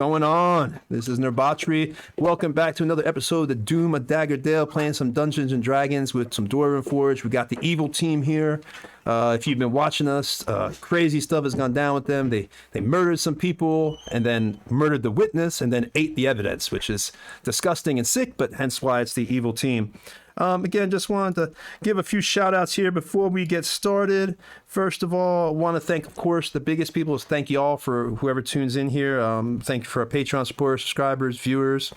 Going on? This is Nerdbauchery. Welcome back to another episode of the Doom of Dagger Dale, playing some Dungeons and Dragons with some Dwarven Forge. We got the evil team here. If you've been watching us, crazy stuff has gone down with them. They murdered some people and then murdered the witness and then ate the evidence, which is disgusting and sick, but hence why it's the evil team. Again, just wanted to give a few shout outs here before we get started. First of all, I want to thank, of course, the biggest people. Is thank you all for whoever tunes in here. Thank you for our Patreon supporters, subscribers, viewers.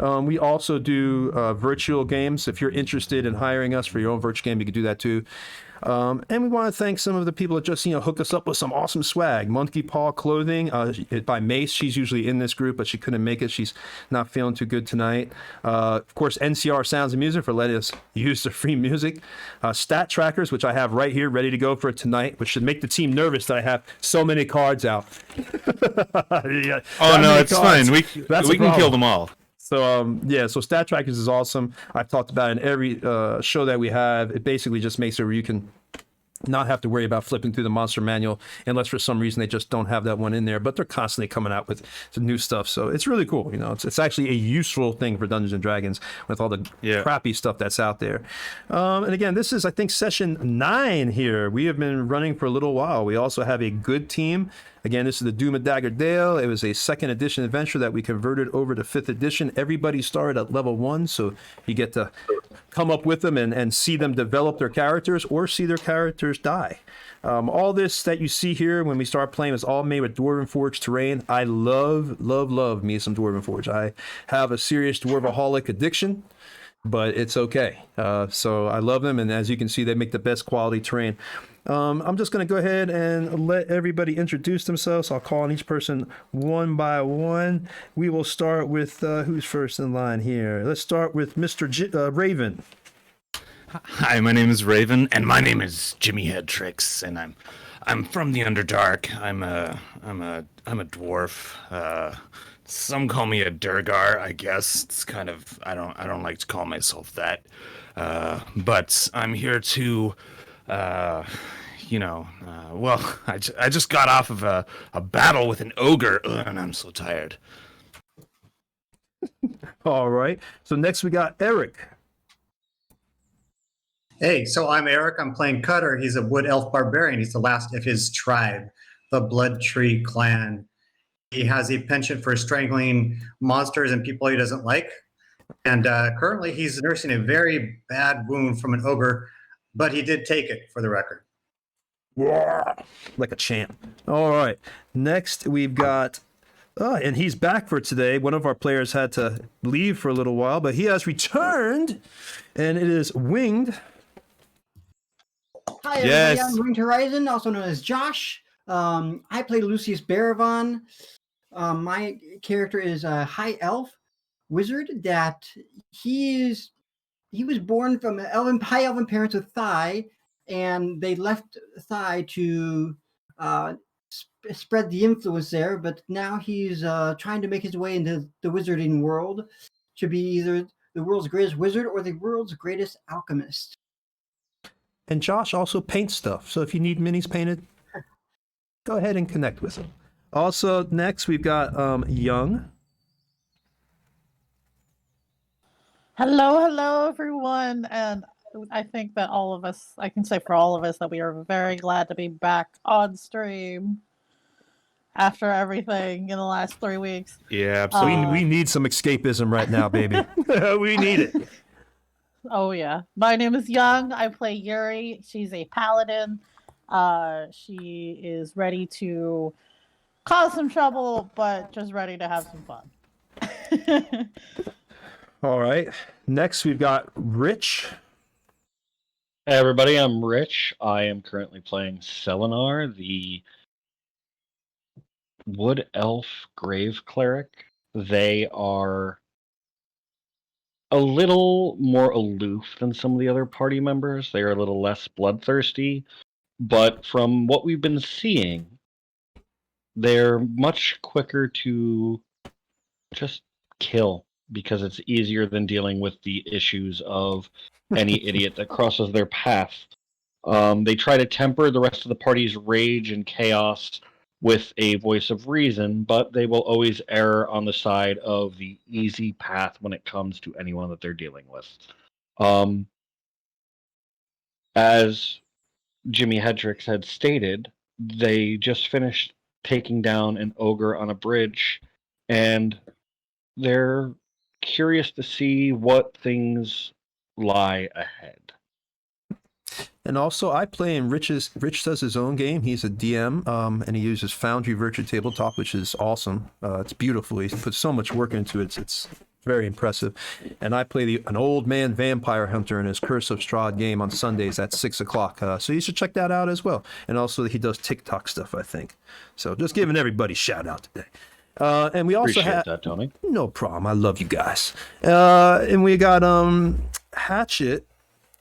We also do virtual games. If you're interested in hiring us for your own virtual game, you can do that too. And we want to thank some of the people that just, hooked us up with some awesome swag. Monkey Paw Clothing by Mace. She's usually in this group, but she couldn't make it. She's not feeling too good tonight. Of course, NCR Sounds and Music for letting us use the free music. Stat Trackers, which I have right here ready to go for tonight, which should make the team nervous that I have so many cards out. Yeah, oh, no, it's cards. Fine. We can kill them all. So Stat Trackers is awesome. I've talked about it in every show that we have. It basically just makes it where you can not have to worry about flipping through the monster manual unless for some reason they just don't have that one in there, but they're constantly coming out with some new stuff. So it's really cool. It's actually a useful thing for Dungeons and Dragons with all the crappy stuff that's out there. And again, this is, I think, session 9 here. We have been running for a little while. We also have a good team. Again, this is the Doom of Dagger Dale. It was a 2nd edition adventure that we converted over to 5th edition. Everybody started at level 1, so you get to come up with them and see them develop their characters or see their characters die. All this that you see here when we start playing is all made with Dwarven Forge terrain. I love me some Dwarven Forge. I have a serious Dwarvaholic addiction, but it's okay. So I love them, and as you can see, they make the best quality terrain. I'm just going to go ahead and let everybody introduce themselves. I'll call on each person one by one. We will start with who's first in line here. Let's start with Mr. Raven. Hi, my name is Raven, and my name is Jimmy Headtricks, and I'm from the Underdark. I'm a dwarf. Some call me a Durgar, I guess. It's kind of I don't like to call myself that. But I'm here to I just got off of a battle with an ogre, and I'm so tired. All right. So next we got Eric. Hey, so I'm Eric. I'm playing Cutter. He's a wood elf barbarian. He's the last of his tribe, the Blood Tree clan. He has a penchant for strangling monsters and people he doesn't like. And currently he's nursing a very bad wound from an ogre, but he did take it, for the record. Like a champ. All right. Next, we've got, and he's back for today. One of our players had to leave for a little while, but he has returned, and it is Winged. Hi, everybody. I'm Winged Horizon, also known as Josh. I play Lucius Baravan. My character is a high elf wizard that he was born from high elven parents with Thai, and they left Thai to spread the influence there, but now he's trying to make his way into the wizarding world to be either the world's greatest wizard or the world's greatest alchemist. And Josh also paints stuff, so if you need minis painted, go ahead and connect with him. Also, next we've got Young. Hello, everyone. And I think that all of us, I can say for all of us, that we are very glad to be back on stream after everything in the last 3 weeks. Yeah, absolutely. We need some escapism right now, baby. We need it. Oh, yeah. My name is Young. I play Yuri. She's a paladin. She is ready to cause some trouble, but just ready to have some fun. All right. Next, we've got Rich. Hey everybody, I'm Rich. I am currently playing Selenar, the Wood Elf Grave Cleric. They are a little more aloof than some of the other party members. They are a little less bloodthirsty, but from what we've been seeing, they're much quicker to just kill because it's easier than dealing with the issues of any idiot that crosses their path. They try to temper the rest of the party's rage and chaos with a voice of reason, but they will always err on the side of the easy path when it comes to anyone that they're dealing with. As Jimmy Hedricks had stated, they just finished taking down an ogre on a bridge, and they're curious to see what things lie ahead. And also, I play in Rich does his own game. He's a DM, and he uses Foundry Virtual Tabletop, which is awesome. It's beautiful. He puts so much work into it. It's very impressive. And I play an old man vampire hunter in his Curse of Strahd game on Sundays at 6 o'clock. So you should check that out as well. And also, he does TikTok stuff, I think. So just giving everybody a shout out today. And we also Appreciate have that, Tony. no problem. I love you guys. And we got Hatchet,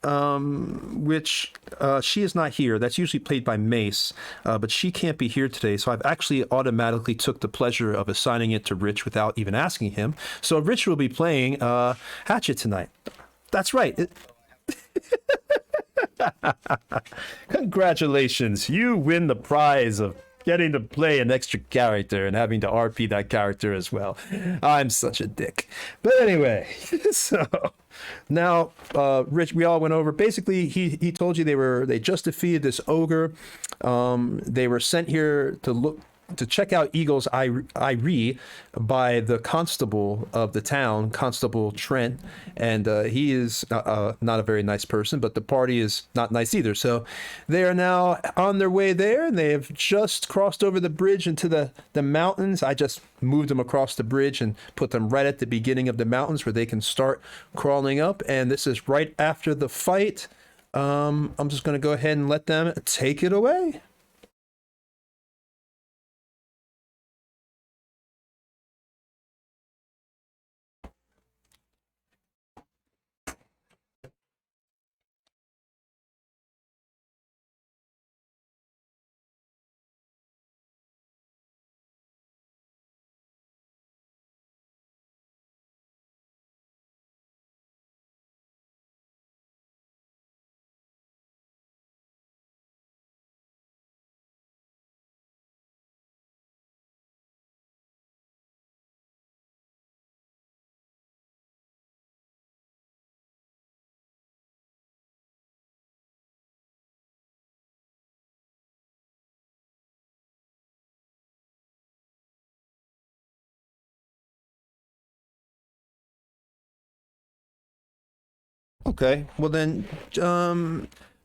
which she is not here. That's usually played by Mace, but she can't be here today. So I've actually automatically took the pleasure of assigning it to Rich without even asking him. So Rich will be playing Hatchet tonight. That's right. Congratulations. You win the prize of getting to play an extra character and having to RP that character as well. I'm such a dick. But anyway, so now, Rich, we all went over. Basically, he told you they just defeated this ogre. They were sent here to check out Eagle's Eyrie by the constable of the town, Constable Trent, and he is not a very nice person, but the party is not nice either. So they are now on their way there, and they have just crossed over the bridge into the mountains. I just moved them across the bridge and put them right at the beginning of the mountains where they can start crawling up, and this is right after the fight. I'm just going to go ahead and let them take it away. Okay, well then,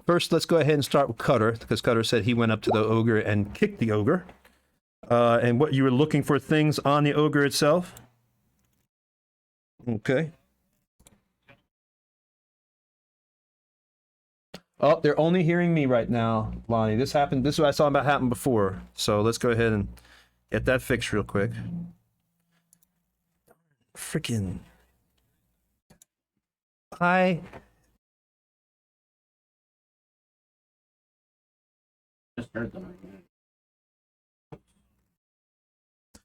first let's go ahead and start with Cutter, because Cutter said he went up to the ogre and kicked the ogre. And what you were looking for things on the ogre itself? Okay. Oh, they're only hearing me right now, Lonnie. This happened. This is what I saw about happen before. So let's go ahead and get that fixed real quick. Freaking. Just heard them.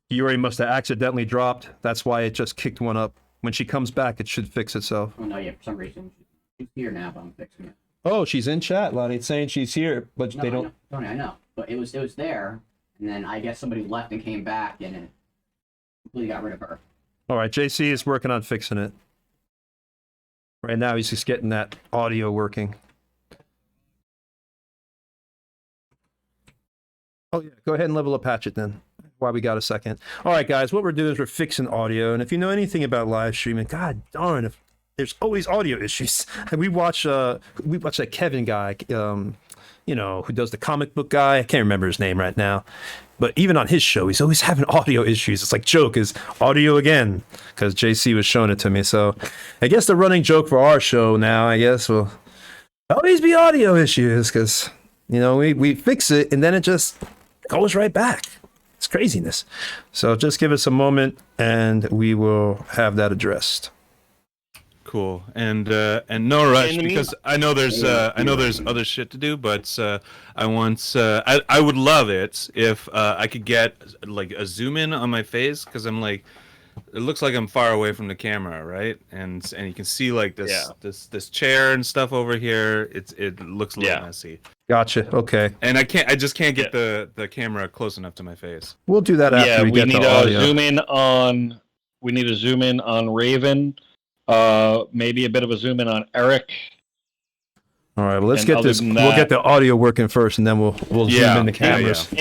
Yuri must have accidentally dropped. That's why it just kicked one up. When she comes back, it should fix itself. Oh no, yeah, for some reason she's here now, but I'm fixing it. Oh, she's in chat, Lonnie. It's saying she's here, but No, they don't. I know, Tony, I know, but it was there, and then I guess somebody left and came back, and it completely got rid of her. All right, JC is working on fixing it. Right now, he's just getting that audio working. Oh yeah, go ahead and level up Hatchet then. While we got a second. All right, guys, what we're doing is we're fixing audio, and if you know anything about live streaming, god darn, if there's always audio issues. We watch that Kevin guy, you know, who does the comic book guy. I can't remember his name right now, but even on his show, he's always having audio issues. It's like, joke is audio again, because JC was showing it to me. So I guess the running joke for our show now, I guess, will always be audio issues, because, you know, we fix it and then it just goes right back. It's craziness. So just give us a moment and we will have that addressed. Cool. And no rush, because I know there's other shit to do, but I would love it if I could get like a zoom in on my face, because I'm like it looks like I'm far away from the camera, right? And you can see like this Yeah. this chair and stuff over here. It looks a little messy. Gotcha. Okay. And I just can't get the camera close enough to my face. We'll do that after Yeah, we we get need the to audio. zoom in on. We need to zoom in on Raven. Maybe a bit of a zoom in on Eric. All right. Well, let's And get other this. than We'll that- get the audio working first, and then we'll zoom in the cameras.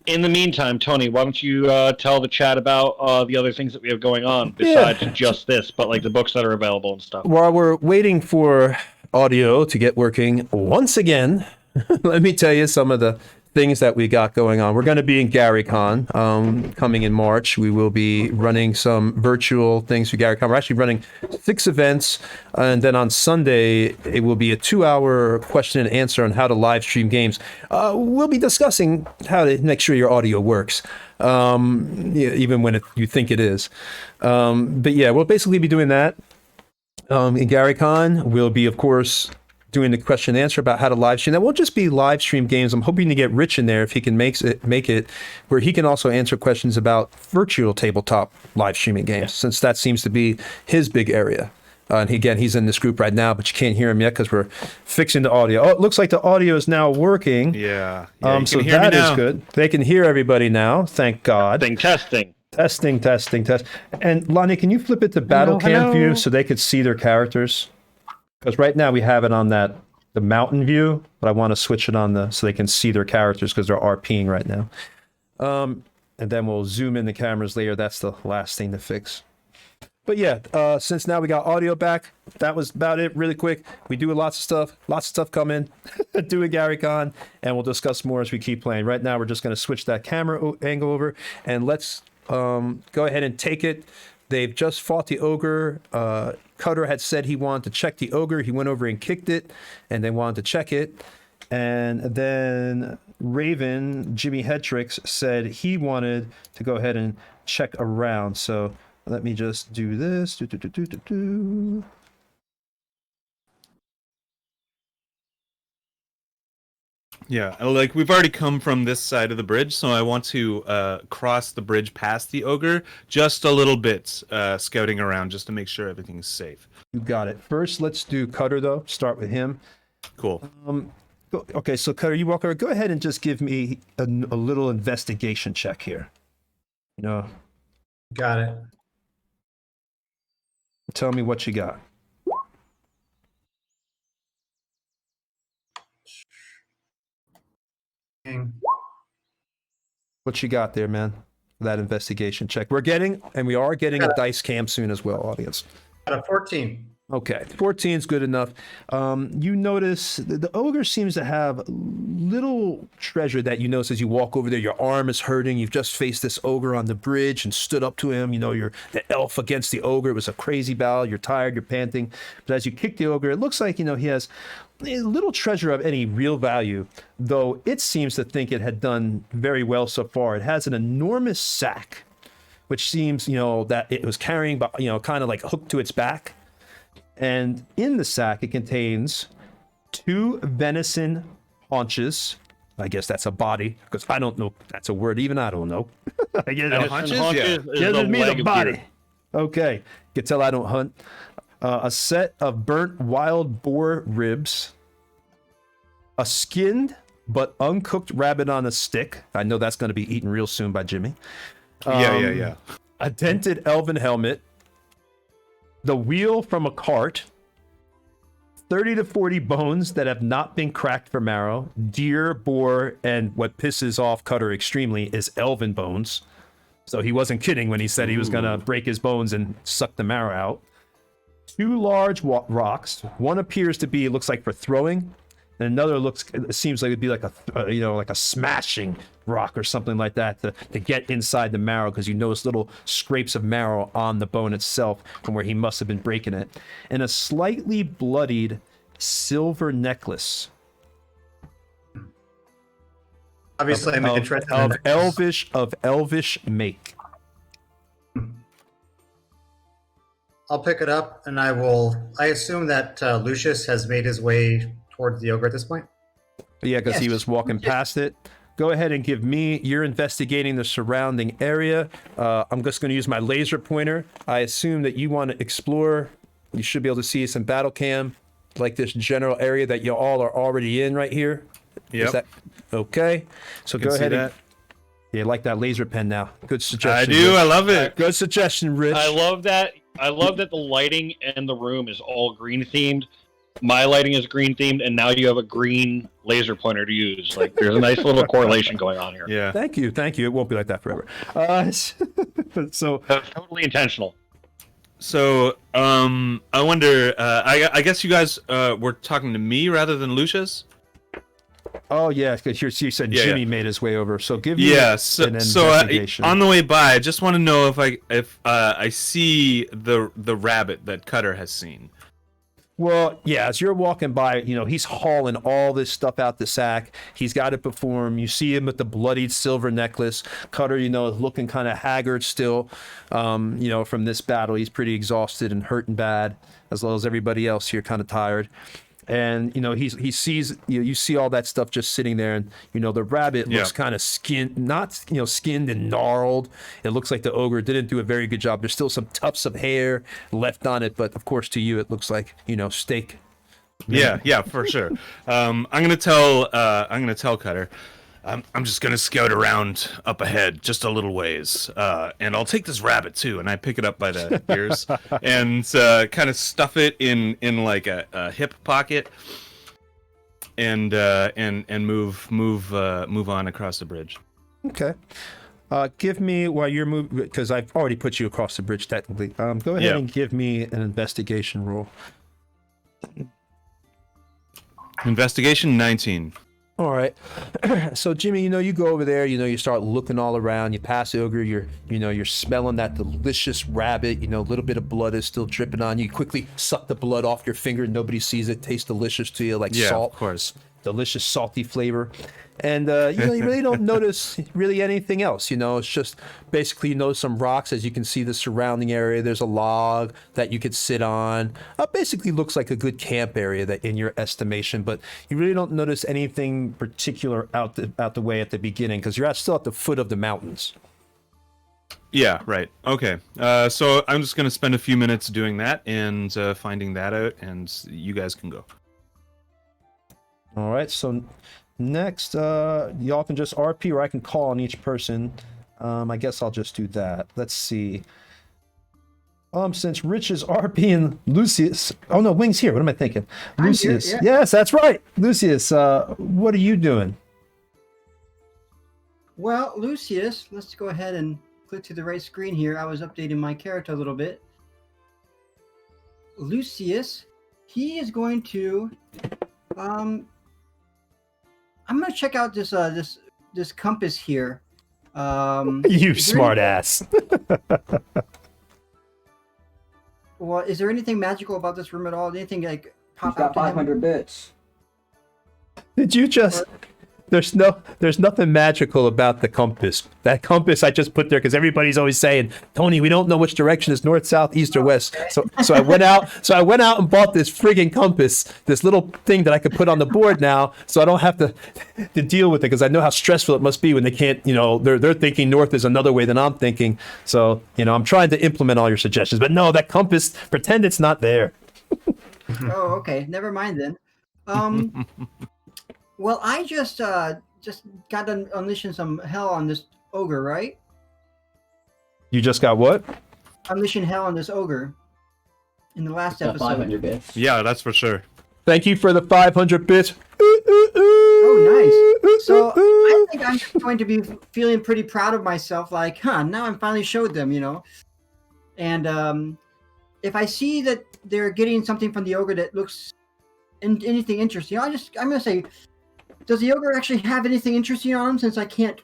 In the meantime, Tony, why don't you tell the chat about the other things that we have going on besides just this, but like the books that are available and stuff. While we're waiting for audio to get working once again, let me tell you some of the things that we got going on. We're going to be in GaryCon coming in March. We will be running some virtual things for GaryCon. We're actually running 6 events, and then on Sunday it will be a 2-hour question and answer on how to live stream games. We'll be discussing how to make sure your audio works, even when you think it is. But yeah, we'll basically be doing that. In GaryCon, we'll be, of course, doing the question and answer about how to live stream. That won't just be live stream games. I'm hoping to get Rich in there if he can make it where he can also answer questions about virtual tabletop live streaming games, since that seems to be his big area. And again, he's in this group right now, but you can't hear him yet because we're fixing the audio. Oh, it looks like the audio is now working. Yeah. So that is good. They can hear everybody now. Thank God. Testing. And Lonnie, can you flip it to battle cam view so they could see their characters? Because right now we have it on the mountain view, but I want to switch it on so they can see their characters because they're RPing right now. And then we'll zoom in the cameras later. That's the last thing to fix. But yeah, since now we got audio back, that was about it. Really quick, we do lots of stuff coming. Do a GaryCon, and we'll discuss more as we keep playing. Right now, we're just going to switch that camera angle over, and let's go ahead and take it. They've just fought the ogre. Cutter had said he wanted to check the ogre. He went over and kicked it, and they wanted to check it. And then Raven, Jimmy Headtricks, said he wanted to go ahead and check around. So let me just do this. Yeah, like we've already come from this side of the bridge, so I want to cross the bridge past the ogre just a little bit, scouting around just to make sure everything's safe. You got it. First, let's do Cutter, though. Start with him. Cool. Okay, so Cutter, you walk over. Go ahead and just give me a little investigation check here. Got it. Tell me what you got. What you got there, man? That investigation check. We are getting a dice cam soon as well, audience. Got a 14. Okay, 14 is good enough. You notice the ogre seems to have little treasure that you notice as you walk over there. Your arm is hurting. You've just faced this ogre on the bridge and stood up to him. You're the elf against the ogre. It was a crazy battle. You're tired. You're panting. But as you kick the ogre, it looks like he has a little treasure of any real value, though it seems to think it had done very well so far. It has an enormous sack, which seems that it was carrying, kind of like hooked to its back. And in the sack, it contains 2 venison haunches. I guess that's a body, because I don't know if that's a word. Even I don't know. I guess Haunches? it means a body. Okay. You can tell I don't hunt. A set of burnt wild boar ribs. A skinned but uncooked rabbit on a stick. I know that's going to be eaten real soon by Jimmy. Yeah. A dented elven helmet. The wheel from a cart, 30 to 40 bones that have not been cracked for marrow, deer, boar, and what pisses off Cutter extremely is elven bones. So he wasn't kidding when he said he was going to break his bones and suck the marrow out. 2 large rocks. One looks like for throwing, and another seems like it'd be like a smashing rock or something like that to get inside the marrow, because you notice little scrapes of marrow on the bone itself from where he must have been breaking it. And a slightly bloodied silver necklace. Obviously, I'm interested in of the elvish make. I'll pick it up, and I assume that Lucius has made his way towards the ogre at this point. Yeah, because he was walking past it. go ahead and give me. You're investigating the surrounding area. I'm just going to use my laser pointer. I assume that you want to explore. You should be able to see some battle cam, like this general area that you all are already in right here. Yep. Is that okay? So Can go see ahead. that. Yeah, like that laser pen now. Good I suggestion. do. Rich. I love it. Good suggestion, Rich. I love that. I love that the lighting in the room is all green themed. My lighting is green themed, and now you have a green laser pointer to use. Like, there's a nice little correlation going on here. Yeah. Thank you. It won't be like that forever. So That's totally intentional. So, I wonder. I guess you guys were talking to me rather than Lucius. oh yeah, because you said Yeah, Jimmy yeah. made his way over. So give me Yeah. an So, investigation. on the way by, I just want to know if I see the rabbit that Cutter has seen. Well, yeah, as you're walking by, he's hauling all this stuff out the sack. He's got it before him. You see him with the bloodied silver necklace. Cutter, is looking kind of haggard still, from this battle. He's pretty exhausted and hurting bad, as well as everybody else here, kind of tired. And, he sees, you see all that stuff just sitting there. And, the rabbit looks kind of skinned and gnarled. It looks like the ogre didn't do a very good job. There's still some tufts of hair left on it. But, of course, to you, it looks like, steak. Yeah, for sure. I'm gonna tell Cutter. I'm just gonna scout around up ahead, just a little ways, and I'll take this rabbit too. And I pick it up by the ears and kind of stuff it in like a hip pocket, and move on across the bridge. Okay. Give me, while you're moving, because I've already put you across the bridge technically. Go ahead and give me an investigation roll. Investigation 19. All right. So Jimmy, you go over there, you start looking all around, you pass the ogre, you're smelling that delicious rabbit, a little bit of blood is still dripping on you. You quickly suck the blood off your finger, nobody sees it, tastes delicious to you, like salt. Of course. Delicious salty flavor. And you really don't notice really anything else. It's just basically some rocks. As you can see the surrounding area, there's a log that you could sit on. Basically looks like a good camp area that in your estimation, but you really don't notice anything particular out the way at the beginning, because you're still at the foot of the mountains. Yeah, right. Okay. So I'm just gonna spend a few minutes doing that and finding that out, and you guys can go. All right, so next, y'all can just RP, or I can call on each person. I guess I'll just do that. Let's see. Since Rich is RPing Lucius. Oh no, Wing's here. What am I thinking? I'm Lucius. here, yeah. Yes, that's right. Lucius, what are you doing? Well, Lucius, let's go ahead and click to the right screen here. I was updating my character a little bit. Lucius, he is going to I'm going to check out this this compass here. You smart ass. Well, is there anything magical about this room at all? Anything like pop He's out got to him? 500 bits. Did you just... There's nothing magical about the compass. That compass I just put there because everybody's always saying, Tony, we don't know which direction is north, south, east, or west. So I went out and bought this friggin' compass, this little thing that I could put on the board now, so I don't have to deal with it, because I know how stressful it must be when they can't, they're thinking north is another way than I'm thinking. So, I'm trying to implement all your suggestions, but no, that compass, pretend it's not there. Oh, okay. Never mind then. Well, I just got done unleashing some hell on this ogre, right? You just got what? Unleashing hell on this ogre in the last Got episode. 500 bits. Yeah, that's for sure. Thank you for the 500 bits. Oh, nice. So I think I'm going to be feeling pretty proud of myself. Like, now I finally showed them, And if I see that they're getting something from the ogre that looks anything interesting, I'm going to say, does the ogre actually have anything interesting on him? Since I can't.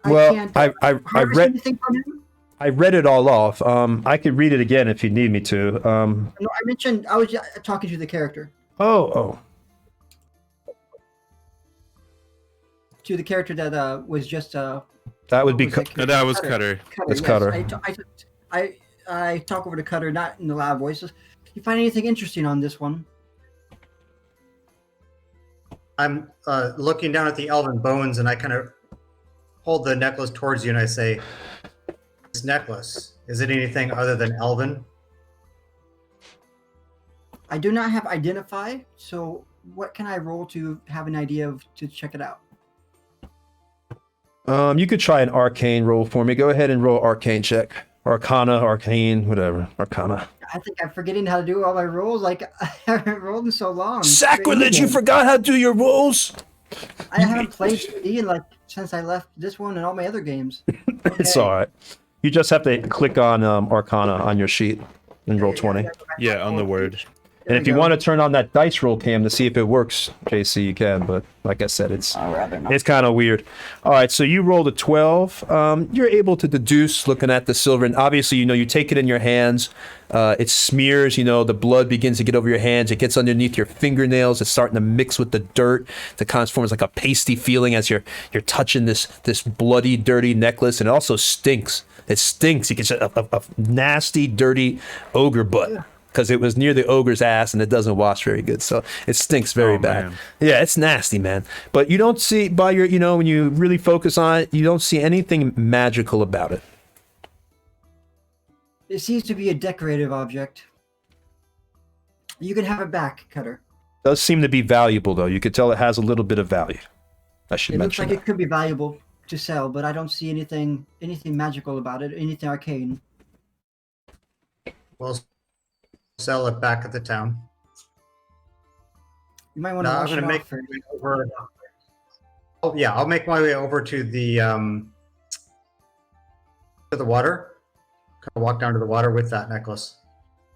I harvest read. anything from him. I read it all off. I could read it again if you need me to. No, I mentioned I was talking to the character. Oh. To the character that was just. That would be. That was Cutter. It's yes. Cutter. I talk over to Cutter, not in the loud voices. You find anything interesting on this one? I'm looking down at the elven bones, and I kind of hold the necklace towards you, and I say, "This necklace, is it anything other than elven?" I do not have identify, so what can I roll to have an idea of to check it out? You could try an arcane roll for me. Go ahead and roll arcane check. Arcana, arcane, whatever. Arcana. I think I'm forgetting how to do all my rolls. Like I haven't rolled in so long. Sacrilege! You forgot how to do your rolls. I haven't played D like since I left this one and all my other games. It's all right. You just have to click on Arcana on your sheet and roll 20. Yeah, on the word. And if you want to turn on that dice roll cam to see if it works, JC, you can. But like I said, it's kind of weird. All right, so you rolled a 12. You're able to deduce looking at the silver. And obviously, you take it in your hands. It smears, the blood begins to get over your hands. It gets underneath your fingernails. It's starting to mix with the dirt. It kind of forms like a pasty feeling as you're touching this bloody, dirty necklace. And it also stinks. It stinks. You get a nasty, dirty ogre butt. Because it was near the ogre's ass and it doesn't wash very good. So it stinks very bad. Man. Yeah, it's nasty, man. But you don't see, by your, when you really focus on it, you don't see anything magical about it. It seems to be a decorative object. You can have it back, Cutter. Does seem to be valuable, though. You could tell it has a little bit of value. I should It looks mention like it could be valuable to sell, but I don't see anything magical about it, anything arcane. We'll sell it back at the town. You might want to No, I'm wash going it to make off my first. way over. Oh yeah, I'll make my way over to the water. Kind of walk down to the water with that necklace.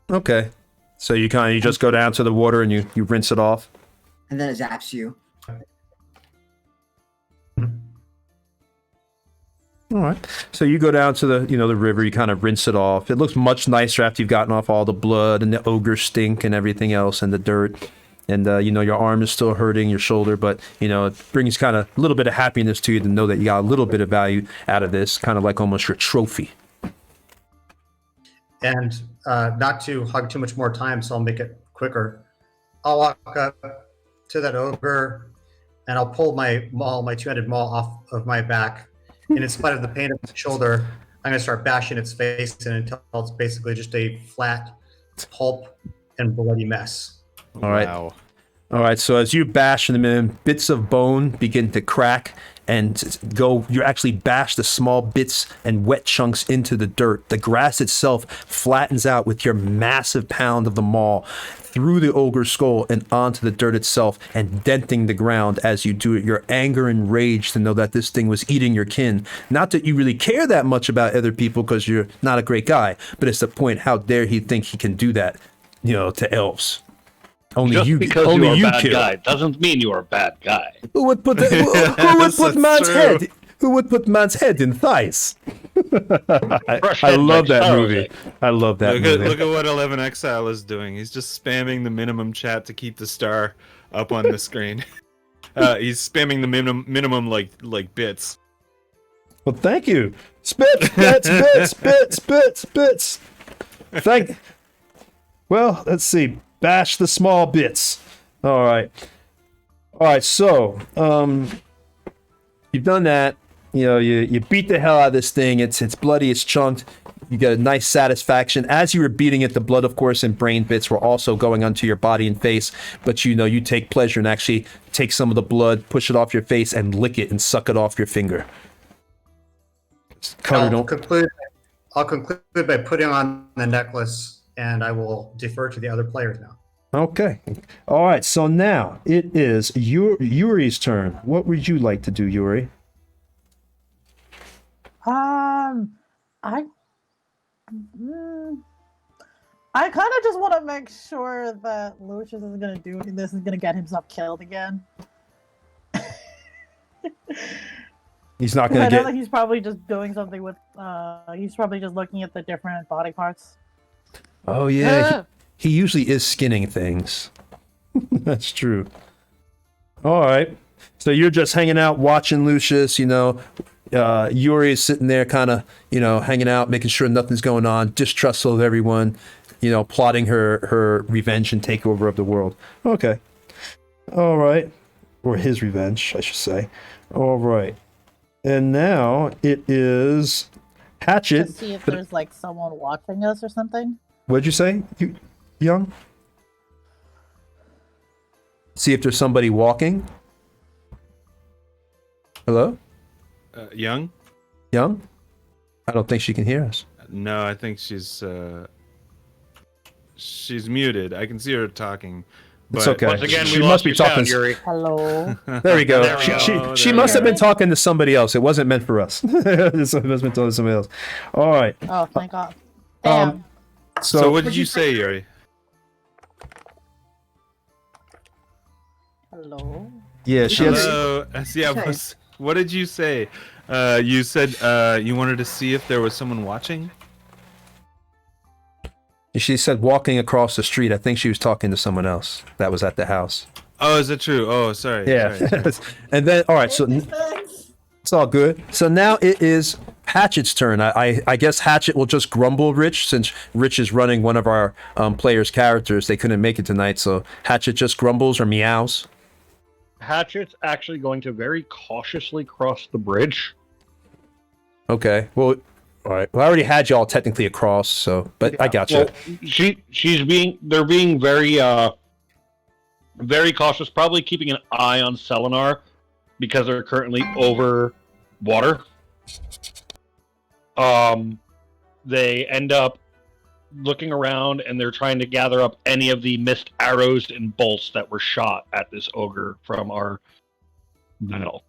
Okay. So you just go down to the water and you rinse it off. And then it zaps you. All right. So you go down to the river, you kind of rinse it off. It looks much nicer after you've gotten off all the blood and the ogre stink and everything else and the dirt. And, your arm is still hurting, your shoulder, but, it brings kind of a little bit of happiness to you to know that you got a little bit of value out of this, kind of like almost your trophy. And not to hog too much more time, so I'll make it quicker. I'll walk up to that ogre and I'll pull my two-handed maul off of my back. And in spite of the pain of my shoulder, I'm going to start bashing its face until it's basically just a flat pulp and bloody mess. All right. Wow. All right. So as you bash them in, bits of bone begin to crack and go. You actually bash the small bits and wet chunks into the dirt. The grass itself flattens out with your massive pound of the maul through the ogre's skull and onto the dirt itself and denting the ground as you do it. Your anger and rage to know that this thing was eating your kin. Not that you really care that much about other people because you're not a great guy, but it's the point, how dare he think he can do that, to elves. Only Just you, because only you are you a bad kill. guy doesn't mean you are a bad guy. Who would put who would put That's man's true. head? Who would put man's head in thighs? Fresh I head love makes that sorrow movie. sick. I love that Look at, movie. look at what 11 Exile is doing. He's just spamming the minimum chat to keep the star up on the screen. He's spamming the minimum like bits. Well, thank you. Spits, bits, bits, bits, bits, bits. Well, let's see. Bash the small bits. All right. So, you've done that. You beat the hell out of this thing. It's bloody. It's chunked. You get a nice satisfaction. As you were beating it, the blood, of course, and brain bits were also going onto your body and face. But you take pleasure and actually take some of the blood, push it off your face, and lick it and suck it off your finger. I'll conclude by putting on the necklace, and I will defer to the other players now. Okay. All right. So now it is Yuri's turn. What would you like to do, Yuri? I kind of just want to make sure that Lucius is gonna do this. Is gonna get himself killed again. He's not I going to know get. that he's probably just doing something with. He's probably just looking at the different body parts. Oh yeah. He usually is skinning things. That's true. All right. So you're just hanging out, watching Lucius. Yuri is sitting there, kind of, hanging out, making sure nothing's going on, distrustful of everyone. Plotting her revenge and takeover of the world. Okay. All right. or his revenge, I should say. All right. And now it is To Hatchet. see if there's like someone watching us or something. What'd you say, you, Young? See if there's somebody walking. Hello? Young? Young? I don't think she can hear us. No, I think she's muted. I can see her talking. It's but- okay. Once again, She we must lost be your sound, talking. Yuri. Hello. There we go. There we She go. she There must we have go. been talking to somebody else. It wasn't meant for us. It must have been talking to somebody else. All right. Oh, thank God. Damn. Um, So what did you say, Yuri? Hello. yeah, she has. Hello. Yeah, Okay. what did you say? You said you wanted to see if there was someone watching? She said walking across the street. I think she was talking to someone else that was at the house. Oh, is it true? Oh, sorry. Yeah. sorry. And then, all right, so it's all good. So now it is Hatchet's turn. I guess Hatchet will just grumble Rich, since Rich is running one of our players' characters. They couldn't make it tonight, so Hatchet just grumbles or meows. Hatchet's actually going to very cautiously cross the bridge. Okay. Well, all right. Well, I already had y'all technically across, so but I got you. Well, they're being very cautious, probably keeping an eye on Selenar because they're currently over water. They end up looking around and they're trying to gather up any of the missed arrows and bolts that were shot at this ogre from our battle.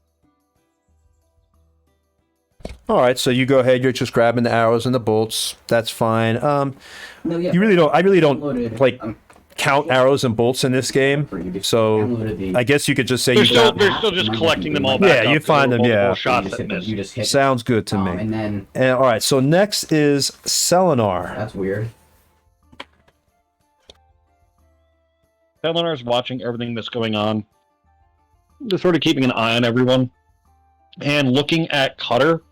All right. So you go ahead. You're just grabbing the arrows and the bolts. That's fine. No, yeah. You really don't. I really don't Downloaded, like count arrows and bolts in this game. So downloaded the- I guess you could just say They're you still, don't. they're still just collecting them all back Yeah, up. you find There them, were yeah. multiple shots you just that hit, missed. you just hit Sounds good to me. and then And, all right. So next is Selenar. that's weird. Selenar's watching everything that's going on. Just sort of keeping an eye on everyone. And looking at Cutter.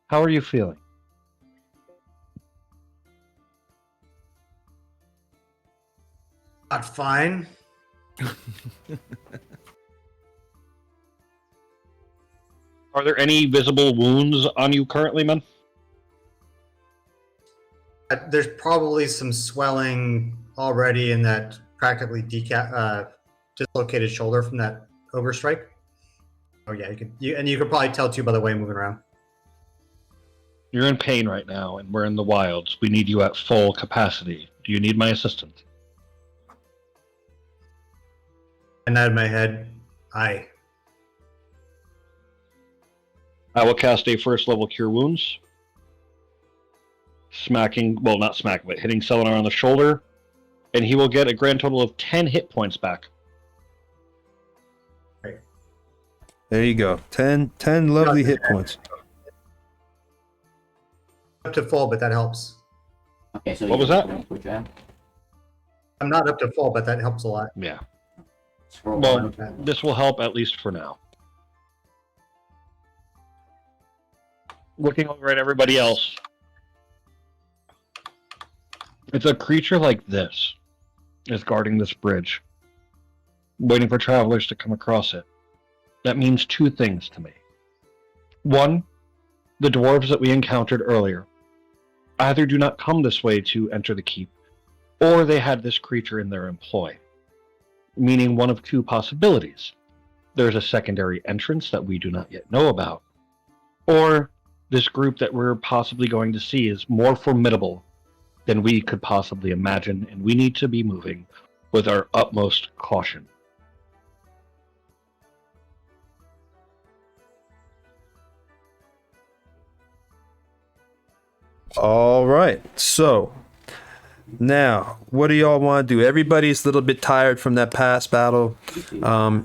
How are you feeling? Not fine. Are there any visible wounds on you currently, man? There's probably some swelling already in that practically dislocated shoulder from that overstrike. Oh yeah, you could probably tell too by the way I'm moving around. You're in pain right now, and we're in the wilds. We need you at full capacity. Do you need my assistance? I nod my head. Aye. I will cast a first level Cure Wounds. Smacking, well, not smacking, but hitting Selenar on the shoulder. And he will get a grand total of 10 hit points back. There you go. 10 lovely hit points. Up to full, but that helps. Okay, so What you was just that? wanna switch out? I'm not up to full, but that helps a lot. Yeah. Scroll Well, on. this will help at least for now. Looking over at everybody else. It's a creature like this is guarding this bridge, waiting for travelers to come across it. That means two things to me. One, the dwarves that we encountered earlier either do not come this way to enter the keep, or they had this creature in their employ. Meaning one of two possibilities. There's a secondary entrance that we do not yet know about, or this group that we're possibly going to see is more formidable than we could possibly imagine, and we need to be moving with our utmost caution. All right. So now, what do y'all want to do? Everybody's a little bit tired from that past battle. Are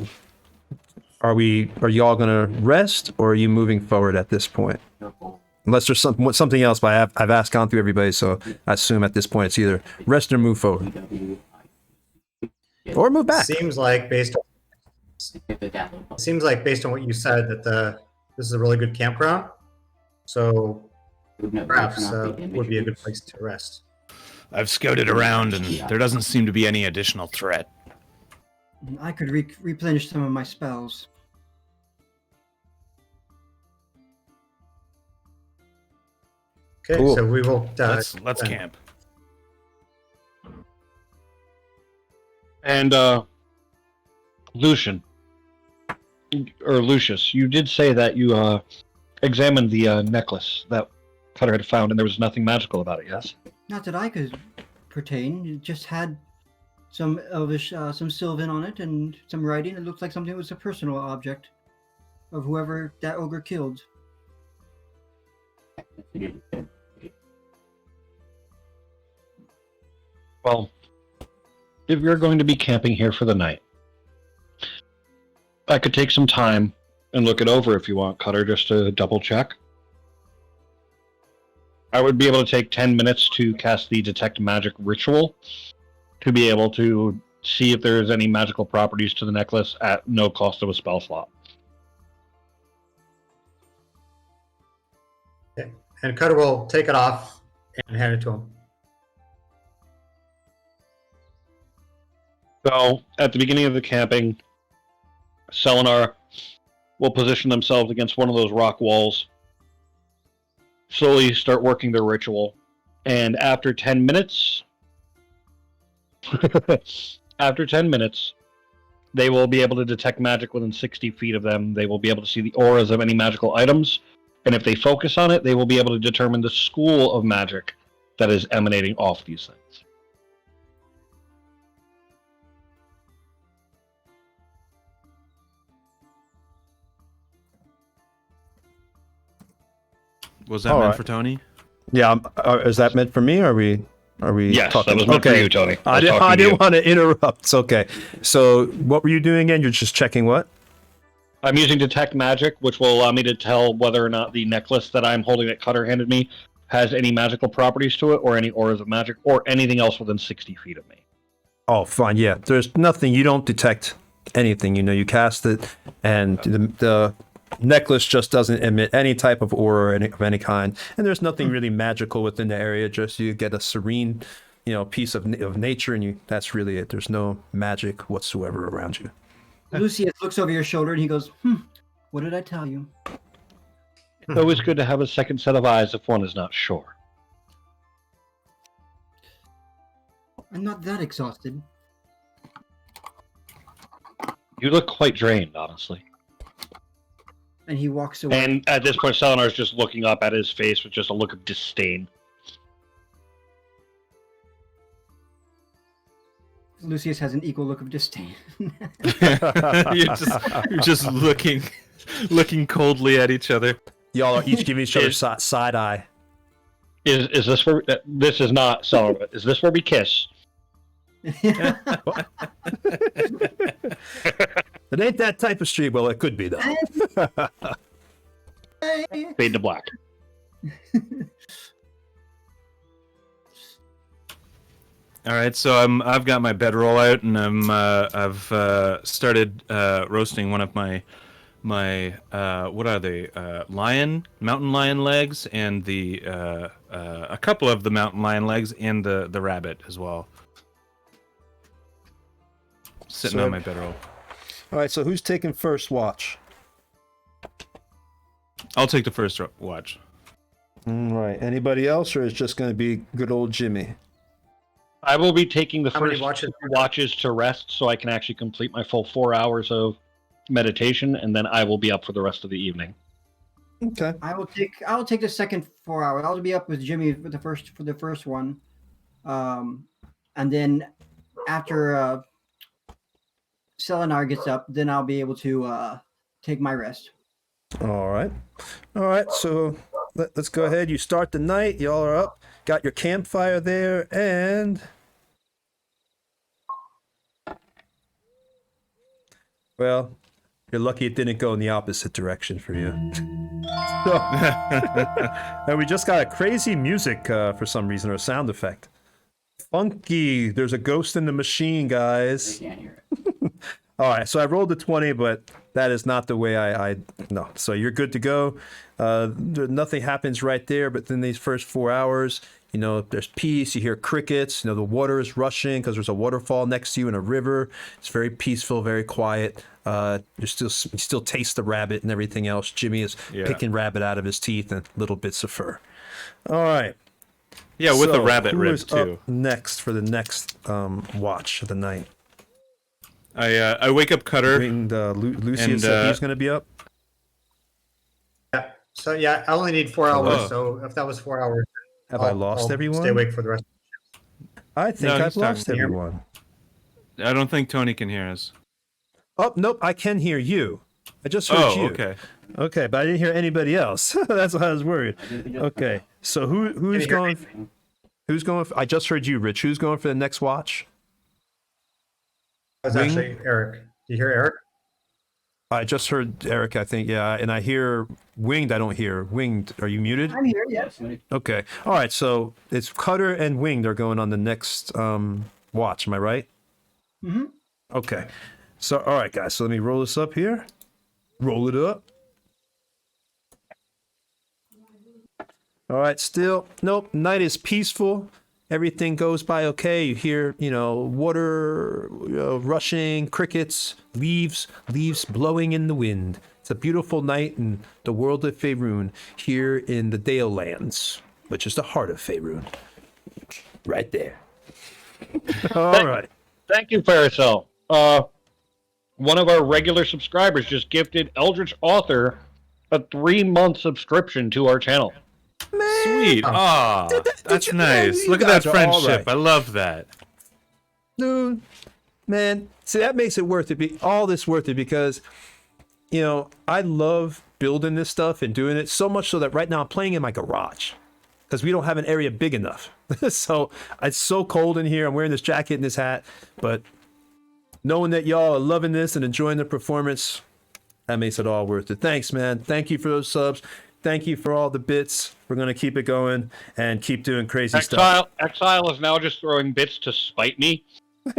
y'all gonna rest, or are you moving forward at this point? Unless there's something else, but I've gone through everybody, so I assume at this point it's either rest or move forward, or move back. Seems like based on what you said that this is a really good campground. So perhaps would be a good place to rest. I've scouted around and there doesn't seem to be any additional threat. I could replenish some of my spells. Okay, Cool. so we will. Let's camp. And Lucian, or Lucius, you did say that you examined the necklace that Cutter had found, and there was nothing magical about it. Yes. Not that I could pertain. It just had some elvish, some Sylvan on it, and some writing. It looked like something that was a personal object of whoever that ogre killed. Well, if you're going to be camping here for the night, I could take some time and look it over if you want, Cutter, just to double check. I would be able to take 10 minutes to cast the Detect Magic ritual to be able to see if there's any magical properties to the necklace at no cost of a spell slot. Okay. And Cutter will take it off and hand it to him. So, at the beginning of the camping, Selenar will position themselves against one of those rock walls, slowly start working their ritual, and after 10 minutes, they will be able to detect magic within 60 feet of them. They will be able to see the auras of any magical items, and if they focus on it, they will be able to determine the school of magic that is emanating off these things. Was that All meant right. for Tony? Yeah, is that meant for me? Or are we Yes, talking? that was meant for you, Tony. I didn't want to interrupt. It's okay. So what were you doing again? You're just checking what? I'm using Detect Magic, which will allow me to tell whether or not the necklace that I'm holding that Cutter handed me has any magical properties to it, or any auras of magic, or anything else within 60 feet of me. Oh, fine. Yeah, there's nothing. You don't detect anything. You cast it, and the necklace just doesn't emit any type of aura of any kind. And there's nothing really magical within the area. Just you get a serene, piece of nature, and that's really it. There's no magic whatsoever around you. Lucius looks over your shoulder and he goes, what did I tell you? It's always good to have a second set of eyes if one is not sure. I'm not that exhausted. You look quite drained, honestly. And he walks away. And at this point, Selenar's just looking up at his face with just a look of disdain. Lucius has an equal look of disdain. you're just looking coldly at each other. Y'all are each giving each other side eye. Is this where... this is not Selenar. Is this where we kiss? It ain't that type of street. Well, it could be though. Fade to black. All right, so I've got my bedroll out, and I've started roasting one of my what are they? Mountain lion legs, and a couple of the mountain lion legs, and the rabbit as well. Sitting So- on my bedroll. All right. So who's taking first watch? I'll take the first watch. All right. Anybody else, or is it just going to be good old Jimmy? I will be taking the How many first watches? watches to rest so I can actually complete my full 4 hours of meditation, and then I will be up for the rest of the evening. Okay. I will take the second 4 hours. I'll be up with Jimmy for the first one. And then after Selenar gets up, then I'll be able to take my rest. All right. All right. So let's go ahead. You start the night. Y'all are up. Got your campfire there, and well, you're lucky it didn't go in the opposite direction for you. So, and we just got a crazy music for some reason, or a sound effect. Funky. There's a ghost in the machine, They guys. can't hear it. All right, so I rolled a 20, but that is not the way I no. So you're good to go. Nothing happens right there, but then these first 4 hours, You know, there's peace. You hear crickets. You know, the water is rushing because there's a waterfall next to you and a river. It's very peaceful, very quiet. You still taste the rabbit and everything else. Jimmy is picking rabbit out of his teeth and little bits of fur. All right. Yeah, with So, the rabbit who rib is too. up next for the next watch of the night? I wake up Cutter. Lucius said he's going to be up. Yeah. So yeah, I only need 4 hours. So if that was 4 hours, Have I lost I'll everyone? Stay awake for the rest. I think No, I've he's lost talking. everyone. I don't think Tony can hear us. Oh, nope, I can hear you. I just heard you. Okay. Okay, but I didn't hear anybody else. That's why I was worried. Okay, so who's going? Who's going? I just heard you, Rich. Who's going for the next watch? That's actually Eric. Do you hear Eric? I just heard Eric, I think, yeah, and I hear Winged. I don't hear Winged. Are you muted? I'm here, yes. Okay, all right. So it's Cutter and Winged are going on the next watch. Am I right? Mm-hmm. Okay. So all right, guys. So let me roll this up here. Roll it up. All right. Still, nope. Night is peaceful. Everything goes by okay. You hear, water rushing, crickets, leaves blowing in the wind. It's a beautiful night in the world of Faerun, here in the Dale Lands, which is the heart of Faerun. Right there. All right. Thank you, Paracel. One of our regular subscribers just gifted Eldritch Author a 3-month subscription to our channel. Man. Sweet. Ah, that's you- nice. you Look at that guys are all friendship. right. I love that. Dude, man, see, that makes it worth it. All this worth it because, I love building this stuff and doing it so much so that right now I'm playing in my garage because we don't have an area big enough. So it's so cold in here. I'm wearing this jacket and this hat, but knowing that y'all are loving this and enjoying the performance, that makes it all worth it. Thanks, man. Thank you for those subs. Thank you for all the bits. We're going to keep it going and keep doing crazy stuff. Exile is now just throwing bits to spite me.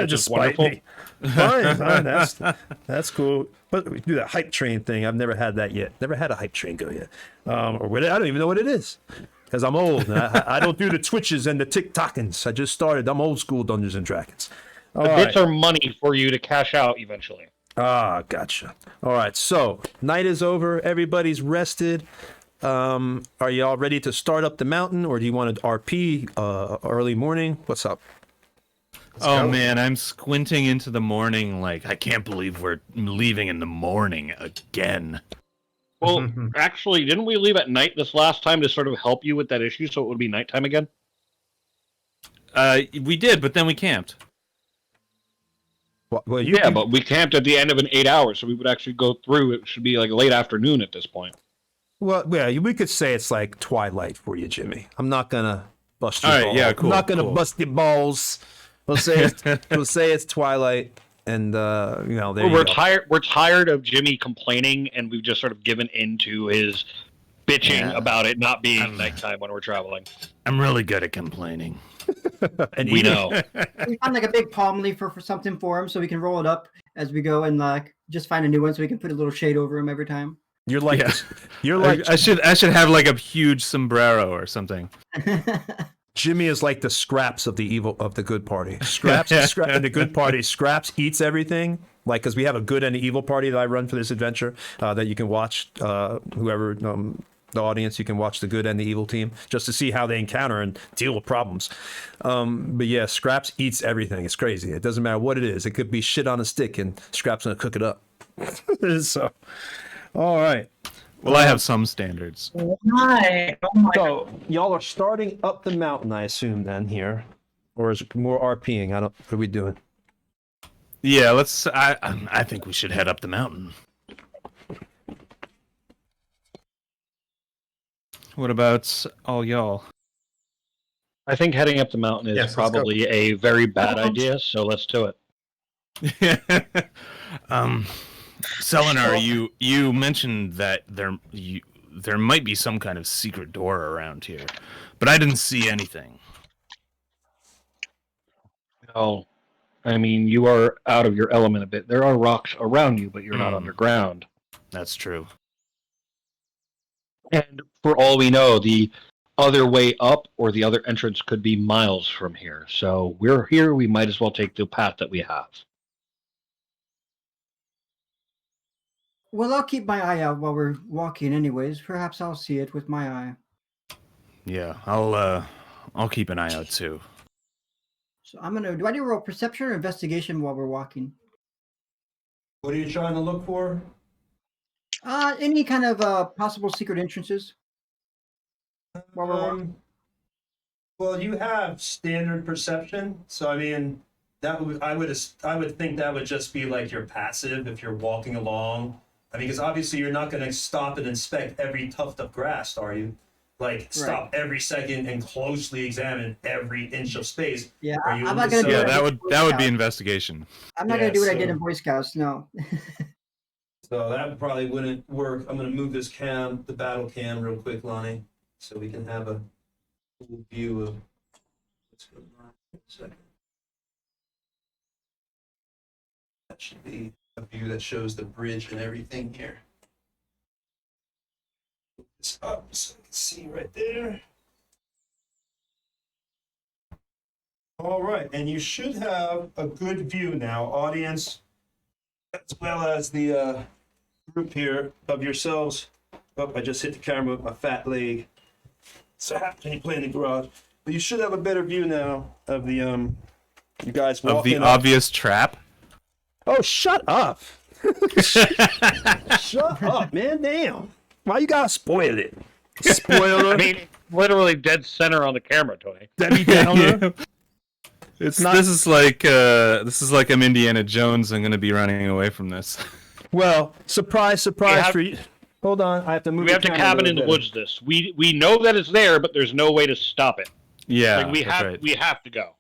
Just spite spite me. Fine. That's cool. But we do that hype train thing. I've never had that yet. Never had a hype train go yet. I don't even know what it is because I'm old. And I don't do the Twitches and the TikTokings. I just started. I'm old school Dungeons and Dragons. The bits are money for you to cash out eventually. Ah, gotcha. All right. So night is over. Everybody's rested. Are you all ready to start up the mountain, or do you want to RP early morning? What's up? Oh man, I'm squinting into the morning like I can't believe we're leaving in the morning again. Well, actually, didn't we leave at night this last time to sort of help you with that issue so it would be nighttime again? We did, but then we camped. Well, but we camped at the end of an 8 hours, so we would actually go through. It should be like late afternoon at this point. Well, yeah, we could say it's like twilight for you, Jimmy. I'm not gonna bust your All right, balls. yeah, cool, I'm not gonna cool. bust your balls. We'll say it's twilight, and there you We're go. tired. We're tired of Jimmy complaining, and we've just sort of given into his bitching about it not being nighttime when we're traveling. I'm really good at complaining. And We even- know. We found like a big palm leaf for something for him, so we can roll it up as we go and just find a new one, so we can put a little shade over him every time. You're like Yeah. you're like I should have like a huge sombrero or something. Jimmy is like the Scraps of the good party. Scraps and the good party. Scraps eats everything. Like, because we have a good and an evil party that I run for this adventure that you can watch. Whoever the audience, you can watch the good and the evil team just to see how they encounter and deal with problems. But yeah, Scraps eats everything. It's crazy. It doesn't matter what it is. It could be shit on a stick, and Scraps gonna cook it up. So, all right. Well, I have some standards. Why? Oh my So y'all are starting up the mountain, I assume, then here, or is it more RPing? What are we doing? Yeah, let's. I think we should head up the mountain. What about all y'all? I think heading up the mountain is Yes, let's go. probably a very bad idea, so let's do it. Selenar, you mentioned that there might be some kind of secret door around here, but I didn't see anything. Oh, I mean, you are out of your element a bit. There are rocks around you, but you're not underground. That's true. And for all we know, the other way up or the other entrance could be miles from here. So we're here. We might as well take the path that we have. Well, I'll keep my eye out while we're walking anyways. Perhaps I'll see it with my eye. Yeah, I'll keep an eye out too. So do I do a roll perception or investigation while we're walking? What are you trying to look for? Any kind of possible secret entrances while we're walking? Well, you have standard perception, so I mean, I would think that would just be like your passive if you're walking along. I mean, because obviously you're not going to stop and inspect every tuft of grass, are you? Like stop every second and closely examine every inch of space. Yeah, I'm not going to do Yeah, it. that would be investigation. I'm not going to do what I did in Boy Scouts, no. So that probably wouldn't work. I'm going to move this the battle cam real quick, Lonnie, so we can have a full view of what's going on. In a second. That should be a view that shows the bridge and everything here. Put this up so you can see right there. All right, and you should have a good view now, audience, as well as the group here of yourselves. Oh, I just hit the camera with my fat leg. So happy you play in the garage. But you should have a better view now of the you guys walking Of the up. obvious trap. Oh, shut up! Shut up, man! Damn! Why you gotta spoil it? Spoiler. I mean, literally dead center on the camera, Tony. Debbie Downer. It's not. This is like I'm Indiana Jones. I'm gonna be running away from this. Well, surprise for you. Hold on, I have to move. We have to cabin in the woods. This we know that it's there, but there's no way to stop it. Yeah, like we right. have to go.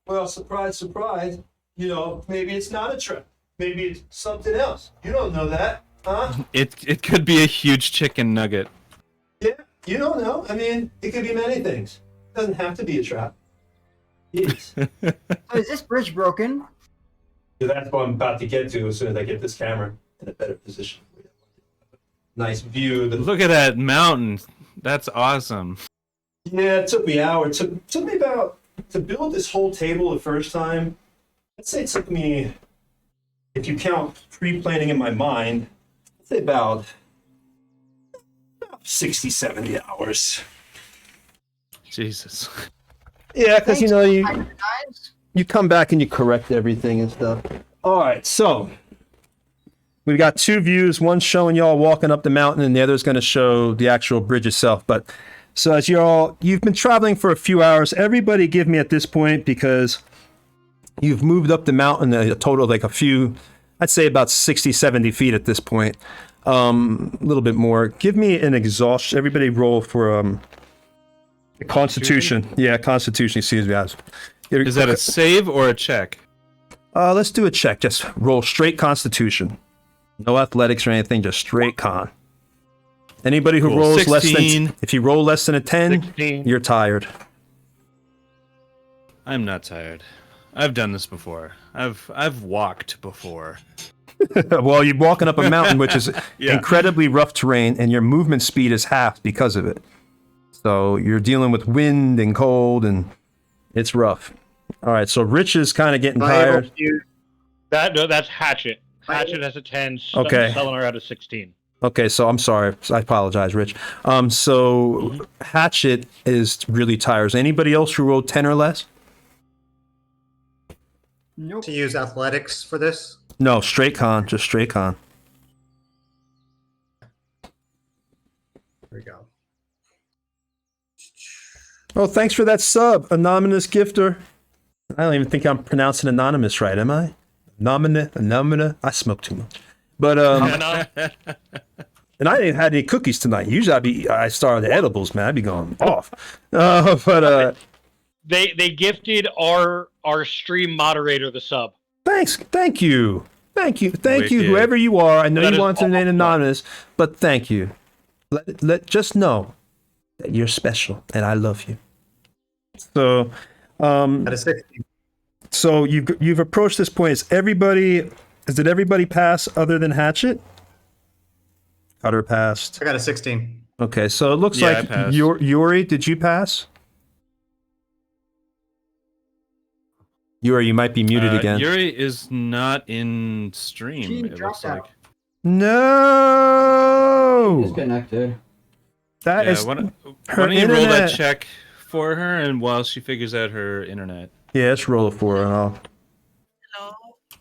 Well, surprise. You know, maybe it's not a trap. Maybe it's something else. You don't know that, huh? It could be a huge chicken nugget. Yeah, you don't know. I mean, it could be many things. It doesn't have to be a trap. Yes. So is this bridge broken? So that's what I'm about to get to as soon as I get this camera in a better position. Nice view of the. Look at that mountain. That's awesome. Yeah, it took me hours. It took me about to build this whole table the first time. I'd say it took me, if you count pre-planning in my mind, I'd say about 60, 70 hours. Jesus. Yeah, because you know Guys? you come back and you correct everything and stuff. All right, so we've got two views. One showing y'all walking up the mountain, and the other is going to show the actual bridge itself. But so as you've been traveling for a few hours. Everybody, give me at this point, because you've moved up the mountain a total of like I'd say about 60, 70 feet at this point. A little bit more. Give me an exhaustion. Everybody roll for a Constitution. Yeah, Constitution. Excuse me, guys. Is that a save or a check? Let's do a check. Just roll straight Constitution. No athletics or anything. Just straight con. Anybody who Cool. rolls 16. less than, if you roll less than a 10, 16. you're tired. I'm not tired. I've done this before. I've walked before. Well, you're walking up a mountain, which is Yeah. incredibly rough terrain, and your movement speed is half because of it. So you're dealing with wind and cold, and it's rough. All right, so Rich is kind of getting tired. That's Hatchet. Hatchet has a 10. Okay. Selenar had a 16. Okay, so I'm sorry. I apologize, Rich. So Hatchet is really tired. Is anybody else who rolled 10 or less? Nope. To use athletics for this? No, straight con. Just straight con. Here we go. Oh, thanks for that sub, anonymous gifter. I don't even think I'm pronouncing anonymous right, am I? Anonymous. I smoke too much. But and I didn't have any cookies tonight. Usually I start the edibles, man. I'd be going off. They gifted our stream moderator the sub. Thank you, Wicked. whoever you are. I know That you is want to remain awesome. anonymous, but thank you. Just know that you're special and I love you. So, At a 60. so you've approached this point. Did everybody pass other than Hatchet? Cutter passed. I got a 16. Okay, so it looks Yeah, I like passed. Yuri, did you pass? Yuri, you might be muted again. Yuri is not in stream. She It dropped looks like. out. No, Disconnected. that Yeah, is why her don't you roll that internet. check for her, and while she figures out her internet. Yeah, let's roll it for her. And I'll... Hello.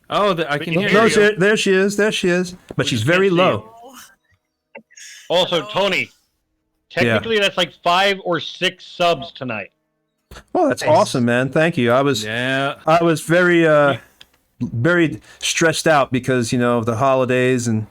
Oh, I can hear No, you. there she is. There she is. But We she's just very can't see low. you. Also, Hello. Tony, technically that's like 5 or 6 subs tonight. Well, that's Nice. awesome, man. Thank you. I was Yeah. very stressed out because, you know, of the holidays and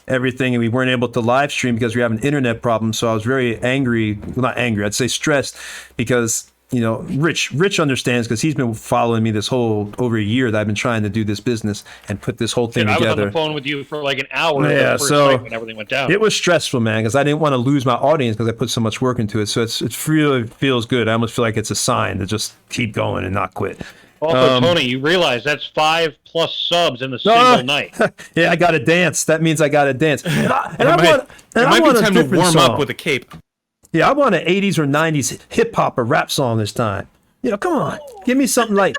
everything, and we weren't able to live stream because we have an internet problem. So I was very angry. Well, not angry. I'd say stressed because, you know, Rich understands because he's been following me this whole over a year that I've been trying to do this business and put this whole thing I was on together. the phone with you for like an hour Yeah, the first so night when everything went down. It was stressful, man, because I didn't want to lose my audience because I put so much work into it. So it really feels good. I almost feel like it's a sign to just keep going and not quit. Also, Tony, you realize that's 5+ subs in a single night. Yeah, I got to dance. That means I got to dance. And I It want might be a time to different warm song. up with a cape. Yeah, I want an 80s or 90s hip hop or rap song this time. You know, come on. Give me something like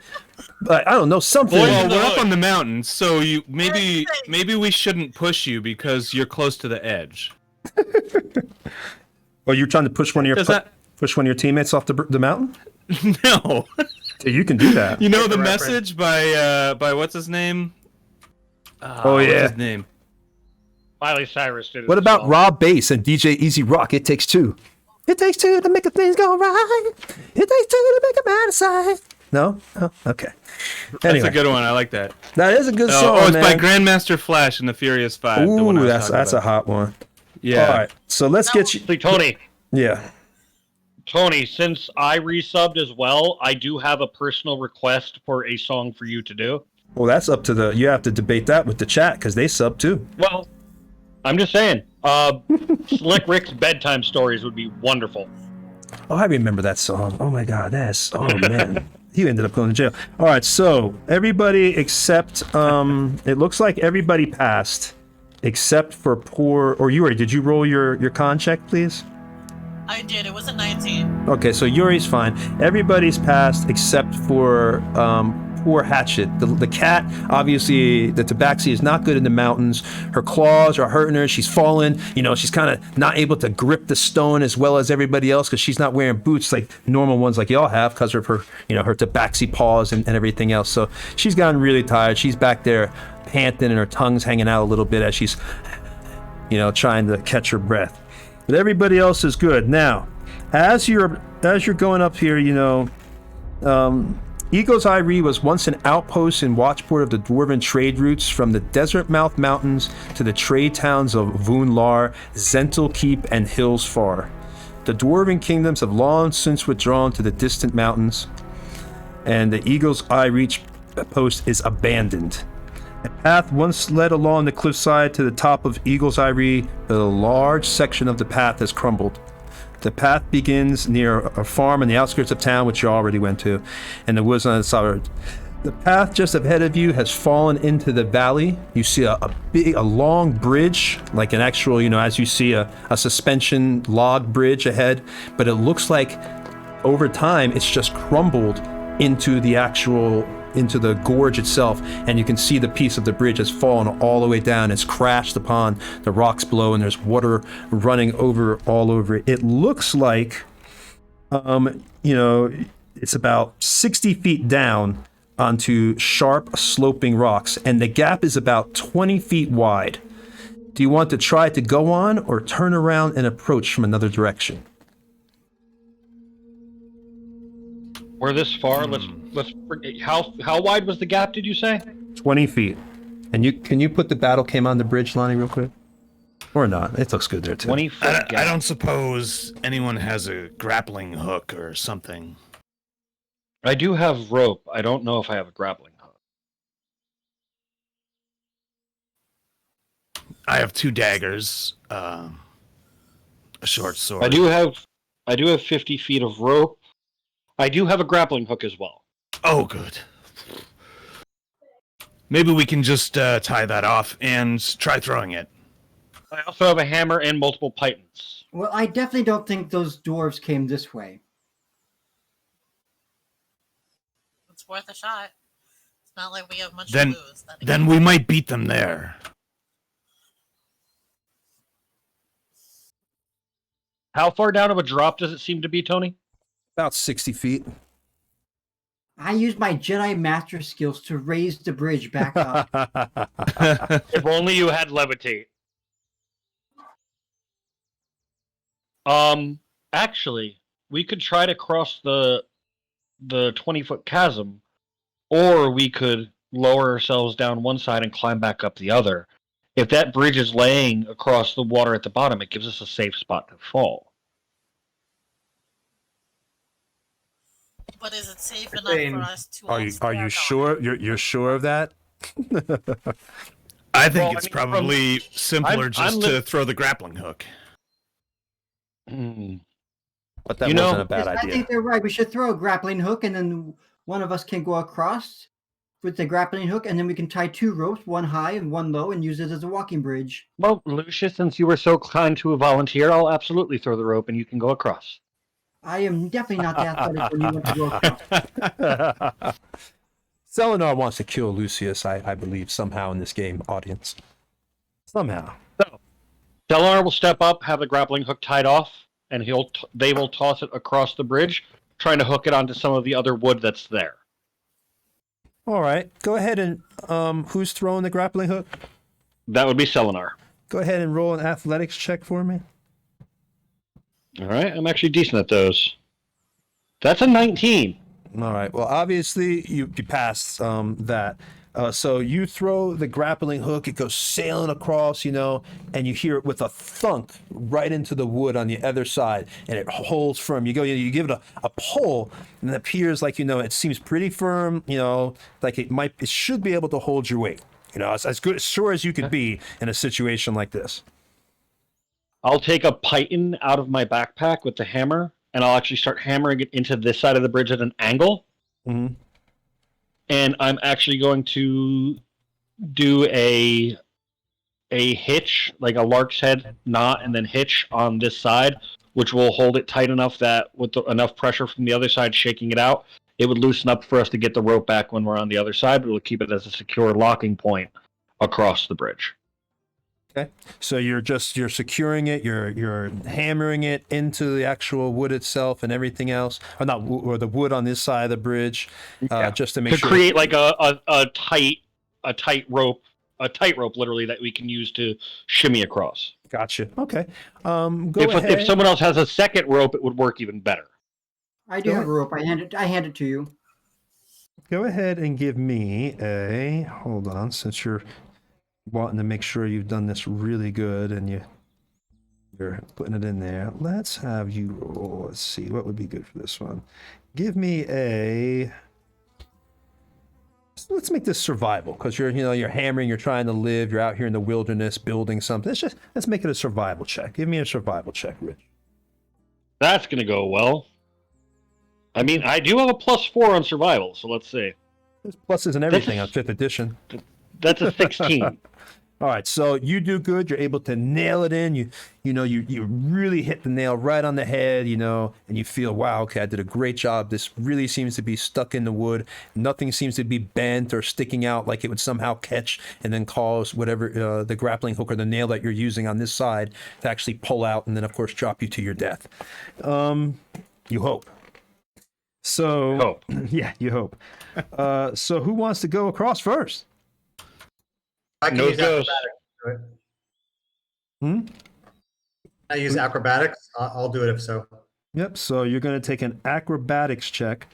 I don't know, something. Well, we're up on the mountains, so you maybe we shouldn't push you because you're close to the edge. Or you're trying to push one of your Does that- push one of your teammates off the mountain? No. Yeah, you can do that. You know the reference. message by what's his name? Oh, What's yeah. his name? Miley Cyrus did it. What as about well. Rob Bass and DJ Easy Rock? It takes two. It takes two to make a things go right. It takes two to make a man aside. No? Oh, okay. That's Anyway, a good one. I like that. that is a good song, Oh, it's man. by Grandmaster Flash and the Furious Five. The one I Ooh, was that's talking a about. hot one. Yeah. All right, so let's get you. See, Tony, Yeah. since I resubbed as well, I do have a personal request for a song for you to do. Well, that's up to you have to debate that with the chat because they sub too. Well, I'm just saying, Slick Rick's bedtime stories would be wonderful. Oh, I remember that song. Oh my God, oh man. He ended up going to jail. All right, so everybody except it looks like everybody passed except for Yuri. Did you roll your con check, please? I did. It was a 19. Okay, so Yuri's fine. Everybody's passed except for poor Hatchet. The cat, obviously, the tabaxi is not good in the mountains. Her claws are hurting her. She's fallen. You know, she's kind of not able to grip the stone as well as everybody else because she's not wearing boots like normal ones like y'all have because of her, you know, her tabaxi paws and everything else. So she's gotten really tired. She's back there panting and her tongue's hanging out a little bit as she's, you know, trying to catch her breath. But everybody else is good. Now, as you're going up here, you know, Eagle's Eyrie was once an outpost and watchport of the Dwarven trade routes from the Desert Mouth Mountains to the trade towns of Voonlar, Zental Keep, and Hills Far. The Dwarven kingdoms have long since withdrawn to the distant mountains, and the Eagle's Eyrie post is abandoned. A path once led along the cliffside to the top of Eagle's Eyrie, but a large section of the path has crumbled. The path begins near a farm on the outskirts of town, which you already went to, and the woods on the side. The path just ahead of you has fallen into the valley. You see a long bridge, like an actual, you know, as you see a suspension log bridge ahead, but it looks like over time it's just crumbled into the gorge itself, and you can see the piece of the bridge has fallen all the way down. It's crashed upon the rocks below, and there's water running all over it. It looks like, you know, it's about 60 feet down onto sharp sloping rocks, and the gap is about 20 feet wide. Do you want to try to go on or turn around and approach from another direction? We're this far. Let's. How wide was the gap? Did you say? 20 feet. And can you put the battle came on the bridge, Lonnie, real quick? Or not? It looks good there too. 20-foot I gap. don't suppose anyone has a grappling hook or something. I do have rope. I don't know if I have a grappling hook. I have 2 daggers, a short sword. I do have 50 feet of rope. I do have a grappling hook as well. Oh, good. Maybe we can just tie that off and try throwing it. I also have a hammer and multiple pythons. Well, I definitely don't think those dwarves came this way. It's worth a shot. It's not like we have much Then- to lose. Then we might beat them there. How far down of a drop does it seem to be, Tony? About 60 feet. I used my Jedi Master skills to raise the bridge back up. If only you had levitate. Actually, we could try to cross the 20-foot chasm, or we could lower ourselves down one side and climb back up the other. If that bridge is laying across the water at the bottom, it gives us a safe spot to fall. But is it safe enough saying- for us to? Are all you stand on sure? You're sure of that? I think Well, I it's mean, probably simpler I'm just to throw the grappling hook. Hmm. But that You know, wasn't a bad I idea. think they're right. We should throw a grappling hook, and then one of us can go across with the grappling hook, and then we can tie 2 ropes, one high and one low, and use it as a walking bridge. Well, Lucius, since you were so kind to volunteer, I'll absolutely throw the rope and you can go across. I am definitely not that athletic when you want to go across. Selenar wants to kill Lucius, I believe, somehow in this game, audience. Somehow. Delar will step up, have the grappling hook tied off, and they will toss it across the bridge, trying to hook it onto some of the other wood that's there. All right. Go ahead and who's throwing the grappling hook? That would be Selenar. Go ahead and roll an athletics check for me. All right, I'm actually decent at those. That's a 19. All right. Well, obviously you passed that. So you throw the grappling hook, it goes sailing across, and you hear it with a thunk right into the wood on the other side, and it holds firm. You give it a pull, and it appears like, it seems pretty firm, like it should be able to hold your weight. As good, as sure as you could be in a situation like this. I'll take a python out of my backpack with the hammer, and I'll actually start hammering it into this side of the bridge at an angle. Mm-hmm. And I'm actually going to do a hitch, like a lark's head knot, and then hitch on this side, which will hold it tight enough that with enough pressure from the other side shaking it out, it would loosen up for us to get the rope back when we're on the other side, but we'll keep it as a secure locking point across the bridge. Okay. So you're securing it, you're hammering it into the actual wood itself and everything else, or the wood on this side of the bridge, just to make sure. Create like a tight rope literally that we can use to shimmy across. Gotcha. Okay. Go ahead. If someone else has a second rope, it would work even better. I do have a rope. I hand it to you. Go ahead and give me hold on, since you're wanting to make sure you've done this really good and you're putting it in there. Let's have you roll. Let's see what would be good for this one. Give me let's make this survival, because you're hammering, you're trying to live, you're out here in the wilderness building something. Let's make it a survival check. Give me a survival check, Rich. That's gonna go well. I mean, I do have a +4 on survival, so let's see. There's pluses and everything on 5th edition. That's a 16. All right, so you do good. You're able to nail it in. You really hit the nail right on the head, and you feel, wow, okay, I did a great job. This really seems to be stuck in the wood. Nothing seems to be bent or sticking out like it would somehow catch and then cause whatever the grappling hook or the nail that you're using on this side to actually pull out and then, of course, drop you to your death. You hope. So, yeah, you hope. So who wants to go across first? I can use acrobatics to do it. I use acrobatics. I'll do it if so. Yep. So you're going to take an acrobatics check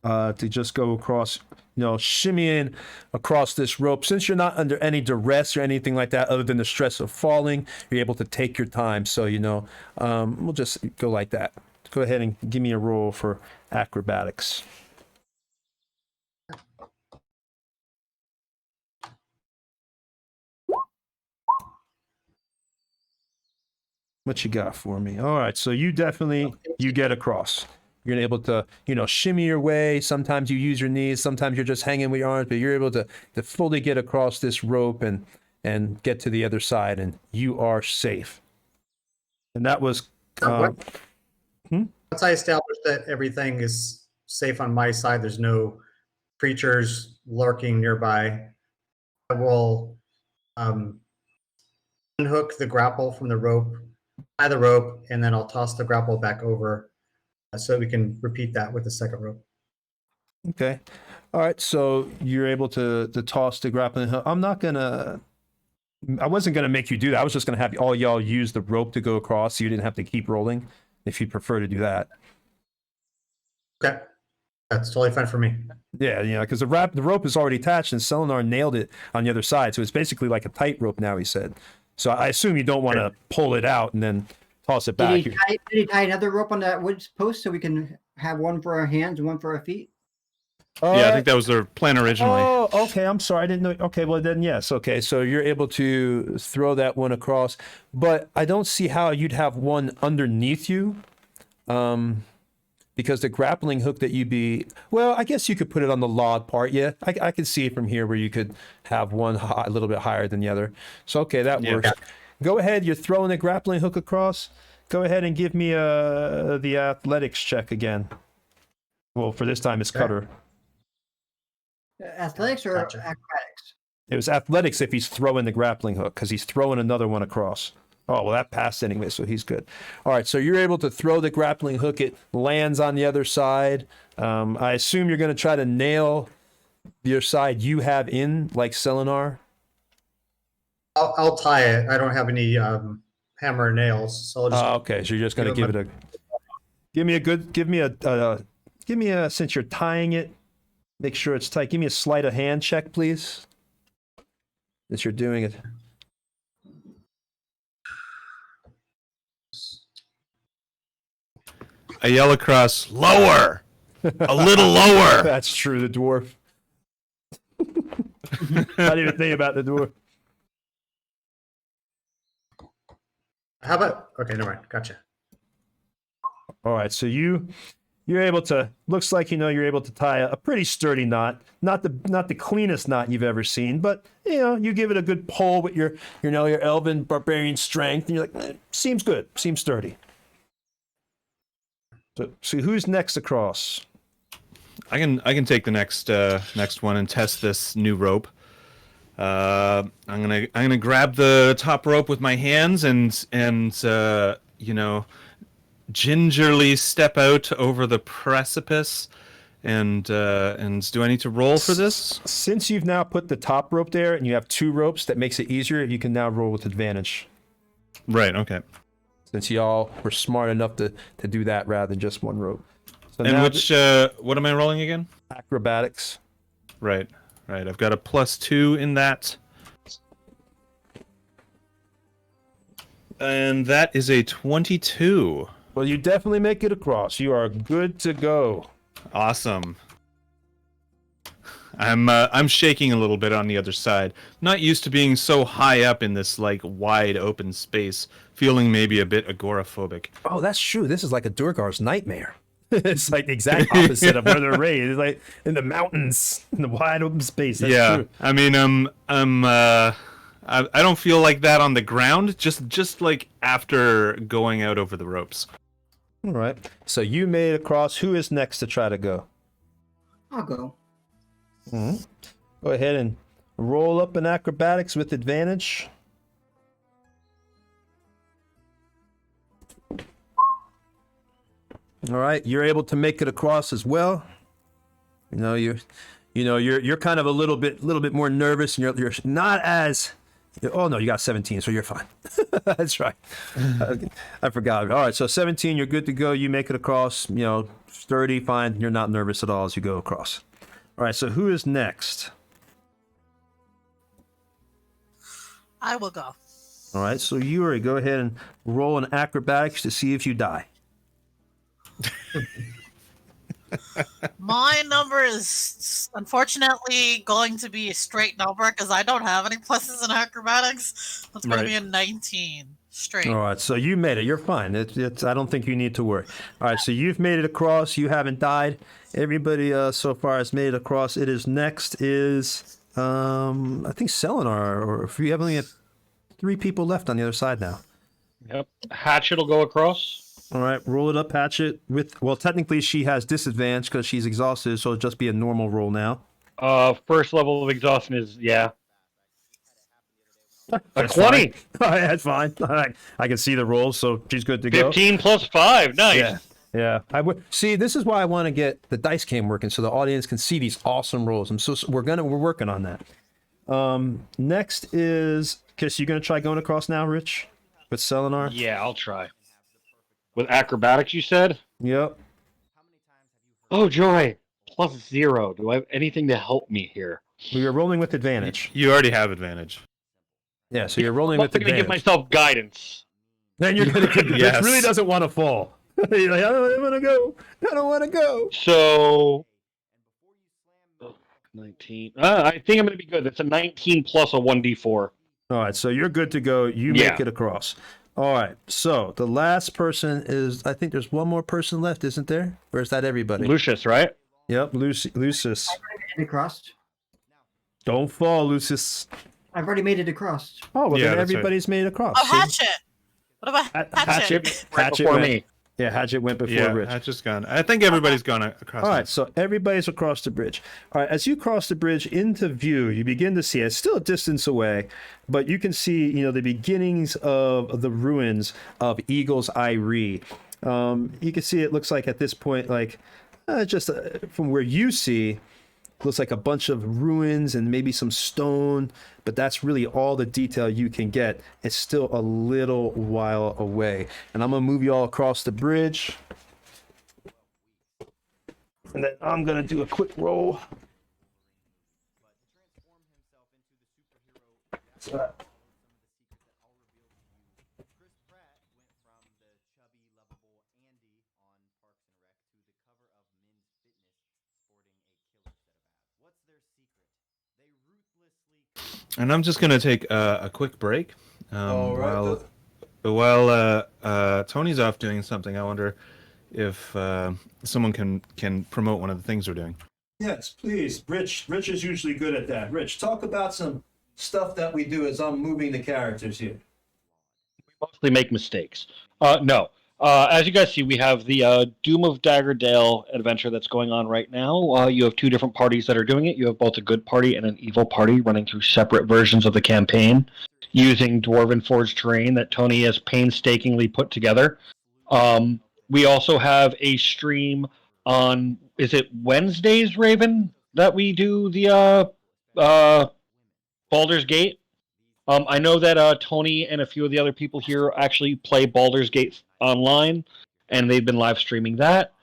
to just go across, shimmying across this rope. Since you're not under any duress or anything like that, other than the stress of falling, you're able to take your time. So, we'll just go like that. Go ahead and give me a roll for acrobatics. What you got for me? All right, so you get across. You're able to, shimmy your way. Sometimes you use your knees. Sometimes you're just hanging with your arms, but you're able to fully get across this rope and get to the other side, and you are safe. And that was Uh, Once I establish that everything is safe on my side, there's no creatures lurking nearby, I will unhook the grapple from the rope, tie the rope, and then I'll toss the grapple back over so we can repeat that with the second rope. Okay. All right. So you're able to toss the grappling hook. I wasn't gonna make you do that. I was just gonna have all y'all use the rope to go across, so you didn't have to keep rolling. If you prefer to do that. Okay, that's totally fine for me. Yeah, because the rope is already attached, and Selenar nailed it on the other side, so it's basically like a tightrope now. He said. So I assume you don't want to pull it out and then toss it back. Did he tie another rope on that wood post so we can have one for our hands and one for our feet? Yeah, I think that was their plan originally. Oh, okay. I'm sorry. I didn't know. Okay, well then, yes. Okay, so you're able to throw that one across, but I don't see how you'd have one underneath you, because the grappling hook that you'd be. Well, I guess you could put it on the log part. Yeah, I can see it from here where you could have one a little bit higher than the other. So okay, that works. Go ahead. You're throwing the grappling hook across. Go ahead and give me the athletics check again. Well, for this time it's cutter. Athletics or acrobatics? It was athletics if he's throwing the grappling hook, because he's throwing another one across. Oh, well, that passed anyway, so he's good. All right, so you're able to throw the grappling hook. It lands on the other side. I assume you're going to try to nail your side you have in, like Selenar. I'll tie it. I don't have any hammer and nails, so I'll just. Okay, so you're just going to give it a. Give me a. Since you're tying it, make sure it's tight. Give me a sleight of hand check, please. Since you're doing it. I yell across, lower! A little lower! That's true, the dwarf. I didn't even think about the dwarf. How about? Okay, never mind. Gotcha. All right, so you're able to. Looks like you're able to tie a pretty sturdy knot. Not the cleanest knot you've ever seen, but you give it a good pull with your your elven barbarian strength, and you're like, seems good, seems sturdy. So who's next across? I can take the next one and test this new rope. I'm gonna grab the top rope with my hands and gingerly step out over the precipice. And do I need to roll for this? Since you've now put the top rope there and you have two ropes, that makes it easier. You can now roll with advantage. Right. Okay. Since y'all were smart enough to do that rather than just one rope. So and what am I rolling again? Acrobatics. Right. I've got a +2 in that. And that is a 22. Well, you definitely make it across. You are good to go. Awesome. I'm shaking a little bit on the other side. Not used to being so high up in this wide open space, feeling maybe a bit agoraphobic. Oh, that's true. This is like a Durgar's nightmare. It's like the exact opposite of where they're raised. It's like in the mountains, in the wide open space. That's true. I mean, I don't feel like that on the ground. Just like after going out over the ropes. All right. So you made it across. Who is next to try to go? I'll go. Mm-hmm. Go ahead and roll up in acrobatics with advantage. All right, you're able to make it across as well. You're kind of a little bit more nervous, and you're not as. Oh no, you got 17, so you're fine. That's right. I forgot. All right, so 17, you're good to go. You make it across. Sturdy, fine. You're not nervous at all as you go across. All right, so who is next? I will go. All right, so Yuri, go ahead and roll an acrobatics to see if you die. My number is unfortunately going to be a straight number because I don't have any pluses in acrobatics. That's going to be a 19 straight. All right, so you made it. You're fine. It's. I don't think you need to worry. All right, so you've made it across. You haven't died. Everybody so far has made it across. It is next is I think Selenar, or if you have only 3 people left on the other side now. Yep. Hatchet will go across. All right, roll it up, Hatchet. Well, technically she has disadvantage because she's exhausted, so it'll just be a normal roll now. First level of exhaustion is a That's 20. Fine. That's fine. All right. I can see the rolls, so she's good to go. 15 plus 5. Nice. Yeah. Yeah. I would see. This is why I want to get the dice cam working so the audience can see these awesome rolls. We're working on that. Next is Kiss. You gonna try going across now, Rich, with Selenar? Yeah, I'll try. With acrobatics, you said? Yep. Oh, joy. Plus 0. Do I have anything to help me here? We are rolling with advantage. You already have advantage. Yeah. So you're rolling I'm with going to advantage. give myself guidance. Then you're gonna. Yes. Rich really doesn't want to fall. He's like, I don't want to go. I don't want to go. So, 19. I think I'm going to be good. It's a 19 plus a 1d4. All right, so you're good to go. You Yeah. make it across. All right, so the last person is, I think there's one more person left, isn't there? Or is that everybody? Lucius, right? Yep, Lucius. Made it across. Don't fall, Lucius. I've already made it across. Oh, well, Yeah, then that's right. everybody's made it across. Oh, See? Hatchet. What about Hatchet? Hatchet Before went, me. Yeah, Hatchet went before Yeah, Rich. that's just gone. I think everybody's gone across. All now. right, so everybody's across the bridge. All right, as you cross the bridge into view, you begin to see it's still a distance away, but you can see, the beginnings of the ruins of Eagle's Eyrie. You can see it looks like at this point, like from where you see, looks like a bunch of ruins and maybe some stone, but that's really all the detail you can get. It's still a little while away. And I'm gonna move you all across the bridge. And then I'm gonna do a quick roll. And I'm just gonna take a quick break. All right. While Tony's off doing something, I wonder if someone can promote one of the things we're doing. Yes, please. Rich is usually good at that. Rich, talk about some stuff that we do as I'm moving the characters here. Mostly make mistakes. No. As you guys see, we have the Doom of Daggerdale adventure that's going on right now. You have two different parties that are doing it. You have both a good party and an evil party running through separate versions of the campaign using Dwarven Forge terrain that Tony has painstakingly put together. We also have a stream on, is it Wednesdays, Raven, that we do the Baldur's Gate? I know that Tony and a few of the other people here actually play Baldur's Gate online, and they've been live streaming that.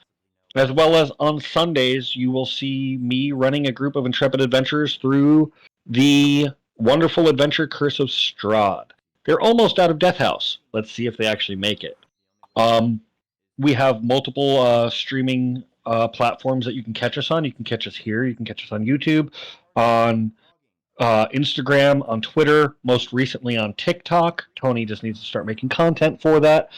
As well as on Sundays, you will see me running a group of intrepid adventurers through the wonderful adventure Curse of Strahd. They're almost out of Death House. Let's see if they actually make it. We have multiple streaming platforms that you can catch us on. You can catch us here. You can catch us on YouTube, on Instagram, on Twitter, most recently on TikTok. Tony just needs to start making content for that.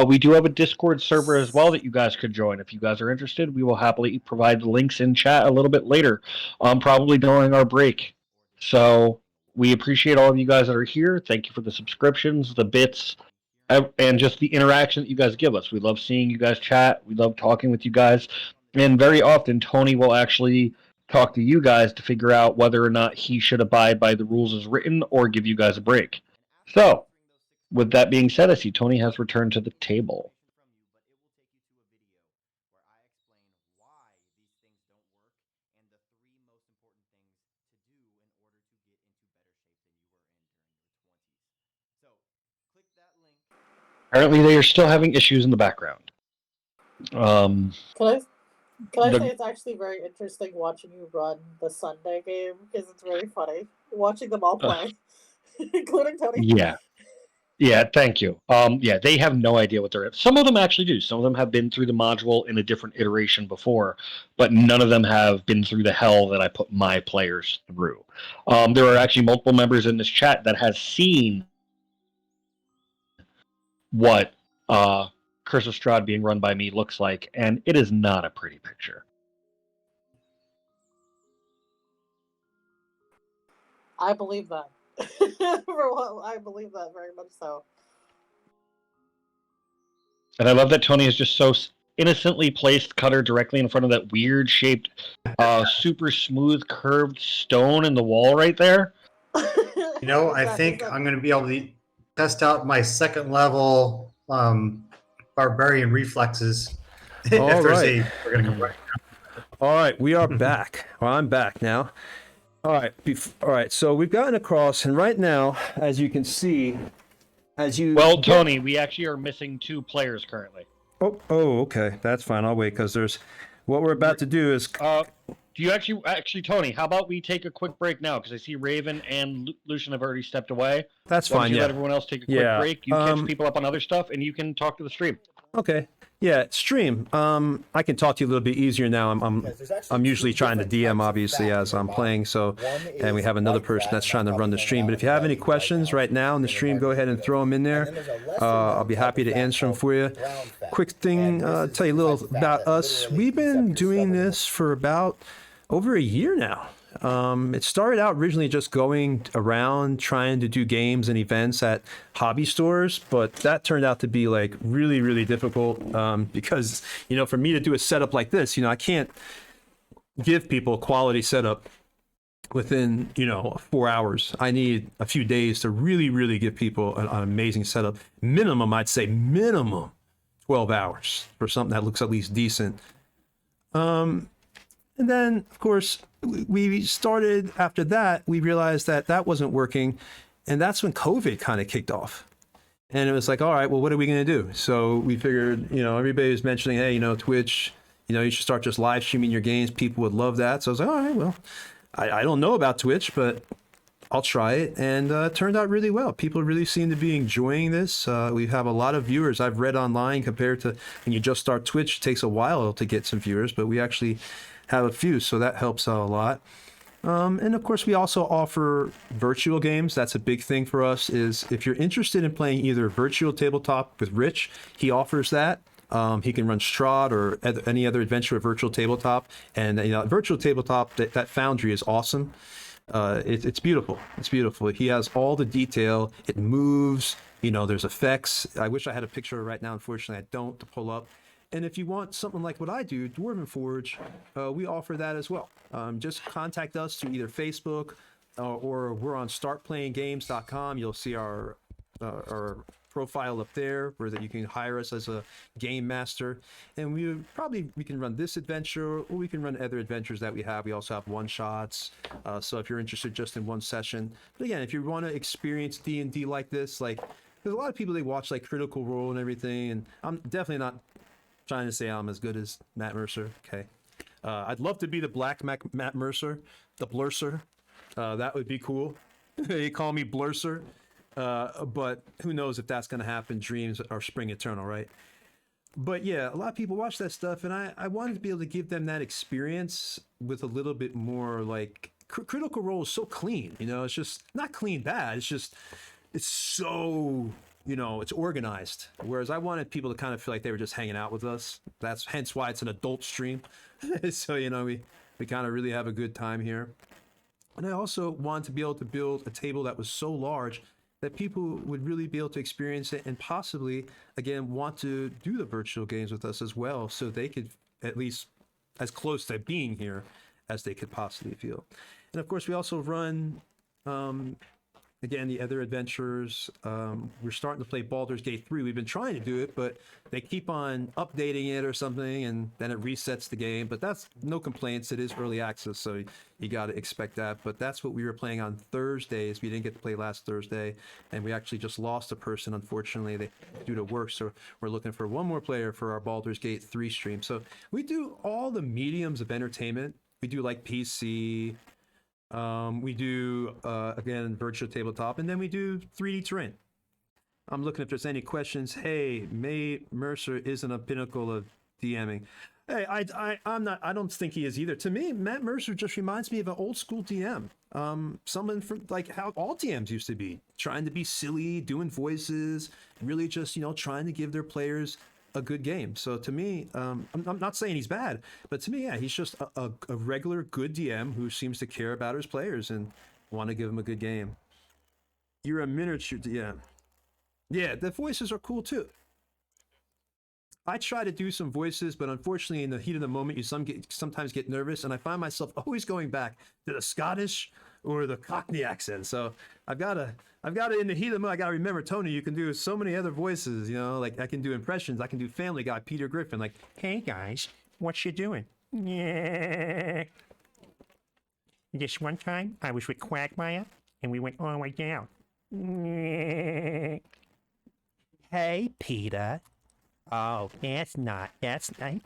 We do have a Discord server as well that you guys could join. If you guys are interested, we will happily provide the links in chat a little bit later, probably during our break. So we appreciate all of you guys that are here. Thank you for the subscriptions, the bits, and just the interaction that you guys give us. We love seeing you guys chat. We love talking with you guys. And very often, Tony will actually talk to you guys to figure out whether or not he should abide by the rules as written or give you guys a break. So, with that being said, I see Tony has returned to the table. Apparently, they are still having issues in the background. Can I The- say it's actually very interesting watching you run the Sunday game because it's very funny watching them all play, including Tony. Yeah, thank you. Yeah, they have no idea what they're at. Some of them actually do. Some of them have been through the module in a different iteration before, but none of them have been through the hell that I put my players through. There are actually multiple members in this chat that has seen what Curse of Strahd being run by me looks like, and it is not a pretty picture. I believe that. I believe that very much so. And I love that Tony has just so innocently placed Cutter directly in front of that weird shaped, super smooth curved stone in the wall right there. You know, I think I'm going to be able to test out my second level barbarian reflexes. All If there's right. we're going to come right. All right, we are back. Well, I'm back now. All right, all right. So we've gotten across, and right now, as you can see, Well, Tony, we actually are missing 2 players currently. Oh, okay. That's fine. I'll wait because there's what we're about to do is. Do you actually, Tony? How about we take a quick break now? Because I see Raven and Lucian have already stepped away. That's Why don't fine. you Yeah. let everyone else take a quick break. You catch people up on other stuff, and you can talk to the stream. Okay. Yeah, stream. I can talk to you a little bit easier now. I'm usually trying to DM obviously as I'm playing. So, and we have another person that's trying to run the stream. But if you have any questions right now in the stream, go ahead and throw them in there. I'll be happy to answer them for you. Quick thing, tell you a little about us. We've been doing this for about over a year now. It started out originally just going around trying to do games and events at hobby stores, but that turned out to be like really, really difficult because, for me to do a setup like this, I can't give people a quality setup within, 4 hours. I need a few days to really, really give people an amazing setup. Minimum, I'd say minimum 12 hours for something that looks at least decent. And then, of course, we started after that, we realized that that wasn't working. And that's when COVID kind of kicked off. And it was like, all right, well, what are we going to do? So we figured, everybody was mentioning, hey, Twitch, you should start just live streaming your games. People would love that. So I was like, all right, well, I don't know about Twitch, but I'll try it. And it turned out really well. People really seem to be enjoying this. We have a lot of viewers. I've read online compared to when you just start Twitch, it takes a while to get some viewers, but we actually have a few, so that helps out a lot. And of course, we also offer virtual games. That's a big thing for us. Is if you're interested in playing either virtual tabletop with Rich, he offers that. He can run Strahd or any other adventure with virtual tabletop. And virtual tabletop, that Foundry is awesome. It's beautiful. It's beautiful. He has all the detail. It moves. There's effects. I wish I had a picture right now. Unfortunately, I don't to pull up. And if you want something like what I do, Dwarven Forge, we offer that as well. Just contact us through either Facebook or we're on startplayinggames.com. You'll see our profile up there where that you can hire us as a game master. And we can run this adventure or we can run other adventures that we have. We also have one-shots. So if you're interested just in one session. But again, if you want to experience D&D like this, there's a lot of people, they watch Critical Role and everything. And I'm definitely not trying to say I'm as good as Matt Mercer. Okay. I'd love to be the Black Matt Mercer, the Blurser. That would be cool. They call me Blurser. But who knows if that's going to happen. Dreams are spring eternal, right? But yeah, a lot of people watch that stuff, and I wanted to be able to give them that experience with a little bit more Critical Role is so clean. It's just not clean bad. It's so... it's organized. Whereas I wanted people to kind of feel like they were just hanging out with us. That's hence why it's an adult stream. So, we kind of really have a good time here. And I also wanted to be able to build a table that was so large that people would really be able to experience it and possibly, again, want to do the virtual games with us as well. So they could at least as close to being here as they could possibly feel. And of course, we also run... again, the other adventures, we're starting to play Baldur's Gate 3. We've been trying to do it, but they keep on updating it or something, and then it resets the game. But that's no complaints. It is early access, so you got to expect that. But that's what we were playing on Thursdays. We didn't get to play last Thursday, and we actually just lost a person, unfortunately, due to work. So we're looking for one more player for our Baldur's Gate 3 stream. So we do all the mediums of entertainment. We do PC... we do, again, virtual tabletop, and then we do 3D terrain. I'm looking if there's any questions. Hey, Mercer isn't a pinnacle of DMing. Hey, I don't think he is either. To me, Matt Mercer just reminds me of an old school DM. Someone from how all DMs used to be, trying to be silly, doing voices, really just, trying to give their players a good game. So to me, I'm not saying he's bad, but to me, yeah, he's just a regular good DM who seems to care about his players and want to give them a good game. You're a miniature DM. Yeah, the voices are cool too. I try to do some voices, but unfortunately, in the heat of the moment, you sometimes get nervous, and I find myself always going back to the Scottish or the Cockney accent. So I've got to in the heat of the moment, I got to remember, Tony, you can do so many other voices. You know, like I can do impressions. I can do Family Guy, Peter Griffin, like, "Hey guys, what you doing?" Yeah. This one time, I was with Quagmire, and we went all the way down. Yeah. Hey, Peter. Oh, that's not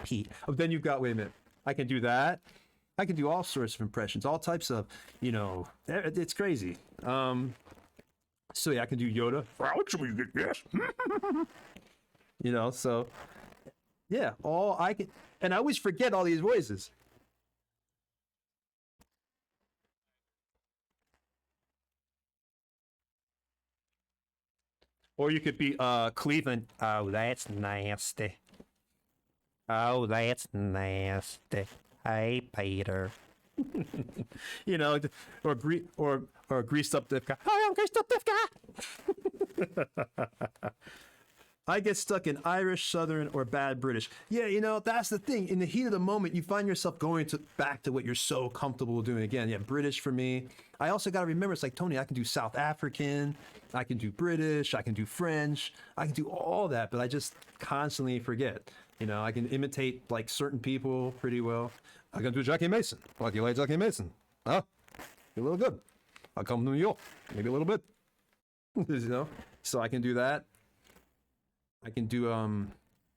Pete. Oh, then you've got, wait a minute. I can do that. I can do all sorts of impressions, all types of, you know, it's crazy. So yeah, I can do Yoda. Yes. You know, so yeah, all I can, and I always forget all these voices. Or you could be Cleveland. Oh, that's nasty. Oh, that's nasty. Hey, Peter. You know, or greased up deaf guy. Oh, I'm greased up deaf guy. I get stuck in Irish, Southern, or bad British. Yeah, you know, that's the thing. In the heat of the moment, you find yourself going back to what you're so comfortable doing again. Yeah, British for me. I also got to remember, it's like, Tony, I can do South African, I can do British, I can do French, I can do all that, but I just constantly forget. You know, I can imitate like certain people pretty well. I can do Jackie Mason. Like you like Jackie Mason? Huh? You're a little good. I'll come to New York. Maybe a little bit. You know? So I can do that. I can do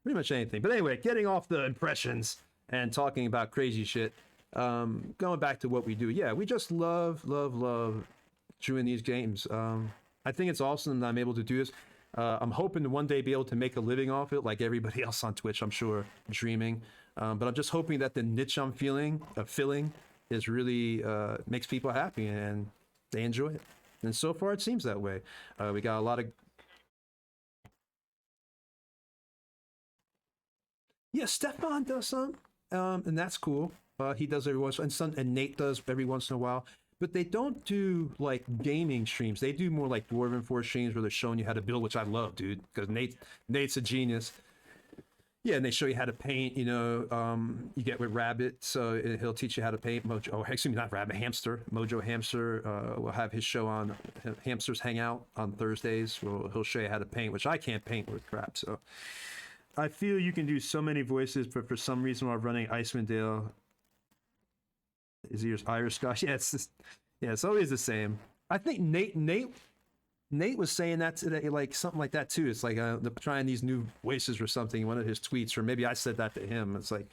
pretty much anything. But anyway, getting off the impressions and talking about crazy shit. Going back to what we do. Yeah, we just love doing these games. I think it's awesome that I'm able to do this. I'm hoping to one day be able to make a living off it, like everybody else on Twitch, I'm sure, dreaming. But I'm just hoping that the niche I'm filling is really makes people happy and they enjoy it. And so far, it seems that way. We got a lot of. Yeah, Stefan does some, and that's cool. He does every once, and Nate does every once in a while. But they don't do like gaming streams. They do more like Dwarven Forge streams where they're showing you how to build, which I love, dude, because Nate's a genius. Yeah, and they show you how to paint. You know, you get with Rabbit, so he'll teach you how to paint. Mojo, oh, excuse me, not Rabbit, Hamster. Mojo Hamster will have his show on Hamsters Hangout on Thursdays. Where he'll show you how to paint, which I can't paint with crap. So I feel you can do so many voices, but for some reason while running Icewind Dale, is he Irish Scotch? Yeah, it's always the same. I think Nate was saying that today, like something like that too. It's like trying these new voices or something. One of his tweets, or maybe I said that to him. It's like,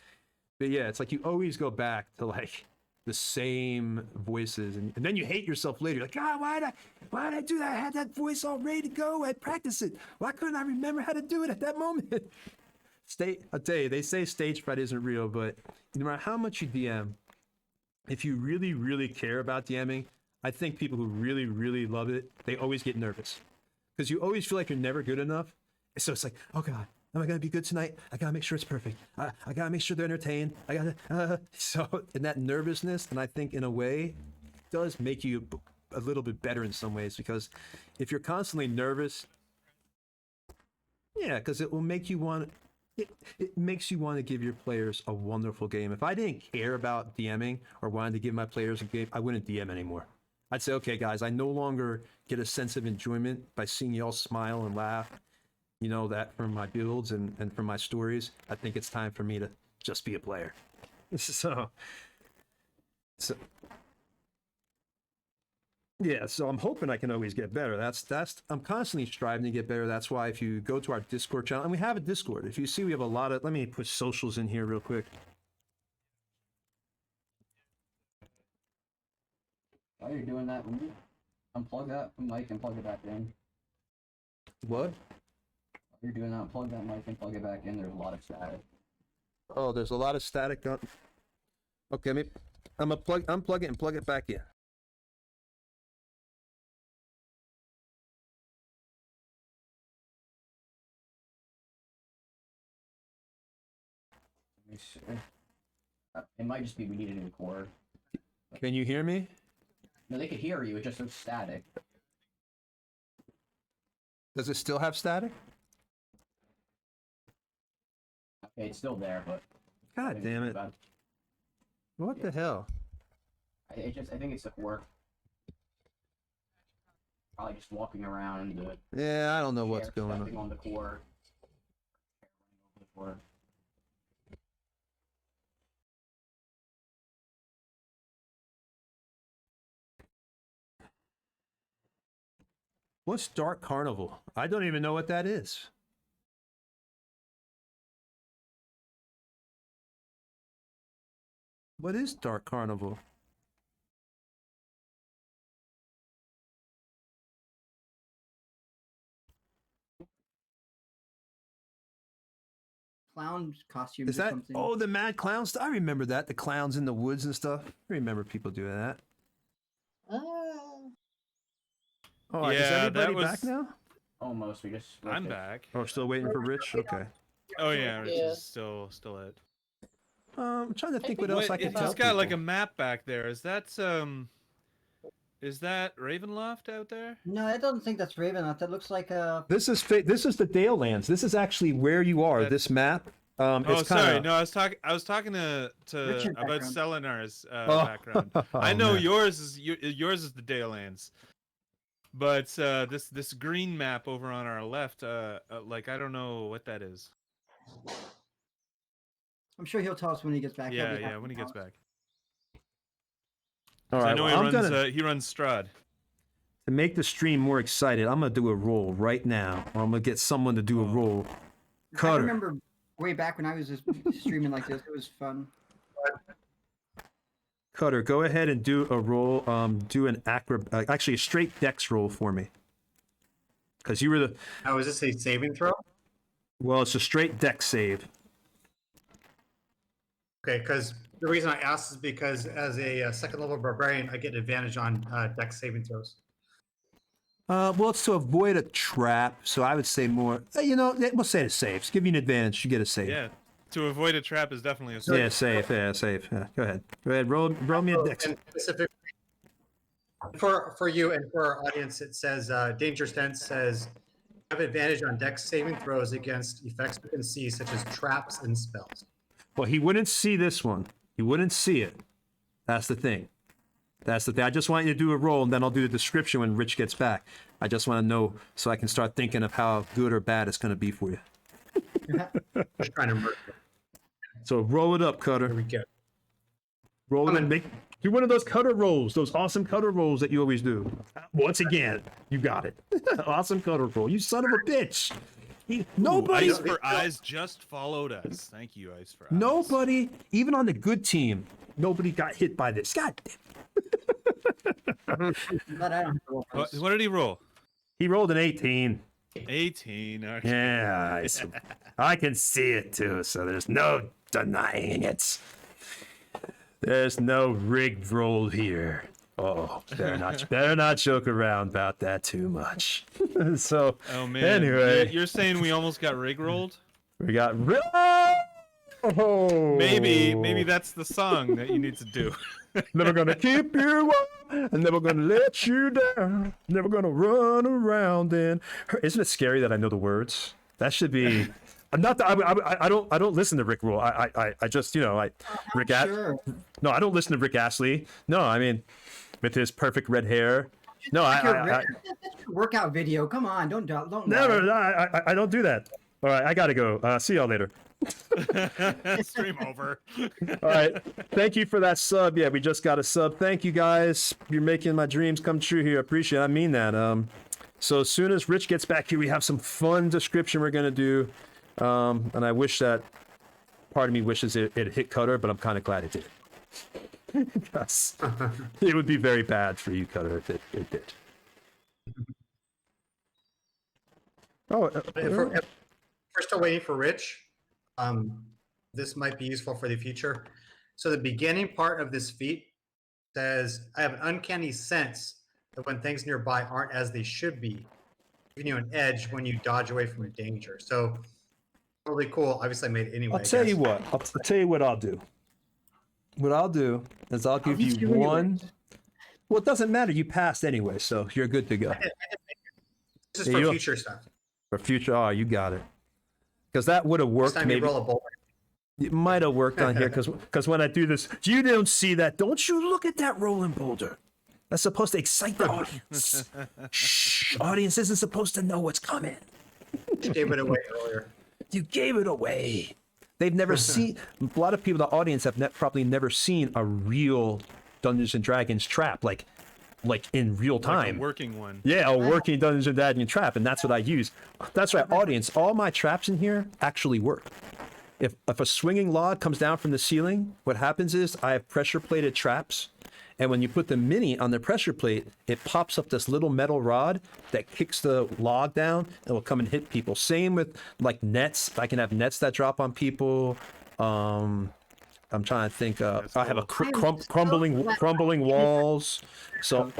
but yeah, it's like you always go back to like the same voices, and then you hate yourself later. You're like, God, why did I do that? I had that voice all ready to go. I practiced it. Why couldn't I remember how to do it at that moment? I'll tell you, they say stage fright isn't real, but no matter how much you DM, if you really, really care about DMing, I think people who really, really love it, they always get nervous because you always feel like you're never good enough. So it's like, oh God, am I going to be good tonight? I got to make sure it's perfect. I got to make sure they're entertained. I got to, so in that nervousness, and I think in a way, does make you a little bit better in some ways, because if you're constantly nervous, yeah, because it will make you want, it makes you want to give your players a wonderful game. If I didn't care about DMing or wanted to give my players a game, I wouldn't DM anymore. I'd say, okay, guys, I no longer get a sense of enjoyment by seeing y'all smile and laugh, you know, that from my builds and from my stories. I think it's time for me to just be a player. So yeah, so I'm hoping I can always get better. That's I'm constantly striving to get better. That's why if you go to our Discord channel, and we have a Discord, if you see we have a lot of, let me put socials in here real quick. While you're doing that, when you unplug that mic and plug it back in. What? While you're doing that, plug that mic and plug it back in. There's a lot of static. Oh, there's a lot of static on. Okay, I'm gonna unplug it and plug it back in. Let me see. It might just be we need a new cord. Can you hear me? No, they could hear you. It just looks static. Does it still have static? It's still there, but God damn it! What the hell? I think it's at work. Probably just walking around. Yeah, I don't know what's going stepping on. on the core. Running over the core. What's Dark Carnival? I don't even know what that is. What is Dark Carnival? Clown costumes Is or that? something. Oh, the Mad Clowns. I remember that. The clowns in the woods and stuff. I remember people doing that. All right, is Yeah, everybody that was- back now? Almost. We just. I'm rotated. back. Oh, still waiting for Rich? Okay. Oh yeah, Rich Yeah. is still it. I'm trying to think what else I Wait, can it's tell just got like a people. map back there. Is that Ravenloft out there? No, I don't think that's Ravenloft. That looks like a. This is this is the Dale Lands. This is actually where you are. That's- This map. Oh, It's sorry. kinda... No, I was talking to Richard about background. Selenar's Oh. background. Oh, I know man. yours is the Dale Lands, but this green map over on our left, like I don't know what that is. I'm sure he'll tell us when he gets back. He'll Yeah, be yeah, happy when he to gets tell us. back. All 'Cause right, I know well, I'm he runs gonna he runs Strahd. to make the stream more excited. I'm gonna do a roll right now. Or I'm gonna get someone to do a roll. I Cutter. remember way back when I was just streaming like this. It was fun. Cutter, go ahead and do a roll. Do an actually a straight dex roll for me. Because you were the Now, is this a saving throw? well, it's a straight dex save. Okay, because the reason I asked is because as a second level barbarian, I get advantage on dex saving throws. Well, it's to avoid a trap. So I would say more. We'll say the saves. Give you an advantage. You get a save. Yeah, to avoid a trap is definitely a Yeah, save. Yeah, save. Yeah, go ahead. Go ahead. Roll me a dex. And specifically for you and for our audience, it says danger sense says have advantage on dex saving throws against effects you can see, such as traps and spells. Well, he wouldn't see this one. He wouldn't see it. That's the thing. That's the thing. I just want you to do a roll, and then I'll do the description when Rich gets back. I just want to know so I can start thinking of how good or bad it's going to be for you. Just trying to murder. So roll it up, Cutter. Here we go. Roll it and do one of those Cutter rolls, those awesome Cutter rolls that you always do. Once again, you got it. Awesome Cutter roll. You son of a bitch. Nobody, Ice for Eyes just followed us. Thank you, Ice for Eyes. nobody, even on the good team, nobody got hit by this. God damn. But I don't have to roll for What, this. what did he roll? He rolled an 18. 18. Okay. Yeah, I can see it too, so there's no denying it. There's no rigged roll here. Oh, better not joke around about that too much. So, Oh man. anyway, You're saying we almost got rig rolled? we got oh, Maybe that's the song that you need to do. Never gonna keep you up, and never gonna let you down. Never gonna run around in. Isn't it scary that I know the words? That should be. I'm not. I don't listen to Rick Roll. I just Rick. Sure. No, I don't listen to Rick Astley. No, I mean, with his perfect red hair. No, That's your workout video. Come on, don't never. lie. I don't do that. All right, I gotta go. See y'all later. Stream over. All right. Thank you for that sub. Yeah, we just got a sub. Thank you guys. You're making my dreams come true here. I appreciate it. I mean that. So as soon as Rich gets back here, we have some fun description we're gonna do. And I wish that part of me wishes it hit Cutter, but I'm kind of glad it did. Because it would be very bad for you, Cutter, if it did. Oh, If we're still waiting for Rich, this might be useful for the future. So the beginning part of this feat says, I have an uncanny sense that when things nearby aren't as they should be, giving you an edge when you dodge away from a danger. So really cool. Obviously I made it anyway. I'll tell you what. I'll tell you what I'll do. What I'll do is I'll give you one. Well, it doesn't matter. You passed anyway, so you're good to go. This is for future stuff. For future, oh, you got it. Because that would have Next worked. time you Maybe. roll a bowl, It might have worked on here because when I do this, you don't see that. Don't you look at that rolling boulder. That's supposed to excite the audience. Shh, audience isn't supposed to know what's coming. You gave it away earlier. You gave it away. They've never seen, a lot of people in the audience have probably never seen a real Dungeons and Dragons trap, like in real time. Like a working one. Yeah, a working Dungeons and Dragons trap, and that's what I use. That's right, audience. All my traps in here actually work. If a swinging log comes down from the ceiling, what happens is I have pressure plated traps, and when you put the mini on the pressure plate, it pops up this little metal rod that kicks the log down and will come and hit people. Same with like nets. I can have nets that drop on people. I'm trying to think. I have a crumbling walls. So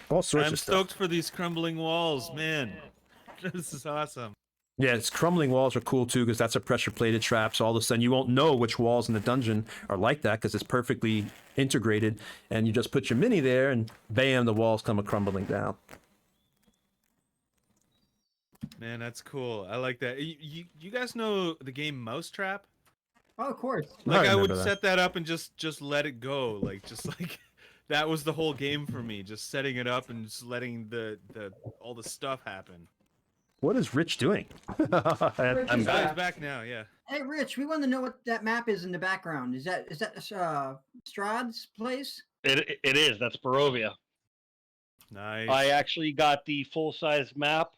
all sorts I'm of stuff. stoked for these crumbling walls, man. This is awesome. Yeah, it's crumbling walls are cool too because that's a pressure plated trap. So all of a sudden you won't know which walls in the dungeon are like that because it's perfectly integrated, and you just put your mini there and bam, the walls come a crumbling down. Man, that's cool. I like that. You guys know the game Mousetrap? Oh, of course. Like I would remember that. set that up and just let it go. Like that was the whole game for me. Just setting it up and just letting the all the stuff happen. What is Rich doing? I'm back now. Yeah. Hey, Rich, we want to know what that map is in the background. Is that Strahd's place? It is. That's Barovia. Nice. I actually got the full-size map.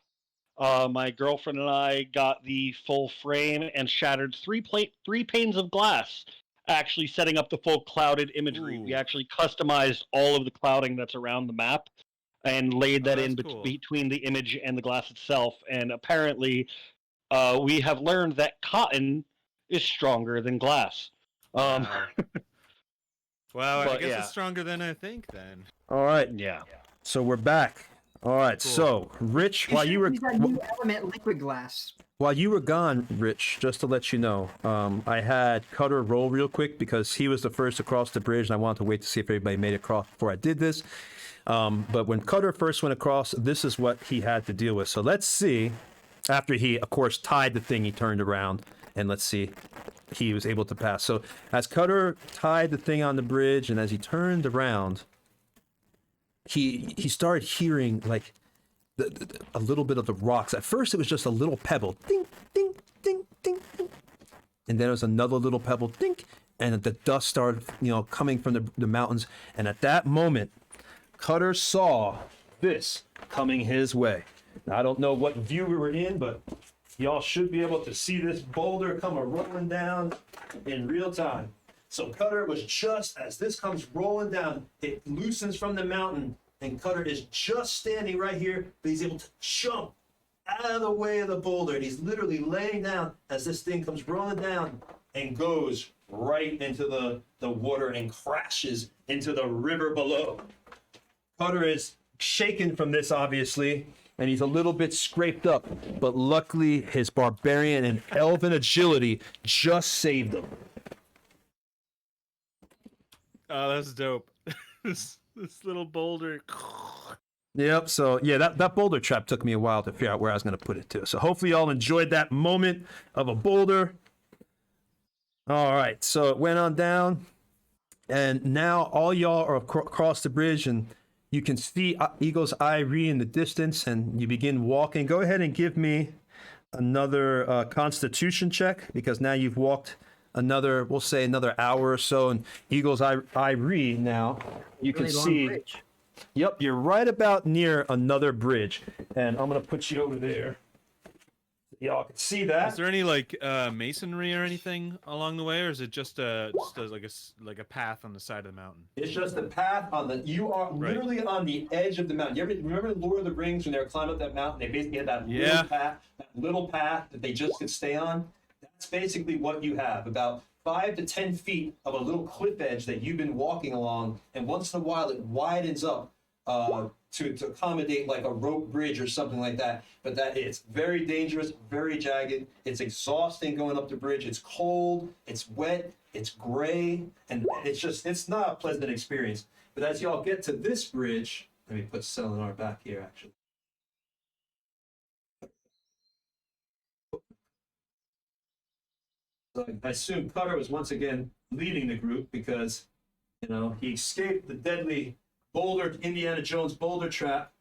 My girlfriend and I got the full frame and shattered three panes of glass, actually setting up the full clouded imagery. Ooh. We actually customized all of the clouding that's around the map and laid that in cool. between the image and the glass itself. And apparently, we have learned that cotton is stronger than glass. Wow, I but guess yeah. it's stronger than I think then. All right, Yeah. so we're back. All right, Cool. so Rich, while you were Use that new element liquid glass. gone, Rich, just to let you know, I had Cutter roll real quick because he was the first to cross the bridge, and I wanted to wait to see if everybody made it across before I did this. But when Cutter first went across, this is what he had to deal with. So let's see. After he, of course, tied the thing, he turned around, and let's see. He was able to pass. So as Cutter tied the thing on the bridge, and as he turned around, he started hearing like a little bit of the rocks. At first, it was just a little pebble, ding, ding, ding, ding, ding, and then it was another little pebble, ding, and the dust started, coming from the mountains. And at that moment, Cutter saw this coming his way. Now, I don't know what view we were in, but y'all should be able to see this boulder come rolling down in real time. So Cutter was just, as this comes rolling down, it loosens from the mountain, and Cutter is just standing right here, but he's able to jump out of the way of the boulder, and he's literally laying down as this thing comes rolling down and goes right into the water and crashes into the river below. Cutter is shaken from this, obviously, and he's a little bit scraped up, but luckily his barbarian and elven agility just saved him. Oh, that's dope. this little boulder. Yep, so yeah, that boulder trap took me a while to figure out where I was going to put it to. So hopefully y'all enjoyed that moment of a boulder. All right, so it went on down, and now all y'all are across the bridge, and you can see Eagle's Eye in the distance, and you begin walking. Go ahead and give me another Constitution check, because now you've walked we'll say another hour or so, and Eagle's Eye now you can Really long see. bridge. Yep, you're right about near another bridge, and I'm gonna put you over there. Y'all can see that. Is there any masonry or anything along the way, or is it just a path on the side of the mountain? It's just a path you are literally on the edge of the mountain. You ever remember Lord of the Rings when they were climbing up that mountain? They basically had that little path that they just could stay on. That's basically what you have, about 5 to 10 feet of a little cliff edge that you've been walking along, and once in a while it widens up to accommodate like a rope bridge or something like that. But it's very dangerous, very jagged. It's exhausting going up the bridge. It's cold, it's wet, it's gray, and it's not a pleasant experience. But as y'all get to this bridge, let me put Selenar back here actually. So I assume Cutter was once again leading the group because, he escaped the deadly Indiana Jones boulder trap.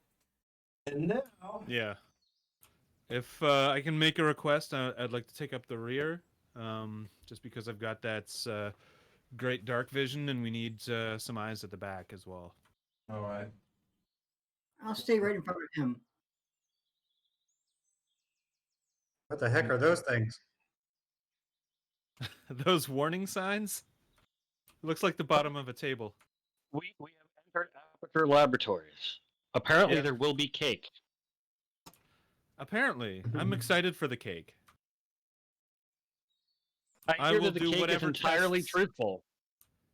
And now... Yeah. If I can make a request, I'd like to take up the rear, just because I've got that great dark vision, and we need some eyes at the back as well. All right. I'll stay right in front of him. What the heck are those things? Those warning signs? Looks like the bottom of a table. We have entered Aperture Laboratories. Apparently, Yeah. there will be cake. Apparently, I'm excited for the cake. I I hear will that the do cake is whatever entirely tests- truthful.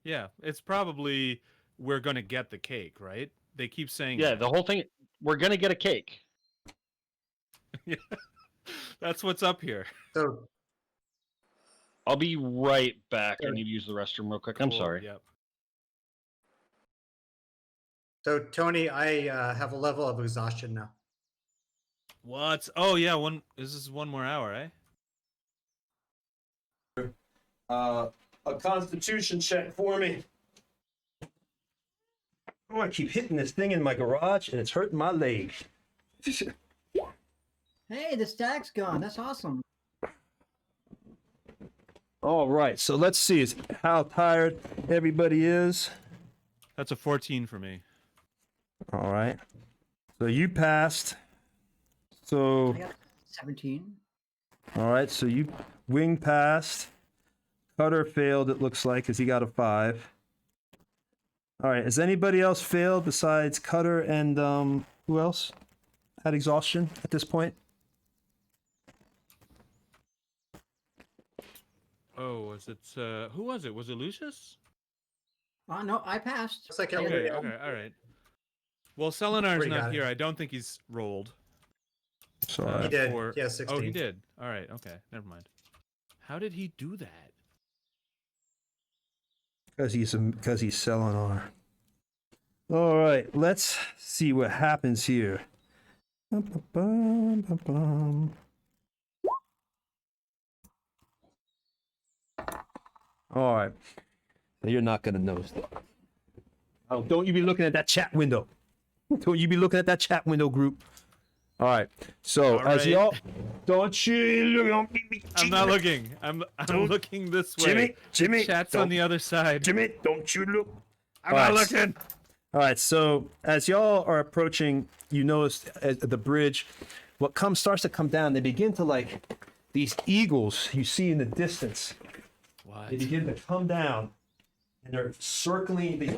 Yeah, it's probably we're gonna get the cake, right? They keep saying Yeah, that. the whole thing. We're gonna get a cake. Yeah. That's what's up here. So I'll be right back. I need to use the restroom real quick. I'm Cool, sorry. Yep. So Tony, I have a level of exhaustion now. What? Oh yeah, this is one more hour, eh? A constitution check for me. Oh, I keep hitting this thing in my garage and it's hurting my leg. Hey, the stag's gone. That's awesome. All right, so let's see how tired everybody is. That's a 14 for me. All right. So you passed. So, I got 17. all right, so you wing passed. Cutter failed, it looks like, because he got a 5. All right, has anybody else failed besides Cutter and who else had exhaustion at this point? Oh, was it who was it? Was it Lucius? No, I passed. Looks like I got Okay, everybody. okay, all right. Well, Selenar's Pretty not got it. here. I don't think he's rolled. Sorry. He did. for- He has 16. Oh, he did. All right, okay, never mind. How did he do that? Because he's Selenar. All right, let's see what happens here. Bum. All right, so you're not gonna notice that. Oh, don't you be looking at that chat window. Don't you be looking at that chat window, group. All right, so All as right. y'all, don't you look on me. I'm not looking. I'm Don't- looking this way. Jimmy, Chat's on the other side. Jimmy, don't you look. I'm not All right. looking. All right, so as y'all are approaching, you notice at the bridge, what starts to come down. They begin to these eagles you see in the distance. What? They begin to come down, and they're circling.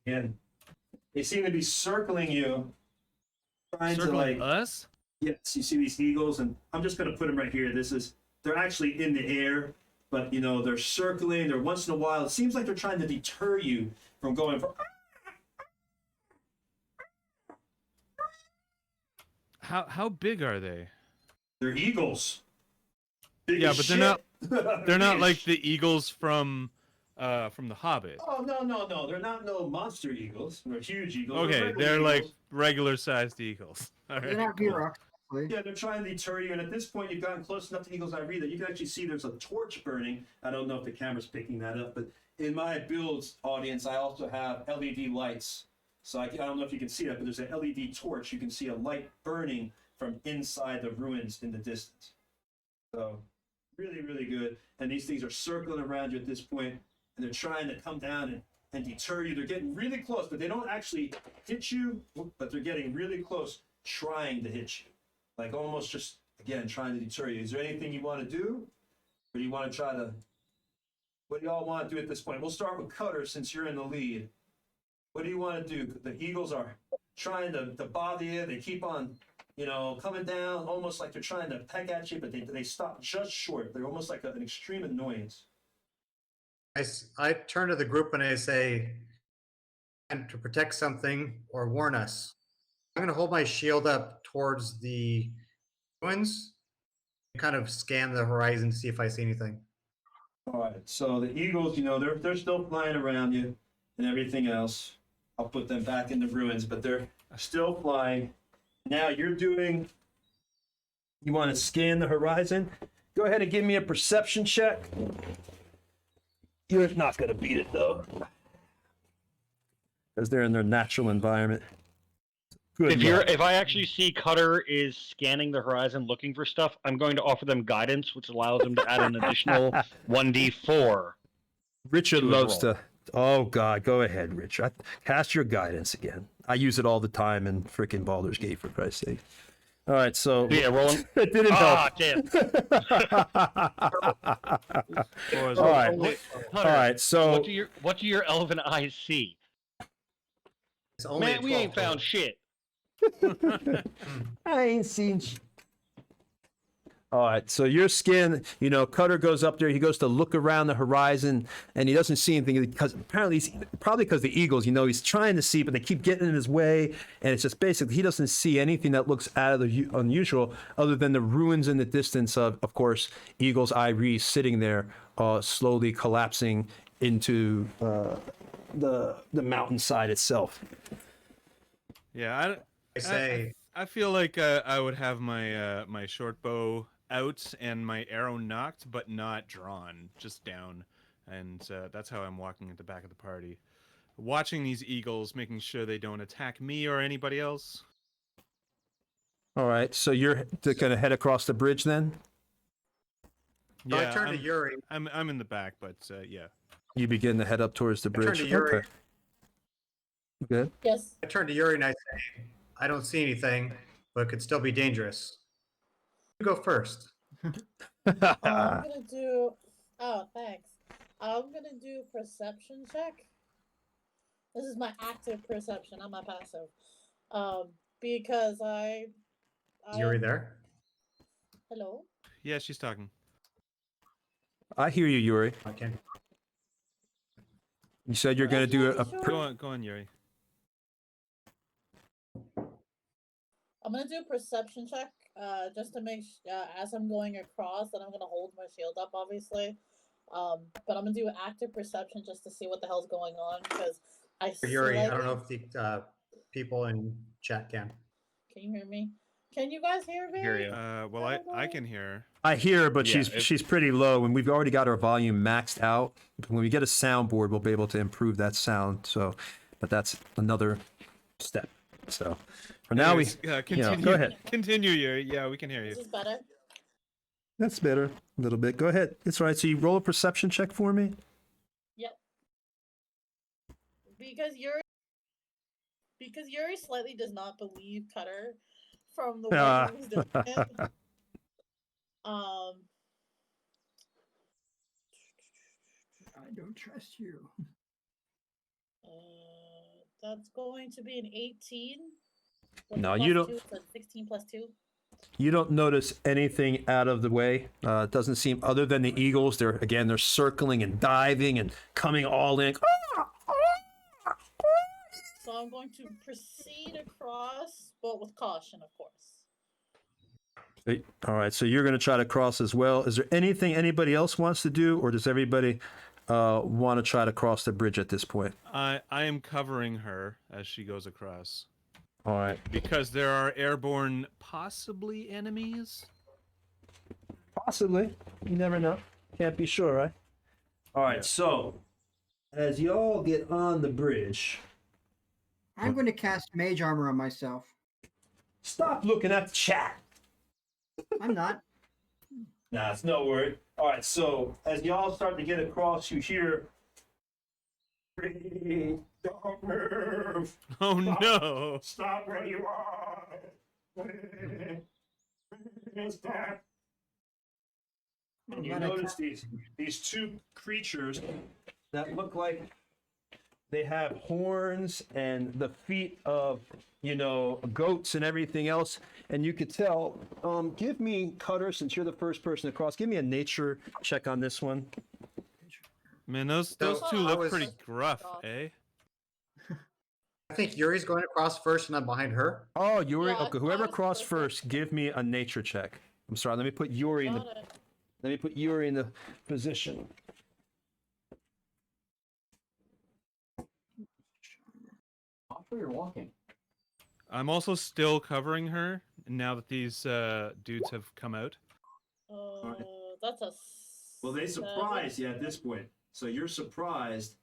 Again, they seem to be circling you, trying Circling to us? Yes, you see these eagles, and I'm just going to put them right here. They're actually in the air, but they're circling. They're once in a while. It seems like they're trying to deter you from going for. How big are they? They're eagles. Big Yeah, as but shit. they're not Big like as the eagles from The Hobbit. Oh no! They're not no monster eagles. They're huge eagles. Okay, regular they're like eagles. regular sized eagles. All They're right. not Bureaucracy. Yeah, they're trying to deter you, and at this point, you've gotten close enough to eagles. I read that you can actually see there's a torch burning. I don't know if the camera's picking that up, but in my builds audience, I also have LED lights. So I don't know if you can see that, but there's an LED torch. You can see a light burning from inside the ruins in the distance. So really, really good. And these things are circling around you at this point, and they're trying to come down and deter you. They're getting really close, but they don't actually hit you, but they're getting really close, trying to hit you. Like almost just, again, trying to deter you. Is there anything you want to do? Or do you want to try to, what do y'all want to do at this point? We'll start with Cutter since you're in the lead. What do you want to do? The Eagles are trying to bother you. They keep on, coming down almost like they're trying to peck at you, but they stop just short. They're almost like an extreme annoyance. I turn to the group and I say, and to protect something or warn us. I'm going to hold my shield up towards the ruins and kind of scan the horizon to see if I see anything. All right, so the Eagles, they're still flying around you and everything else. I'll put them back in the ruins, but they're still flying. Now you want to scan the horizon. Go ahead and give me a perception check. You're not going to beat it, though. Because they're in their natural environment. Good luck. If I actually see Cutter is scanning the horizon looking for stuff, I'm going to offer them guidance, which allows them to add an additional 1d4. Richard to his loves roll. to. Oh, God. Go ahead, Richard. Cast your guidance again. I use it all the time in freaking Baldur's Gate, for Christ's sake. All right, so. Yeah, rolling. It didn't help. Damn. All right. All right, so. What do your elven eyes see? It's only Man, a we 12 ain't found shit. I ain't seen. All right, so your skin, Cutter goes up there. He goes to look around the horizon, and he doesn't see anything because apparently, probably because the eagles, he's trying to see, but they keep getting in his way, and it's just basically he doesn't see anything that looks out of the unusual, other than the ruins in the distance of course, Eagle's Eye sitting there, slowly collapsing into the mountainside itself. Yeah, I feel like I would have my my short bow out and my arrow knocked, but not drawn, just down, and that's how I'm walking at the back of the party, watching these eagles, making sure they don't attack me or anybody else. All right, so you're going to head across the bridge then? So I turned to Yuri. I'm in the back, but yeah. You begin to head up towards the bridge. I turned to Yuri. Okay. Good. Yes. I turned to Yuri and I say, I don't see anything, but it could still be dangerous. You go first. I'm gonna do. Oh, thanks. I'm gonna do perception check. This is my active perception, not my passive. Because I. Is Yuri there? Hello. Yeah, she's talking. I hear you, Yuri. Okay. You said you're going to do a. Go on, Yuri. I'm gonna do a perception check, just to make as I'm going across, and I'm gonna hold my shield up, obviously. But I'm gonna do active perception just to see what the hell's going on, because Yuri, I don't know if the people in chat can. Can you hear me? Can you guys hear me? Hear you. Well, I can hear her. I hear her, but Yeah, she's pretty low, and we've already got our volume maxed out. When we get a soundboard, we'll be able to improve that sound. So, but that's another step. So, for now, Anyways, continue. go ahead. Continue, Yuri. Yeah, we can hear you. This is better. That's better a little bit. Go ahead. It's all right. So you roll a perception check for me. Yep. Because Yuri slightly does not believe Cutter from the way he was doing it. I don't trust you. That's going to be an 18. No, you don't. 2, so 16 plus 2. You don't notice anything out of the way. It doesn't seem, other than the eagles. They're circling and diving and coming all in. So I'm going to proceed across, but with caution, of course. All right, so you're going to try to cross as well. Is there anything anybody else wants to do, or does everybody want to try to cross the bridge at this point? I am covering her as she goes across. All right. Because there are airborne, possibly enemies. Possibly. You never know. Can't be sure, right? All right, so as y'all get on the bridge, I'm going to cast mage armor on myself. stop looking at the chat. I'm not. Nah, it's no word. All right, so as y'all start to get across, you hear. Don't move. Oh Stop. no! Stop where you are. Stop. And you notice these two creatures that look like they have horns and the feet of, goats and everything else. And you could tell, give me, Cutter, since you're the first person to cross, give me a nature check on this one. Man, those So, two I look was- pretty gruff, eh? I think Yuri's going across first and I'm behind her. Oh, Yuri. Yeah, Okay, whoever I was crossed first. first, give me a nature check. I'm sorry. Let me put Yuri in the. Got it. Let me put Yuri in the position. Off where you're walking. I'm also still covering her now that these dudes have come out. That's a. Well, they seven. surprised you at this point, so you're surprised,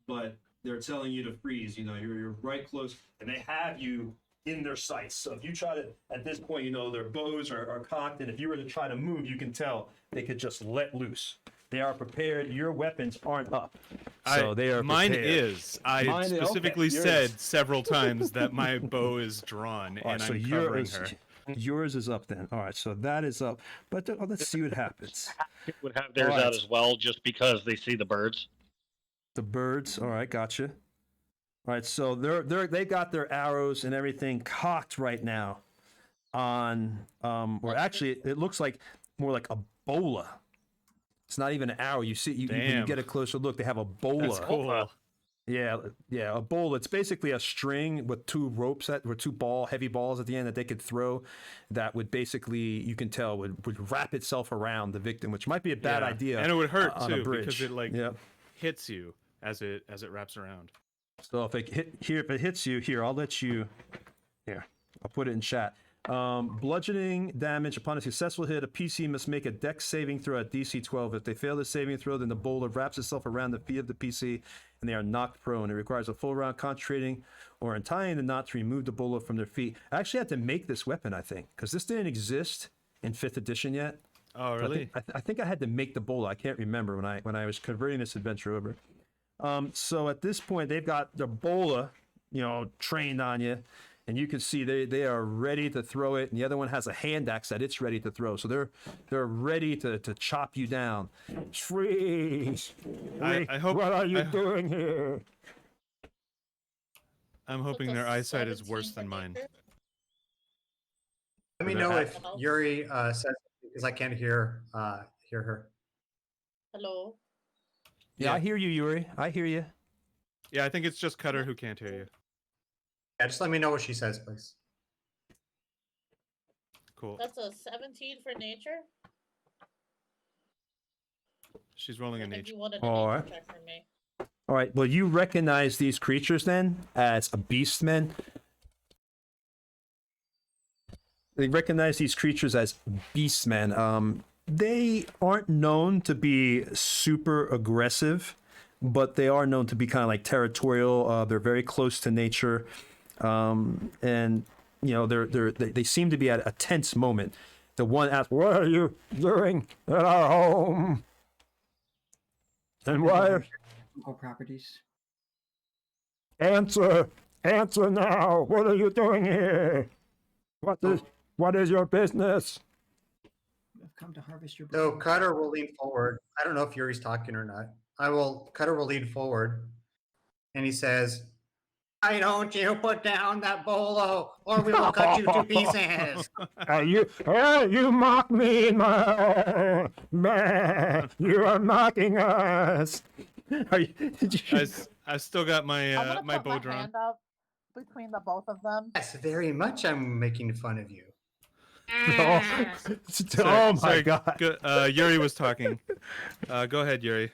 but they're telling you to freeze. You know, you're right close, and they have you in their sights. So if you try to, at this point, you know, their bows are cocked, and if you were to try to move, you can tell they could just let loose. They are prepared. Your weapons aren't up, so they are Mine prepared. is. I specifically said several times that my bow is drawn, and so I'm covering her. Yours is up then. All right, so that is up. But let's see what happens. Would have theirs out as well, just because they see the birds. The birds. All right, gotcha. All right, so they got their arrows and everything cocked right now on or actually it looks like more like a bola. It's not even an arrow. You see, when you get a closer look, they have a bola. That's cool. Yeah, a bowl. It's basically a string with two ropes heavy balls at the end that they could throw. That would basically, you can tell, would wrap itself around the victim, which might be a bad idea. And it would hurt on too a bridge. because it hits you as it wraps around. So if it hits you here, I'll let you. Here, I'll put it in chat. Bludgeoning damage upon a successful hit, a PC must make a dex saving throw at DC 12. If they fail the saving throw, then the boulder wraps itself around the feet of the PC and they are knocked prone. It requires a full round concentrating or untying the knot to remove the boulder from their feet. I actually had to make this weapon, I think, because this didn't exist in 5th edition yet. Oh, really? I think I had to make the boulder. I can't remember when I was converting this adventure over. So at this point, they've got the bola, trained on you. And you can see they are ready to throw it, and the other one has a hand axe that it's ready to throw. So they're ready to chop you down. Freeze! I hope. What are you doing here? I'm hoping their eyesight is worse than mine. Let me know if Yuri says, because I can't hear her. Hello. Yeah, I hear you, Yuri. I hear you. Yeah, I think it's just Cutter who can't hear you. Yeah, just let me know what she says, please. Cool. That's a 17 for nature. She's rolling a nature. All right. All right. Well, you recognize these creatures then as a beastmen. They recognize these creatures as beastmen. They aren't known to be super aggressive, but they are known to be kind of like territorial. They're very close to nature. And they seem to be at a tense moment. The one asks, "What are you doing at our home?" And why? Properties. Answer now. What are you doing here? What is your business? I've come to harvest your. So Cutter will lean forward. I don't know if Yuri's talking or not. Cutter will lean forward, and he says, "Why don't you put down that bolo, or we will cut you to pieces?" You mock me in my man. You are mocking us. I still got my my bow my drawn. hand up between the both of them. Yes, very much. I'm making fun of you. Oh my God. Yuri was talking. Go ahead, Yuri.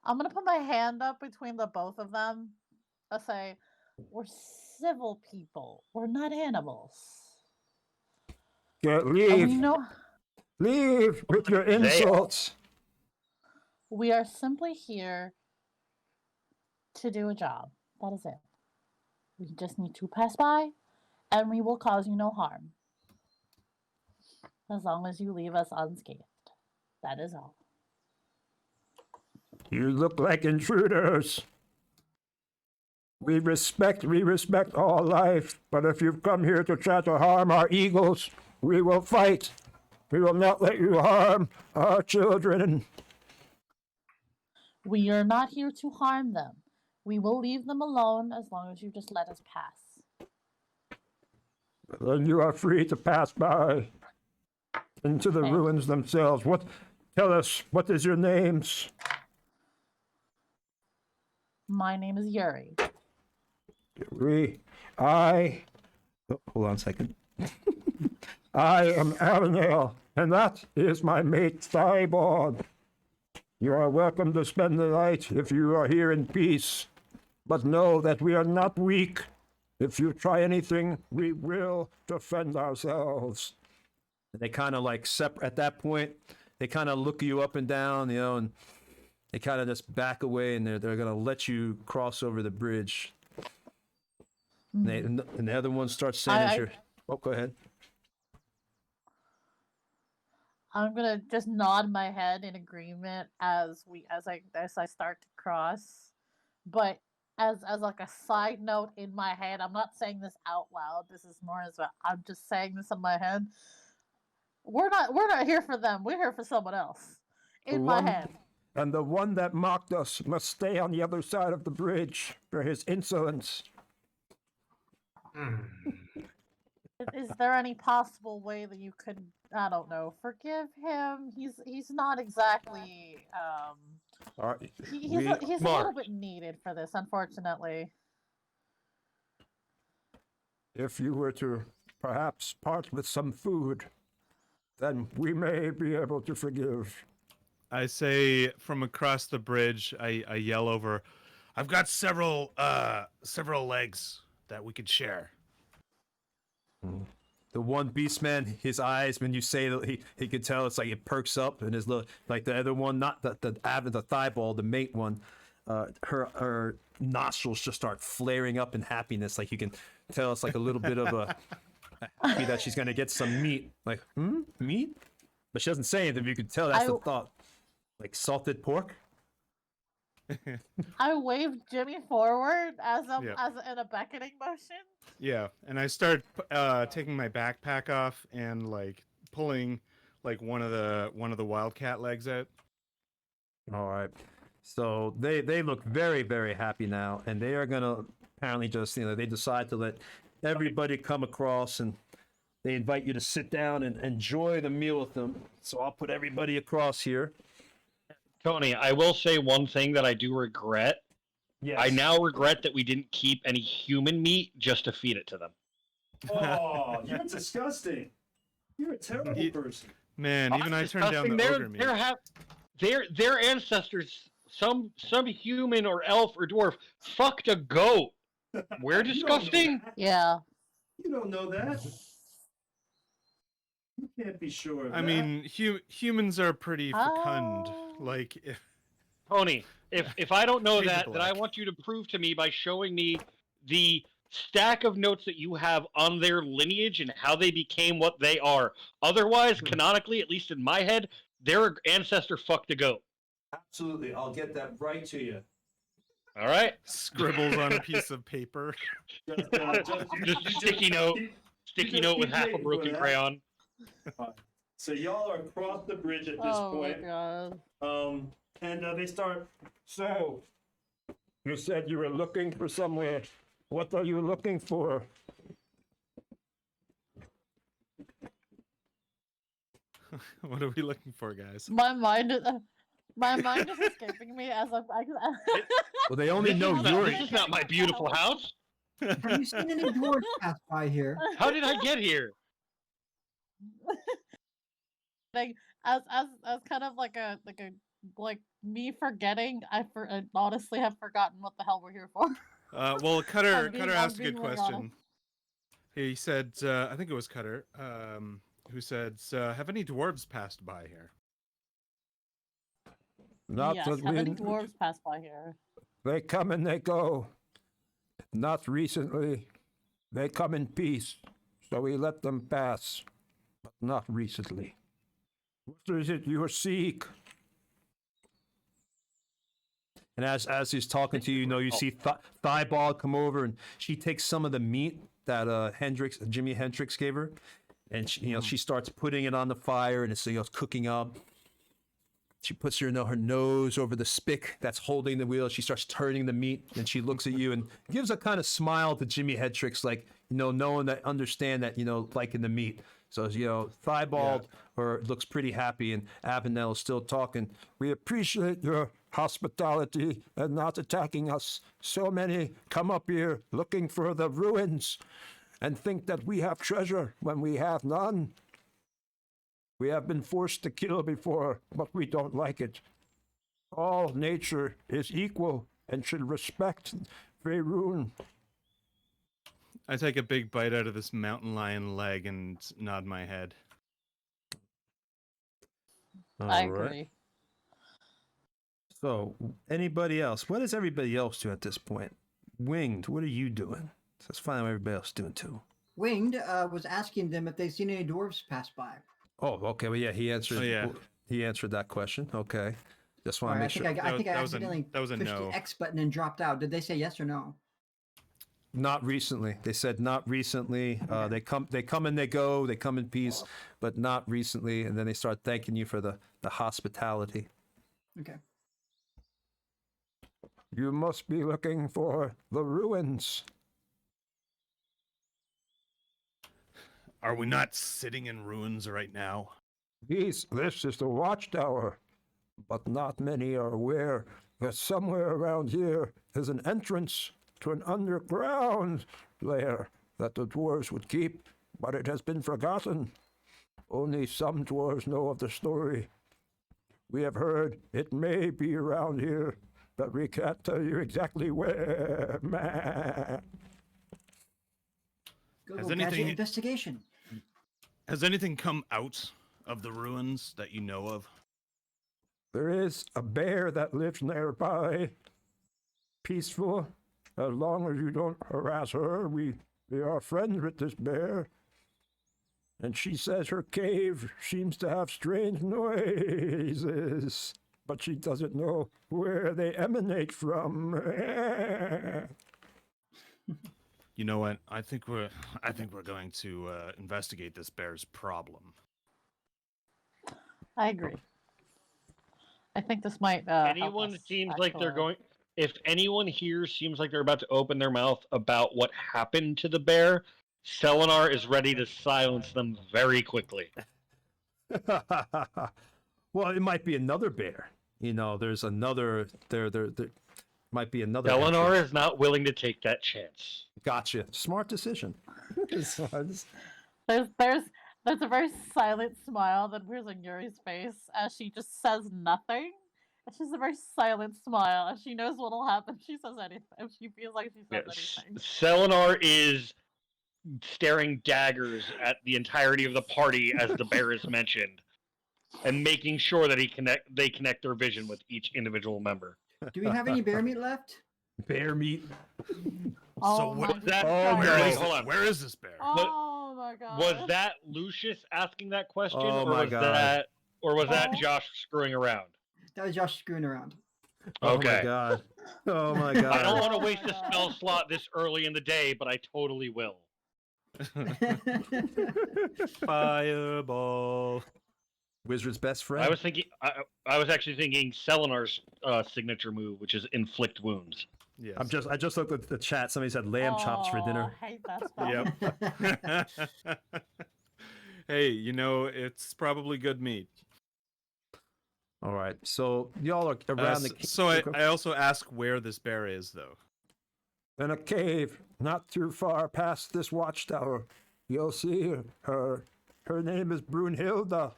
I'm gonna put my hand up between the both of them. I'll say, we're civil people. We're not animals. Leave with your insults. We are simply here to do a job. That is it. We just need to pass by, and we will cause you no harm. As long as you leave us unscathed. That is all. You look like intruders. We respect all life, but if you've come here to try to harm our eagles, we will fight. We will not let you harm our children. We are not here to harm them. We will leave them alone as long as you just let us pass. Then you are free to pass by into the ruins themselves. Tell us, what is your names? My name is Yuri. Hold on a second. I am Aranel, and that is my mate Cyborg. You are welcome to spend the night if you are here in peace. But know that we are not weak. If you try anything, we will defend ourselves. And they kind of like at that point, they kind of look you up and down, and they kind of just back away, and they're gonna let you cross over the bridge. And the other one starts saying, "Oh, go ahead." I'm gonna just nod my head in agreement as I start to cross, but as like a side note in my head, I'm not saying this out loud. This is more as I'm just saying this in my head. We're not here for them. We're here for someone else. In my head. And the one that mocked us must stay on the other side of the bridge for his insolence. Is there any possible way that you could, I don't know, forgive him? He's not exactly he's a little bit needed for this, unfortunately. If you were to perhaps part with some food, then we may be able to forgive. I say from across the bridge, I yell over, "I've got several legs that we could share." The one beastman, his eyes, when you say that, he could tell it's like it perks up, and his little, like the other one, not the thighball, the mate one, her nostrils just start flaring up in happiness. Like you can tell it's like a little bit of a happy that she's gonna get some meat. Like, meat? But she doesn't say anything. You can tell that's the thought. Like salted pork. I waved Jimmy forward as in a beckoning motion. Yeah, and I start taking my backpack off and like pulling like one of the wildcat legs out. All right. So they look very, very happy now, and they are gonna apparently just they decide to let everybody come across, and they invite you to sit down and enjoy the meal with them. So I'll put everybody across here. Tony, I will say one thing that I do regret. Yes. I now regret that we didn't keep any human meat just to feed it to them. Oh, you're disgusting. You're a terrible person. Man, even I turned down the ogre meat. Their ancestors, some human or elf or dwarf, fucked a goat. We're disgusting. Yeah. You don't know that. You can't be sure of that. I mean, humans are pretty fecund. Like, Tony, if I don't know that, then I want you to prove to me by showing me the stack of notes that you have on their lineage and how they became what they are. Otherwise, canonically, at least in my head, their ancestor fucked a goat. Absolutely, I'll get that right to you. All right. Scribbles on a piece of paper. Just sticky note with half a broken crayon. So y'all are across the bridge at this point. Oh my god. And they start. So, you said you were looking for somewhere. What are you looking for? What are we looking for, guys? My mind is escaping me as I Well, they only know Yuri. This is not my beautiful house. Have you seen any dwarves pass by here? How did I get here? as kind of like me forgetting, I honestly have forgotten what the hell we're here for. Well, Cutter asked a being good really question. honest. He said, I think it was Cutter, who said, "Have any dwarves passed by here?" Not Yes, that have any we- dwarves pass by here? They come and they go. Not recently. They come in peace, so we let them pass. But not recently. What is it you seek? And as he's talking to you, you see Thighball come over, and she takes some of the meat that Jimi Hendrix gave her, and she starts putting it on the fire, and it's cooking up. She puts her nose over the spick that's holding the wheel. She starts turning the meat, and she looks at you and gives a kind of smile to Jimi Hendrix, like knowing that, understand that liking the meat. So Thighball looks pretty happy, and Avenel is still talking. We appreciate your hospitality and not attacking us. So many come up here looking for the ruins and think that we have treasure when we have none. We have been forced to kill before, but we don't like it. All nature is equal and should respect Faerun. I take a big bite out of this mountain lion leg and nod my head. I All right. agree. So, anybody else? What is everybody else doing at this point? Winged, what are you doing? Let's find out what everybody else is doing too. Winged was asking them if they've seen any dwarves pass by. Oh, okay. Well, yeah, he answered. Oh, yeah. He answered that question. Okay. Just want to Sorry, make sure. I think I That was a- accidentally that was a pushed no. the X button and dropped out. Did they say yes or no? Not recently. They said not recently. They come and they go. They come in peace, but not recently. And then they start thanking you for the hospitality. Okay. You must be looking for the ruins. Are we not sitting in ruins right now? This is the watchtower, but not many are aware that somewhere around here is an entrance to an underground lair that the dwarves would keep, but it has been forgotten. Only some dwarves know of the story. We have heard it may be around here, but we can't tell you exactly where. Go, Has go, gadget anything- investigation. Has anything come out of the ruins that you know of? There is a bear that lives nearby. Peaceful. As long as you don't harass her, we are friends with this bear. And she says her cave seems to have strange noises, but she doesn't know where they emanate from. You know what? I think we're going to investigate this bear's problem. I agree. I think this might. Anyone seems like they're going. If anyone here seems like they're about to open their mouth about what happened to the bear, Selenar is ready to silence them very quickly. Well, it might be another bear. You know, there's another. There might be another. Selenar entrance. is not willing to take that chance. Gotcha. Smart decision. There's a very silent smile that appears on Yuri's face as she just says nothing. It's just a very silent smile, and she knows what'll happen if she says anything. If she feels like she says anything. Selenar is staring daggers at the entirety of the party as the bear is mentioned, and making sure that they connect their vision with each individual member. Do we have any bear meat left? Bear meat. Oh what my is that? God. Where is this bear? Oh my god. Was that Lucius asking that question, Oh or my was God. that Oh. Josh screwing around? That was Josh screwing around. Oh Okay. my god. Oh my god. I don't want to Oh my waste a God. spell slot this early in the day, but I totally will. Fireball. Wizard's best friend. I was thinking. I was actually thinking Selenar's signature move, which is inflict wounds. Yes. I just looked at the chat. Somebody said lamb chops for dinner. I hate that spell. Yep. Hey, you know, it's probably good meat. All right. So y'all are around the So I also ask where this bear is, though. in a cave not too far past this watchtower. You'll see her. Her name is Brunhilde.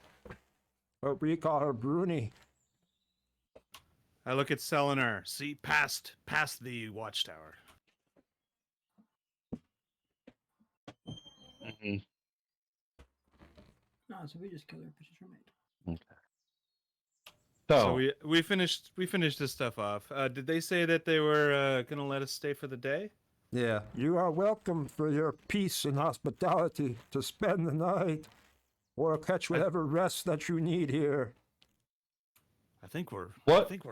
But we call her Bruni. I look at Selenar. See, past the watchtower. Mm-hmm. No, so we just killed her because she's roommate. So we finished this stuff off. Did they say that they were gonna let us stay for the day? Yeah. You are welcome for your peace and hospitality to spend the night or catch whatever rest that you need here. I think we're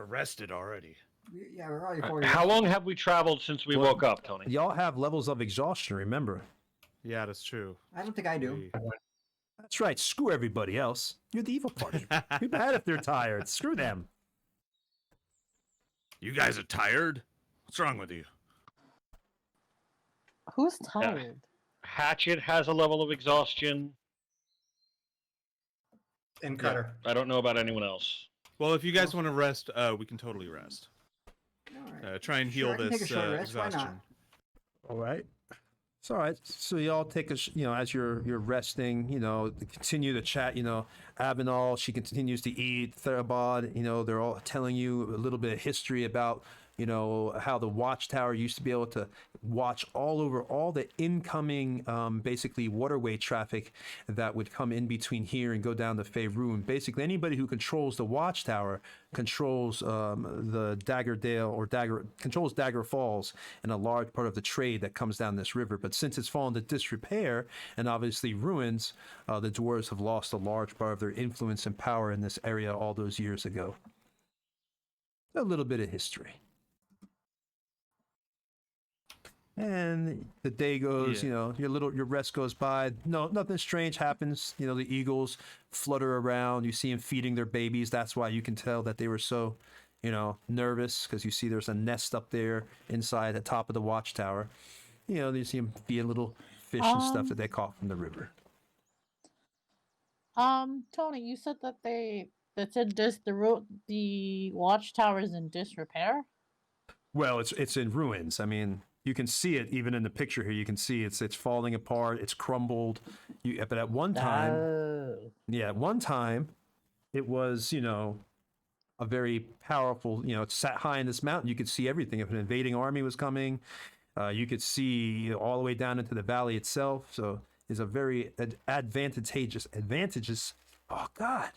rested already. Yeah, we're already 40. How long have we traveled since we woke up, Tony? Y'all have levels of exhaustion, remember? Yeah, that's true. I don't think I do. That's right. Screw everybody else. You're the evil party. Be bad if they're tired. Screw them. You guys are tired? What's wrong with you? Who's tired? Hatchet has a level of exhaustion. And Cutter. I don't know about anyone else. Well, if you guys want to rest, we can totally rest. All right. Try and Sure, heal I can take a this short rest, why not? exhaustion. All right. It's all right. So y'all take as you're resting, continue to chat. Avinal, she continues to eat. Therabod, they're all telling you a little bit of history about you know, how the watchtower used to be able to watch all over all the incoming, basically waterway traffic that would come in between here and go down to Faerun. Basically, anybody who controls the watchtower controls the Daggerdale or controls Dagger Falls and a large part of the trade that comes down this river. But since it's fallen to disrepair and obviously ruins, the dwarves have lost a large part of their influence and power in this area all those years ago. A little bit of history. And the day goes, you know, your rest goes by. No, nothing strange happens. You know, the eagles flutter around. You see them feeding their babies. That's why you can tell that they were so, you know, nervous, because you see there's a nest up there inside the top of the watchtower. You know, you see them feeding little fish and stuff that they caught from the river. Tony, you said that the watchtower is in disrepair. Well, it's in ruins. I mean, you can see it even in the picture here. You can see it's falling apart. It's crumbled. But at one time, at one time, it was, you know, a very powerful. You know, it sat high in this mountain. You could see everything. If an invading army was coming, you could see, you know, all the way down into the valley itself. So it's a very advantageous. Oh God,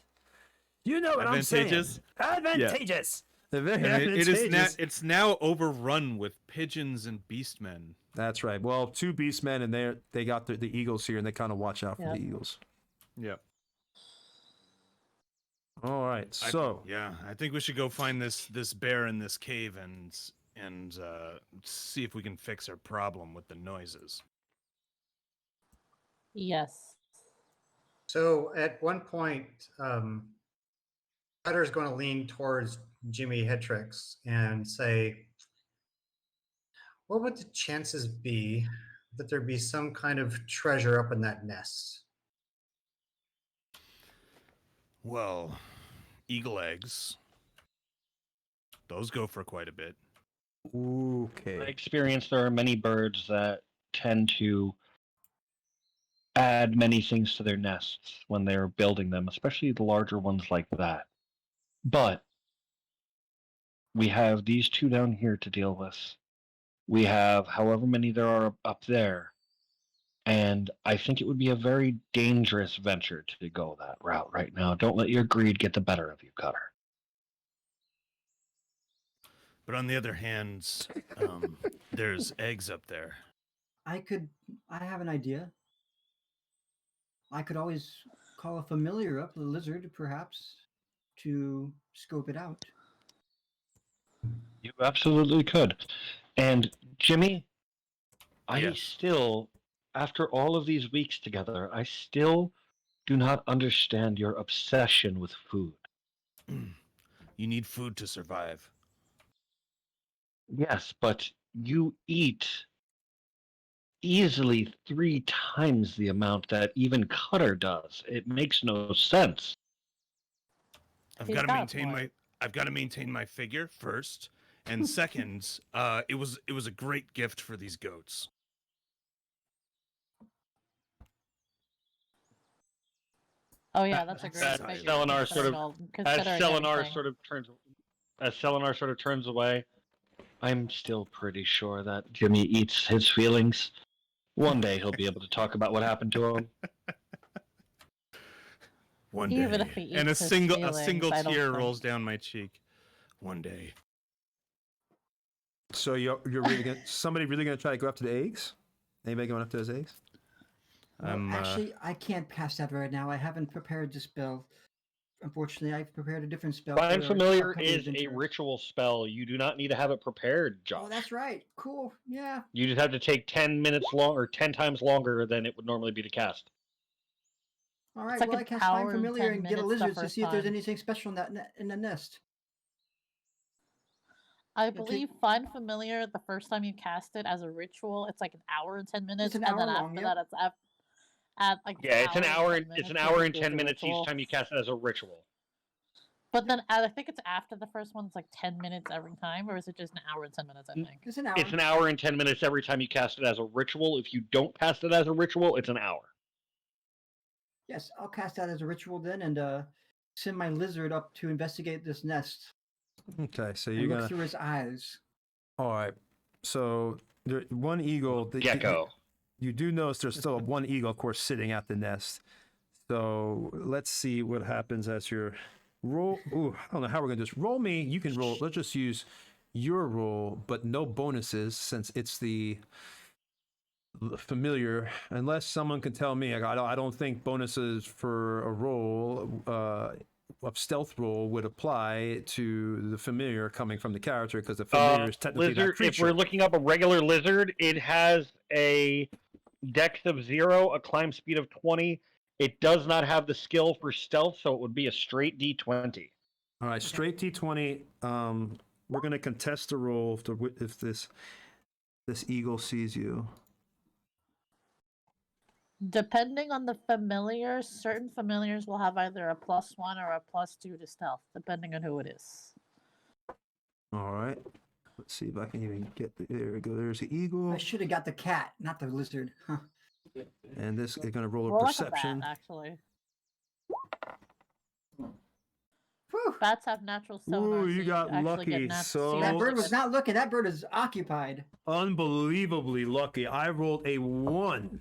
you know what I'm saying? Advantageous. It's now overrun with pigeons and beastmen. That's right. Well, 2 beastmen, and they got the eagles here, and they kind of watch out for the eagles. Yep. All right. So I think we should go find this bear in this cave and see if we can fix our problem with the noises. Yes. So at one point, Cutter's going to lean towards Jimmy Hetrix and say, what would the chances be that there'd be some kind of treasure up in that nest? Well, eagle eggs. Those go for quite a bit. Okay. I experience there are many birds that tend to add many things to their nests when they're building them, especially the larger ones like that. But we have these 2 down here to deal with. We have however many there are up there. And I think it would be a very dangerous venture to go that route right now. Don't let your greed get the better of you, Cutter. But on the other hand, there's eggs up there. I have an idea. I could always call a familiar up, a lizard perhaps, to scope it out. You absolutely could. And Jimmy, I still, after all of these weeks together, I still do not understand your obsession with food. You need food to survive. Yes, but you eat easily 3 times the amount that even Cutter does. It makes no sense. I've got to maintain my figure first, and second, it was a great gift for these goats. Oh yeah, that's a great figure. Selenar sort of turns away. I'm still pretty sure that Jimmy eats his feelings. One day he'll be able to talk about what happened to him. One day. Even if he eats and a his single feelings, tear rolls down my cheek. One day. So you're really somebody really gonna try to go after the eggs? Anybody going after those eggs? Actually, I can't cast that right now. I haven't prepared the spell. Unfortunately, I've prepared a different spell. Find Familiar is a ritual spell. You do not need to have it prepared, Josh. Oh, that's right. Cool. Yeah. You just have to take 10 minutes or 10 times longer than it would normally be to cast. All right. Like well, I cast Find Familiar and get a lizard to see if there's anything special in the nest. I believe Find Familiar, the first time you cast it as a ritual, it's like an hour and 10 minutes, and then long, after that, it's it's an hour. It's an hour and 10 minutes each time you cast it as a ritual. But then I think it's after the first one. It's like 10 minutes every time, or is it just an hour and 10 minutes? I think it's an hour. It's an hour and 10 minutes every time you cast it as a ritual. If you don't cast it as a ritual, it's an hour. Yes, I'll cast that as a ritual then, and send my lizard up to investigate this nest. Okay, so you're look through his eyes. All right. So there, one eagle. Gecko. You do notice there's still one eagle, of course, sitting at the nest. So let's see what happens as your roll. Ooh, I don't know how we're gonna do this. Roll me. You can roll. Let's just use your roll, but no bonuses since it's the familiar. Unless someone can tell me, I don't think bonuses for a roll, a stealth roll, would apply to the familiar coming from the character because the familiar is technically lizard, that creature. if we're looking up a regular lizard, it has a dex of 0, a climb speed of 20. It does not have the skill for stealth, so it would be a straight D20. All right, straight D20. We're going to contest the roll if this eagle sees you. Depending on the familiars, certain familiars will have either a +1 or a +2 to stealth, depending on who it is. All right. Let's see if I can even get there we go. There's the eagle. I should have got the cat, not the lizard. Huh. And this is going to roll a Roll perception. like a bat, actually. Whew. Bats have natural sonar. Ooh, you so got actually lucky. get So That bird was not looking. That bird is occupied. Unbelievably lucky. I rolled a 1.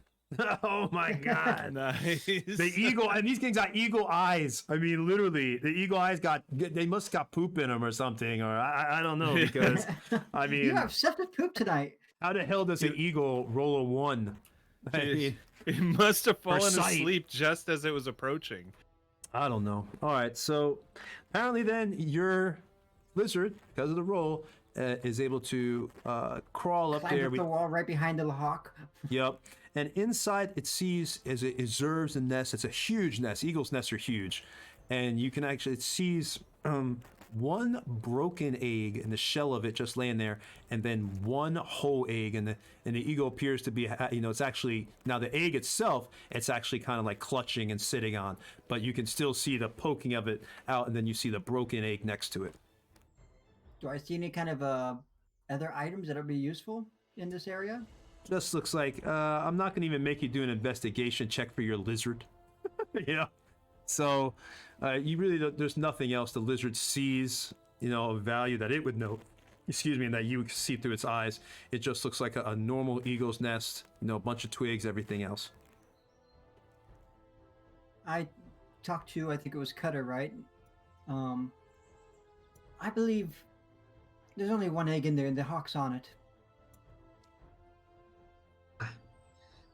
Oh my god. Nice. The eagle, and these things got eagle eyes. I mean, literally, the eagle eyes they must got poop in them or something, or I don't know, because I mean, You have septic poop tonight. how the hell does an eagle roll a 1? I mean, It must have fallen sight. asleep just as it was approaching. I don't know. All right, so apparently then your lizard, because of the roll, is able to crawl up Climb there. up the wall right behind the hawk. Yep. And inside it sees as it observes the nest. It's a huge nest. Eagles' nests are huge. And you can actually, it sees one broken egg in the shell of it just laying there, and then one whole egg. And the eagle appears to be, it's actually, now the egg itself, it's actually kind of like clutching and sitting on. But you can still see the poking of it out, and then you see the broken egg next to it. Do I see any kind of other items that would be useful in this area? Just looks like I'm not going to even make you do an investigation check for your lizard. So you really don't, there's nothing else the lizard sees, a value that it would know. Excuse me, and that you see through its eyes. It just looks like a normal eagle's nest. A bunch of twigs, everything else. I talked to, I think it was Cutter, right? I believe there's only one egg in there, and the hawk's on it.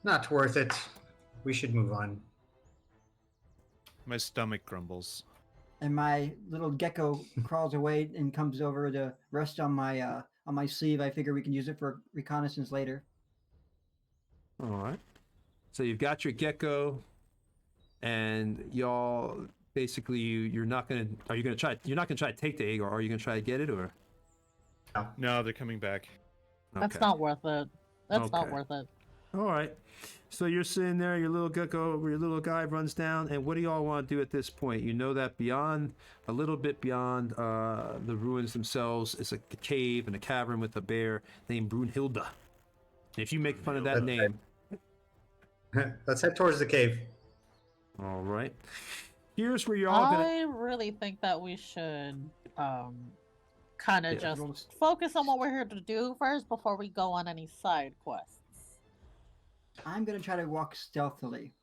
Not worth it. We should move on. My stomach grumbles. And my little gecko crawls away and comes over to rest on my sleeve. I figure we can use it for reconnaissance later. All right. So you've got your gecko, and y'all basically you're not gonna try to take the egg, or are you gonna try to get it, or? No, they're coming back. That's Okay. not worth it. That's not Okay. worth it. All right. So you're sitting there, your little gecko, your little guy runs down, and what do y'all want to do at this point? You know that a little bit beyond the ruins themselves, is a cave and a cavern with a bear named Brunhilde. And if you make fun of that name... Let's head towards the cave. All right. Here's where you're all going to... I really think that we should kind of Yeah. just focus on what we're here to do first before we go on any side quests. I'm going to try to walk stealthily.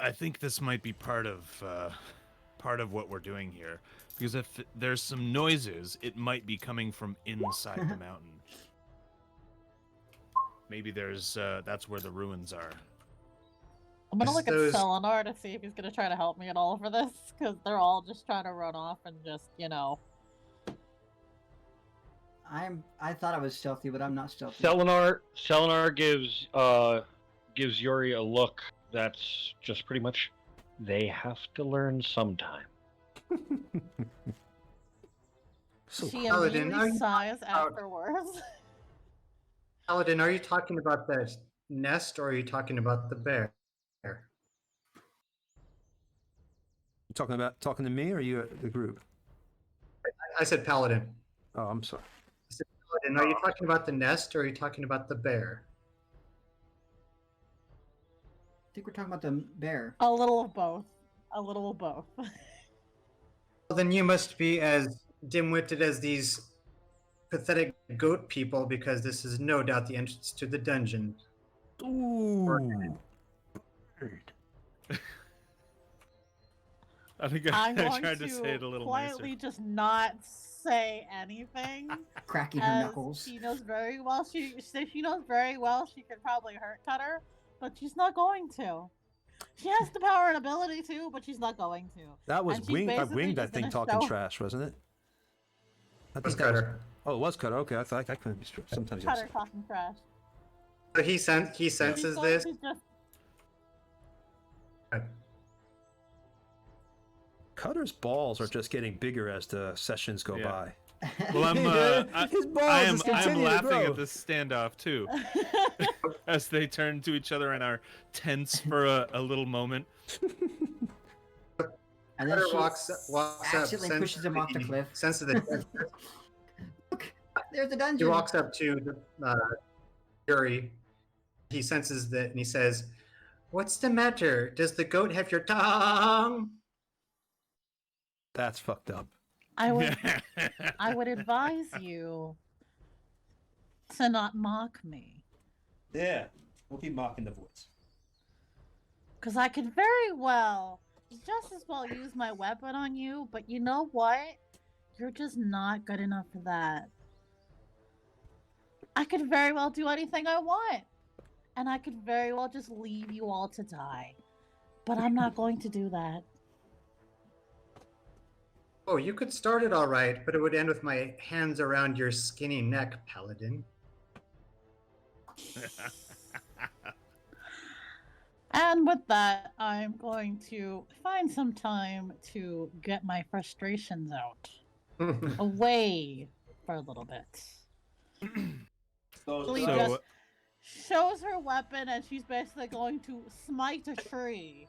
I think this might be part of what we're doing here, because if there's some noises, it might be coming from inside the mountain. Maybe that's where the ruins are. I'm gonna look at Those- Selenar to see if he's gonna try to help me at all for this, because they're all just trying to run off and just, I thought I was stealthy, but I'm not stealthy. Selenar gives Yuri a look that's just pretty much, they have to learn sometime. She Paladin, immediately are you sighs talking about- afterwards. Paladin, are you talking about the nest, or are you talking about the bear? You talking to me, or are you the group? I said Paladin. Oh, I'm sorry. I said Paladin, are you talking about the nest, or are you talking about the bear? I think we're talking about the bear. A little of both. A little of both. Well, then you must be as dim-witted as these pathetic goat people because this is no doubt the entrance to the dungeon. Ooh. I think I'm I going tried to say it a to little quietly nicer. just not say anything. Cracking her as knuckles. She knows very well. She knows very well she could probably hurt Cutter, but she's not going to. She has the power and ability to, but she's not going to. That was And she's wing. I basically winged that just thing gonna talking show- trash, wasn't it? I Was think that was. Cutter. Oh, it was Cutter. Okay, I thought I couldn't be sure. Sometimes you Cutter talking trash. So he She's senses going this. to just- Cutter's balls are just getting bigger as the sessions go Yeah. by. Well, I'm His balls I am just continue to laughing grow. at this standoff too, as they turn to each other and are tense for a little moment. And then Cutter she walks up, accidentally pushes him off the cliff. senses the Look, there's the He dungeon. walks up to Yuri. He senses that and he says, "What's the matter? Does the goat have your tongue?" That's fucked up. I would advise you to not mock me. Yeah, we'll keep mocking the voice. Because I could very well, just as well use my weapon on you, but you know what? You're just not good enough for that. I could very well do anything I want. And I could very well just leave you all to die. But I'm not going to do that. Oh, you could start it all right, but it would end with my hands around your skinny neck, Paladin. And with that, I'm going to find some time to get my frustrations out. Away for a little bit. Lily So- just shows her weapon and she's basically going to smite a tree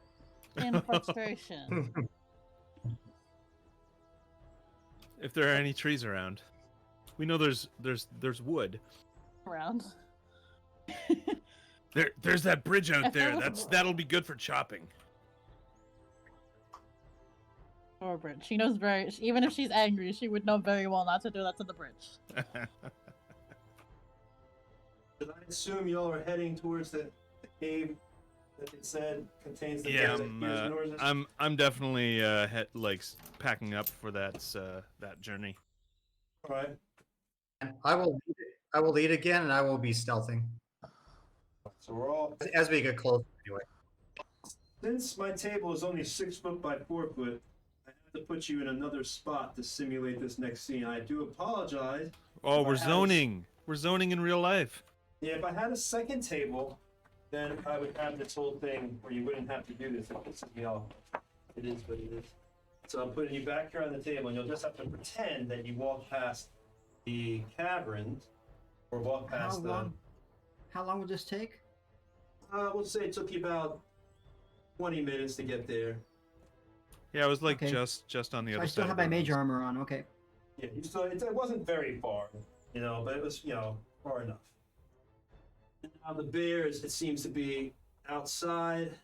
in frustration. If there are any trees around, we know there's wood. Around. There's that bridge out If there there. was- That'll be good for chopping. Or bridge. She knows even if she's angry, she would know very well not to do that to the bridge. Did I assume y'all are heading towards the cave that it said contains the Yeah, desert here's Northern? I'm definitely packing up for that journey. All right. I will lead again, and I will be stealthing So we're all. as we get closer. Anyway, Since my table is only 6 foot by 4 foot, I have to put you in another spot to simulate this next scene. I do apologize. Oh, If I we're had a- zoning. We're zoning in real life. Yeah, if I had a second table, then I would have this whole thing where you wouldn't have to do this. It pisses me off. It is what it is. So I'm putting you back here on the table, and you'll just have to pretend that you walk past the cavern, or walk How past the. long? How long would this take? We'll say it took you about 20 minutes to get there. Yeah, it was like Okay. just on the So other I side. still have of my the mage room. armor on. Okay. Yeah, it wasn't very far, but it was, far enough. And now the bear it seems to be outside.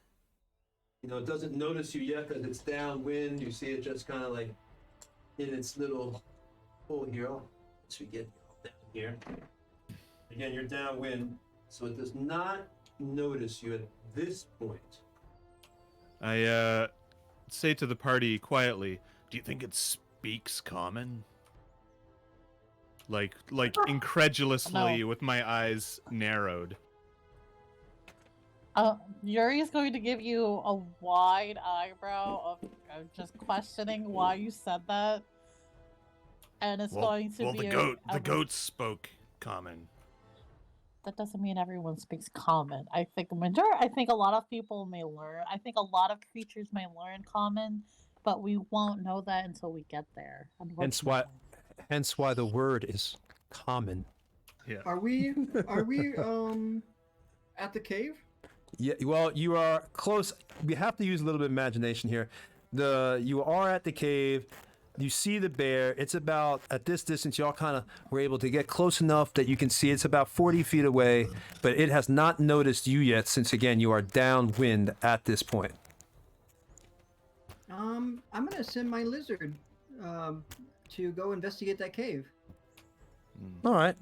It doesn't notice you yet because it's downwind. You see it just kind of like in its little hole here. Once we get down here. Again, you're downwind, so it does not notice you at this point. I say to the party quietly, "Do you think it speaks common?" Like incredulously, No. with my eyes narrowed. Yuri is going to give you a wide eyebrow of just questioning why you said that. And it's going to be the goats spoke common. That doesn't mean everyone speaks common. I think a lot of people may learn. I think a lot of creatures may learn common, but we won't know that until we get there. Hence why the word is common. Yeah. Are we at the cave? Yeah, well, you are close. We have to use a little bit of imagination here. You are at the cave. You see the bear. It's about, at this distance, y'all kind of were able to get close enough that you can see it's about 40 feet away, but it has not noticed you yet since, again, you are downwind at this point. I'm gonna send my lizard to go investigate that cave. All right.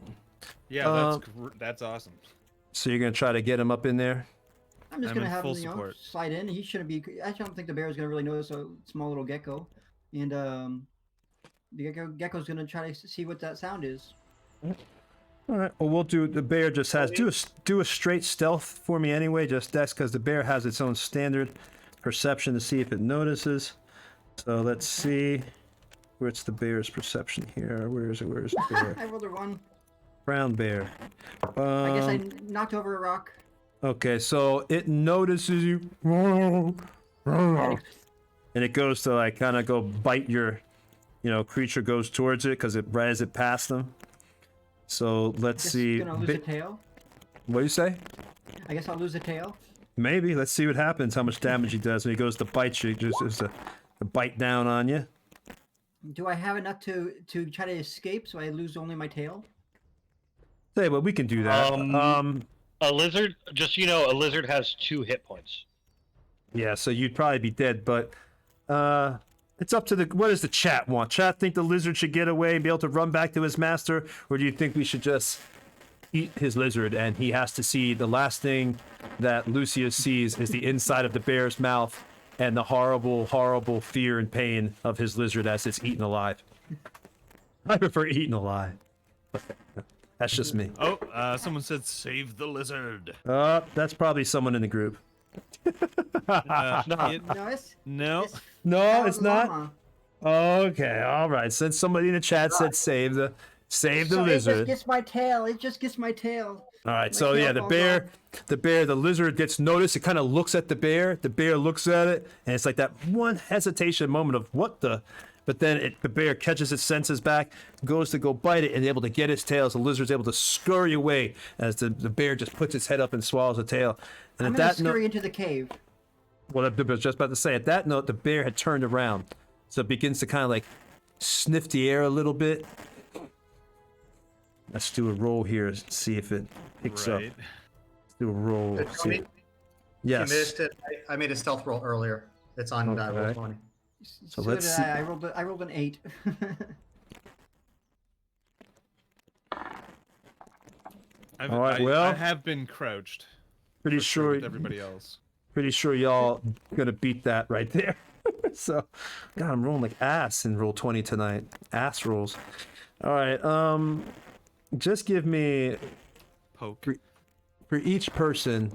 Yeah, that's awesome. So you're gonna try to get him up in there. I'm just I'm gonna in have full him, support. slide in. He shouldn't be. I don't think the bear is gonna really notice a small little gecko, and the gecko's gonna try to see what that sound is. All right. Well, we'll do. The bear just has do a straight stealth for me anyway. Just that's because the bear has its own standard perception to see if it notices. So let's see. Where's the bear's perception here? Where is it? Where's the bear? I rolled a 1. Brown bear. I guess I knocked over a rock. Okay, so it notices you, and it goes to like kind of go bite your, creature goes towards it because right as it passed them. So let's Guess see. Gonna lose a tail. What do you say? I guess I'll lose a tail. Maybe. Let's see what happens. How much damage he does when he goes to bite you. Just a bite down on you. Do I have enough to try to escape so I lose only my tail? Say, but we can do that. A lizard, just so you know, a lizard has 2 hit points. Yeah, so you'd probably be dead, but it's up to what does the chat want? Chat think the lizard should get away and be able to run back to his master, or do you think we should just eat his lizard and he has to see the last thing that Lucius sees is the inside of the bear's mouth and the horrible, horrible fear and pain of his lizard as it's eaten alive? I prefer eaten alive. That's just me. Oh, someone said save the lizard. That's probably someone in the group. No. No, it's not. Okay, all right. Since somebody in the chat said save the lizard. It just gets my tail. It just gets my tail. All right, so yeah, the lizard gets noticed. It kind of looks at the bear. The bear looks at it, and it's like that one hesitation moment of what the. But then the bear catches its senses back, goes to go bite it, and able to get its tail. So the lizard's able to scurry away as the bear just puts its head up and swallows the tail. And I'm gonna scurry into the cave. Well, I was just about to say, at that note, the bear had turned around. So it begins to kind of like sniff the air a little bit. Let's do a roll here and see if it picks up. Let's do a roll. Tony, yes. You missed it. I made a stealth roll earlier. It's on roll 20. So let's see. I rolled an 8. I have been crouched. Pretty sure with everybody else. Pretty sure y'all gonna beat that right there. So, God, I'm rolling like ass in roll 20 tonight. Ass rolls. All right. Just give me poke for each person.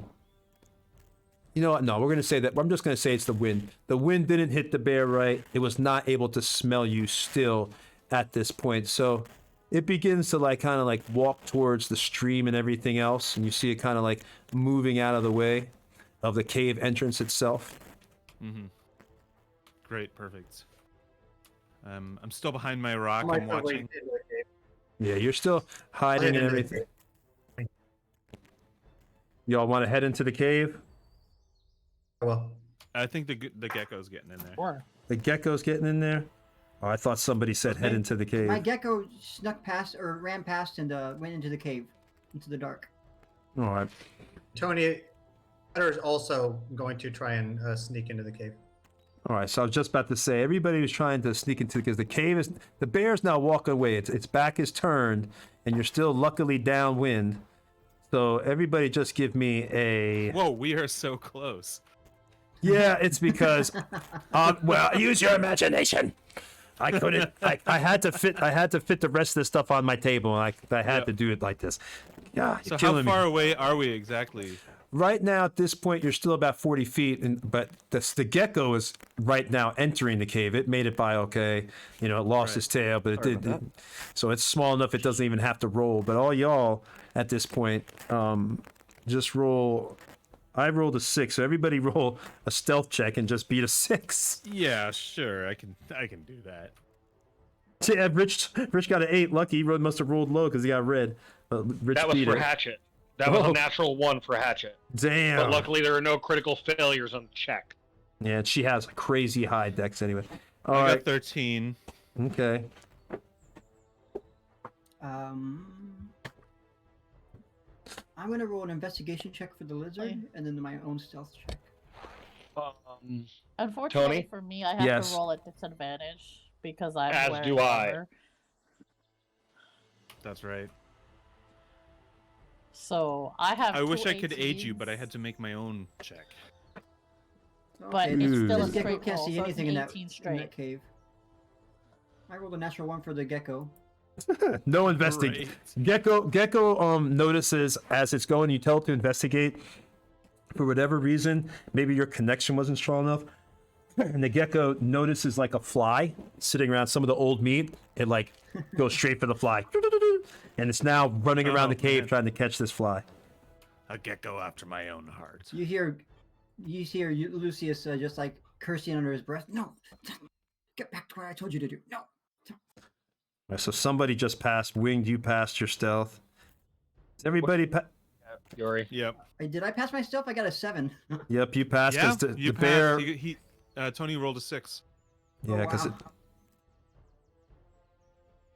You know what? No, we're gonna say that. I'm just gonna say it's the wind. The wind didn't hit the bear right. It was not able to smell you still at this point. So it begins to kind of walk towards the stream and everything else, and you see it kind of moving out of the way of the cave entrance itself. Mm-hmm. Great, perfect. I'm still behind my rock. I'm watching. Yeah, you're still hiding and everything. Y'all want to head into the cave? Well, I think the gecko's getting in there. Sure. The gecko's getting in there? Oh, I thought somebody said head into the cave. My gecko snuck past or ran past and went into the cave, into the dark. All right. Tony, Cutter is also going to try and sneak into the cave. All right, so I was just about to say, everybody was trying to sneak into because the bear's now walking away. Its back is turned, and you're still luckily downwind. So everybody just give me a... Whoa, we are so close. Yeah, it's because, well, use your imagination. I couldn't. I had to fit the rest of the stuff on my table. And I had to do it like this. Yeah. So how far away are we exactly? Right now, at this point, you're still about 40 feet, but the gecko is right now entering the cave. It made it by okay. It lost its tail, but it did. So it's small enough it doesn't even have to roll. But all y'all at this point, just roll. I rolled a 6, so everybody roll a stealth check and just beat a 6. Yeah, sure, I can do that. Yeah, Rich got an 8. Lucky, he must have rolled low because he got red. Rich that was for Hatchet. That was a natural 1 for Hatchet. Damn. But luckily there are no critical failures on the check. Yeah, she has crazy high dex anyway. I got 13. Okay. I'm gonna roll an investigation check for the lizard, and then my own stealth check. Unfortunately Tony? for me, I have to roll at disadvantage because I'm As do I. That's right. So I have. I wish two I could aid you, 18s, but I had to make my own check. But Okay, it's still a this gecko straight can't roll, see so it's anything an in 18 that straight. cave. I rolled a natural 1 for the gecko. No investigate. Great. Gecko notices as it's going. You tell it to investigate. For whatever reason, maybe your connection wasn't strong enough, and the gecko notices like a fly sitting around some of the old meat. It like goes straight for the fly, and it's now running around the cave man. trying to catch this fly. A gecko after my own heart. You hear Lucius just like cursing under his breath. No, get back to what I told you to do. No. Right, so somebody just passed. Winged, you passed your stealth. Is everybody? Yuri. Yep. Did I pass my stealth? I got a 7. Yep, you passed. Yeah, 'Cause the you bear. passed. Tony rolled a 6. Yeah, because wow.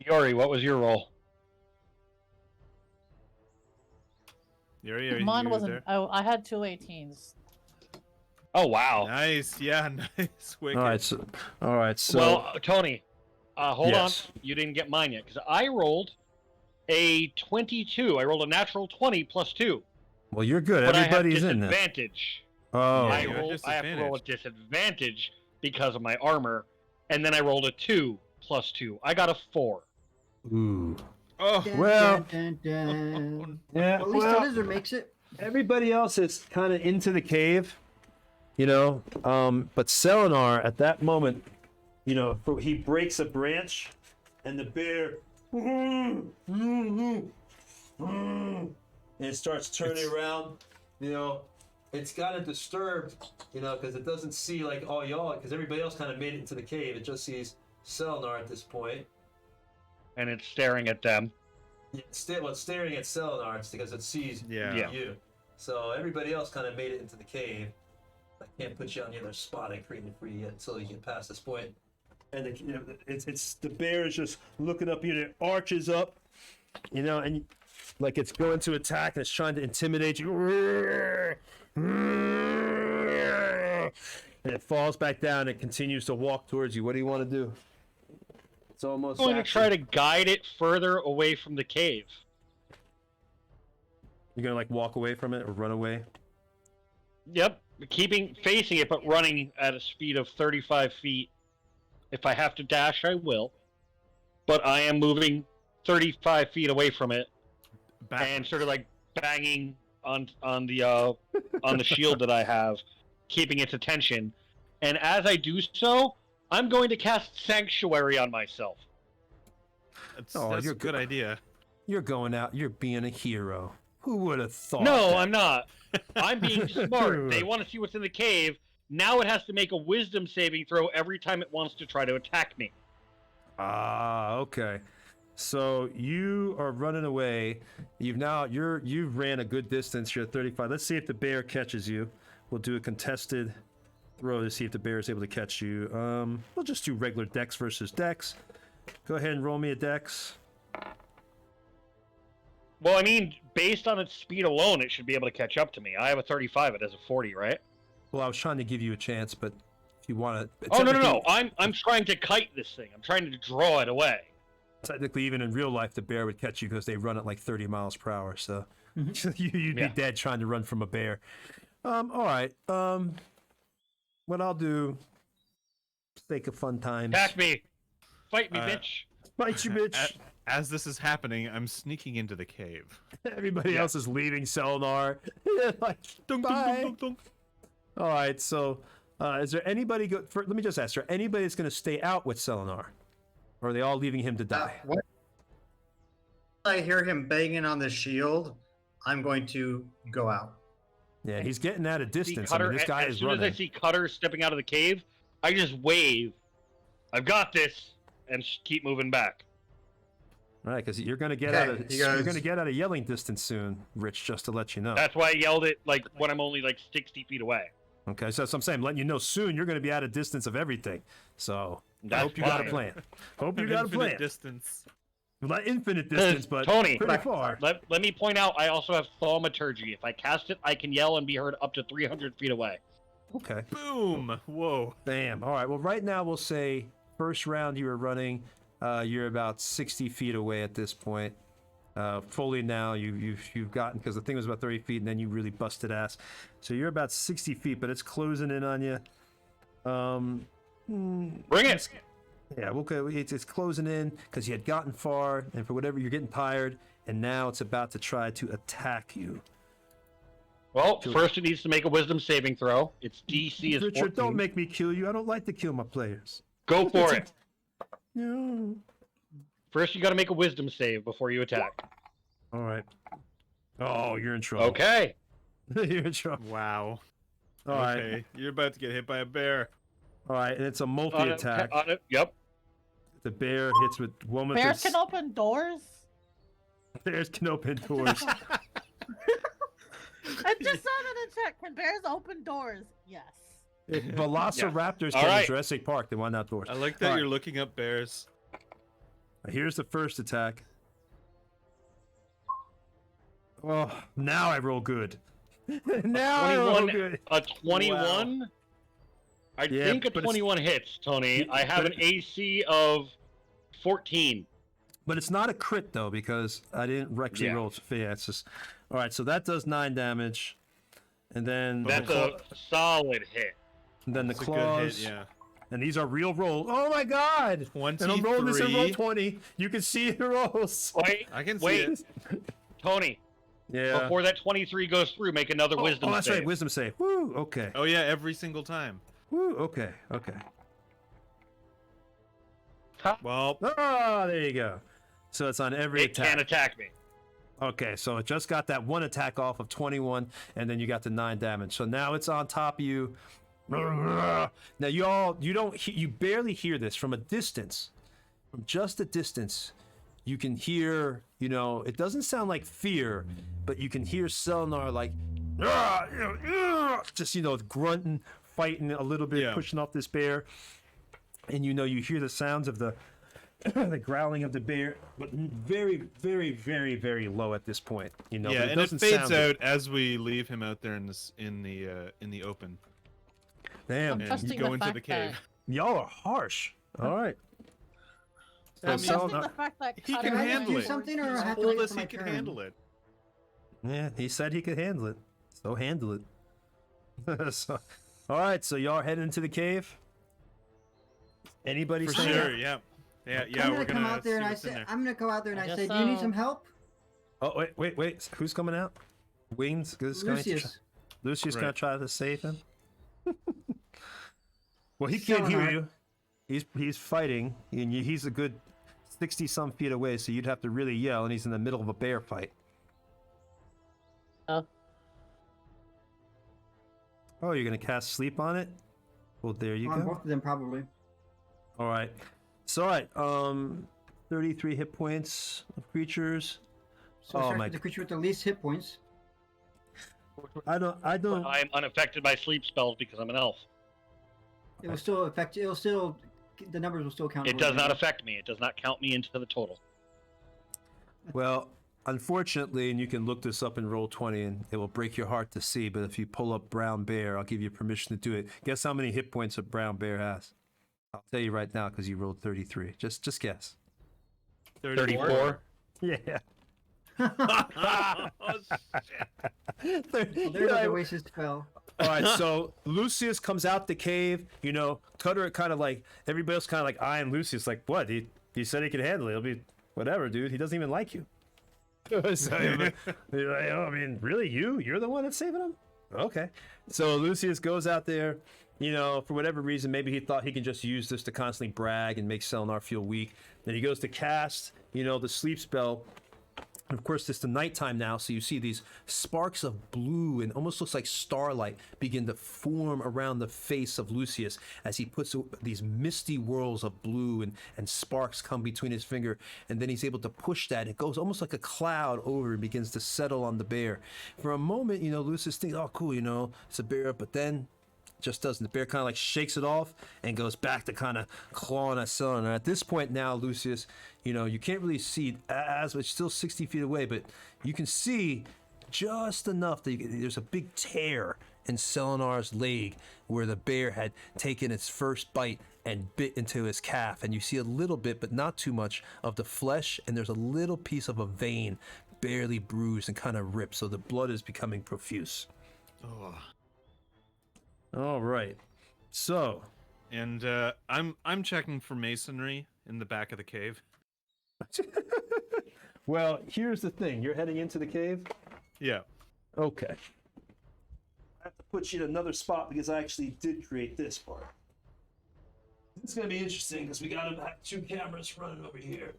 Yuri, what was your roll? Yuri, Mine you wasn't. there? Oh, I had two 18s. Oh wow. Nice. Yeah, nice. Wicked. all right. So Well, Tony, hold Yes. on. You didn't get mine yet because I rolled a 22. I rolled a natural 20 plus 2. well, you're good. But Everybody's I have in there. disadvantage. Oh, Yeah, I you have have to roll a disadvantage because of my armor, and then I rolled a 2 plus 2. I got a 4. ooh. Oh, Well- Dun, dun, dun. Yeah. At least the lizard makes it. Everybody else is kind of into the cave, you know. But Selenar, at that moment, you know, he breaks a branch, and the bear, and it starts turning around. You know, it's kind of disturbed, you know, because it doesn't see like all y'all, because everybody else kind of made it into the cave. It just sees Selenar at this point. And it's staring at them. It's staring at Selenar. It's because it sees Yeah. you. So everybody else kind of made it into the cave. I can't put you on the other spot I created for you yet until you get past this point. And it's the bear is just looking up, you know, arches up, you know, and like it's going to attack and it's trying to intimidate you. And it falls back down and continues to walk towards you. What do you want to do? It's almost I'm going to action. try to guide it further away from the cave. You're gonna like walk away from it or run away? Yep, facing it, but running at a speed of 35 feet. If I have to dash, I will. But I am moving 35 feet away from it and sort of like banging on the shield that I have, keeping its attention. And as I do so, I'm going to cast Sanctuary on myself. That's you're a good idea. You're going out. You're being a hero. Who would have thought? No, that? I'm not. I'm being smart. They want to see what's in the cave. Now it has to make a wisdom saving throw every time it wants to try to attack me. Ah, okay. So you are running away. You've ran a good distance. You're at 35. Let's see if the bear catches you. We'll do a contested throw to see if the bear is able to catch you. We'll just do regular dex versus dex. Go ahead and roll me a dex. Well, I mean, based on its speed alone, it should be able to catch up to me. I have a 35. It has a 40, right? Well, I was trying to give you a chance, but if you want to... Oh, no. I'm trying to kite this thing. I'm trying to draw it away. Technically, even in real life, the bear would catch you because they run at like 30 miles per hour. So you'd be dead trying to run from a bear. All right. What I'll do, sake of fun times. Attack me. Fight me, bitch. Fight you, bitch. As this is happening, I'm sneaking into the cave. Everybody else is leaving Selenar. Like, bye. All right. So, is there anybody? Let me just ask: is there anybody that's going to stay out with Selenar, or are they all leaving him to die? What? I hear him banging on the shield. I'm going to go out. Yeah, he's getting at a distance. Cutter, this guy as is soon running. as I see Cutter stepping out of the cave, I just wave. I've got this, and keep moving back. Right, because you're going to get you're going to get out of yelling distance soon, Rich. Just to let you know. That's why I yelled it like when I'm only like 60 feet away. Okay, so I'm saying, letting you know soon, you're going to be out of distance of everything. So I hope you got a plan. Hope you got a plan. Distance. Not infinite distance, but Tony, pretty far. Let me point out, I also have thaumaturgy. If I cast it, I can yell and be heard up to 300 feet away. Okay. Boom! Whoa. Bam. All right. Well, right now we'll say first round you were running. You're about 60 feet away at this point. Fully now, you've gotten, because the thing was about 30 feet, and then you really busted ass. So you're about 60 feet, but it's closing in on you. Bring it. Yeah, okay, it's closing in because you had gotten far, and for whatever, you're getting tired, and now it's about to try to attack you. Well, first it needs to make a wisdom saving throw. Its DC is Richard, 14. don't make me kill you. I don't like to kill my players. Go for it. No. First, you got to make a wisdom save before you attack. All right. Oh, you're in trouble. Okay. You're in trouble. Wow. All Okay, right. you're about to get hit by a bear. All right, and it's a multi-attack. Yep. The bear hits with one with Bears his... can open doors. Bears can open doors. I just saw that in chat. Can bears open doors? Yes. If Velociraptors All can right. in Jurassic Park, then why not doors? I like that All you're right. looking up bears. Here's the first attack. Oh, now I roll good. Now I roll good. A 21? Wow. I Yeah, think a but it's- 21 hits, Tony. I have an AC of 14. But it's not a crit, though, because I didn't actually Yeah. roll. Yeah, it's just... All right, so that does 9 damage. And then... That's a solid hit. And then the It's a good claws... hit, yeah. And these are real rolls. Oh my god! 23. And I'm rolling this in roll 20. You can see the rolls. Wait, I can see wait. it. Tony, Yeah. before that 23 goes through, make another wisdom Oh, that's save. right. Wisdom save. Woo. Okay. Oh yeah, every single time. Woo. Okay. Okay. Well, Oh, there you go. So it's on every It attack. can't attack me. Okay, so it just got that one attack off of 21, and then you got the 9 damage. So now it's on top of you. Now you barely hear this from a distance. From just a distance, you can hear, it doesn't sound like fear, but you can hear Selenar like, just, grunting, fighting a little bit, Yeah. pushing off this bear. And you hear the sounds of the the growling of the bear, but very, very, very, very low at this point. yeah, but and it doesn't fades sound good. out as we leave him out there in the open. Damn, I'm And trusting you go the into fact the cave. y'all are harsh. All right. I'm So trusting the fact that He Cutter can went handle do it. something, or I He's have to told wait us for my he can turn? handle it. Yeah, he said he could handle it. So handle it. So, all right, so y'all heading into the cave? Anybody For saying sure, that? yeah. Yeah, I'm we're gonna come out there see and I what's in say, there. I'm gonna go out there and I I guess say, do you need so. some help? Oh, wait. Who's coming out? Wings? Lucius. Lucius Right. gonna try to save him? Well, he can't hear Selenar. you. He's fighting, and he's a good 60-some feet away, so you'd have to really yell, and he's in the middle of a bear fight. Oh. Oh, you're gonna cast sleep on it? Well, there you On go. both of them, probably. All right. So, all right. 33 hit points of creatures. So Oh it starts my- with the creature with the least hit points. I don't. I'm unaffected by sleep spells because I'm an elf. It will still affect. It will still. The numbers will still count. It towards does it. not affect me. It does not count me into the total. Well, unfortunately, and you can look this up in Roll20, and it will break your heart to see. But if you pull up Brown Bear, I'll give you permission to do it. Guess how many hit points a Brown Bear has? I'll tell you right now because you rolled 33. Just guess. 34. Yeah. Oh, shit. Well, there goes the waste his spell. All right, so Lucius comes out the cave. Cutter kind of like everybody else, kind of like eyeing Lucius, like, what? He said he could handle it. It'll be whatever, dude. He doesn't even like you. So, you're like, oh, I mean, really, you're the one that's saving him? Okay. So Lucius goes out there. For whatever reason, maybe he thought he can just use this to constantly brag and make Selenar feel weak. Then he goes to cast, the sleep spell. And of course, it's the nighttime now, so you see these sparks of blue and almost looks like starlight begin to form around the face of Lucius as he puts these misty whirls of blue and sparks come between his finger, and then he's able to push that. It goes almost like a cloud over and begins to settle on the bear. For a moment, Lucius thinks, oh, cool, it's a bear, but then just doesn't. The bear kind of like shakes it off and goes back to kind of clawing at Selenar. At this point now, Lucius, you can't really see as it's still 60 feet away, but you can see just enough that there's a big tear in Selenar's leg where the bear had taken its first bite and bit into his calf, and you see a little bit, but not too much, of the flesh, and there's a little piece of a vein barely bruised and kind of ripped, so the blood is becoming profuse. Oh. All right. So, and I'm checking for masonry in the back of the cave. well, here's the thing. You're heading into the cave? Yeah. Okay. I have to put you in another spot because I actually did create this part. It's going to be interesting because we got to have 2 cameras running over here.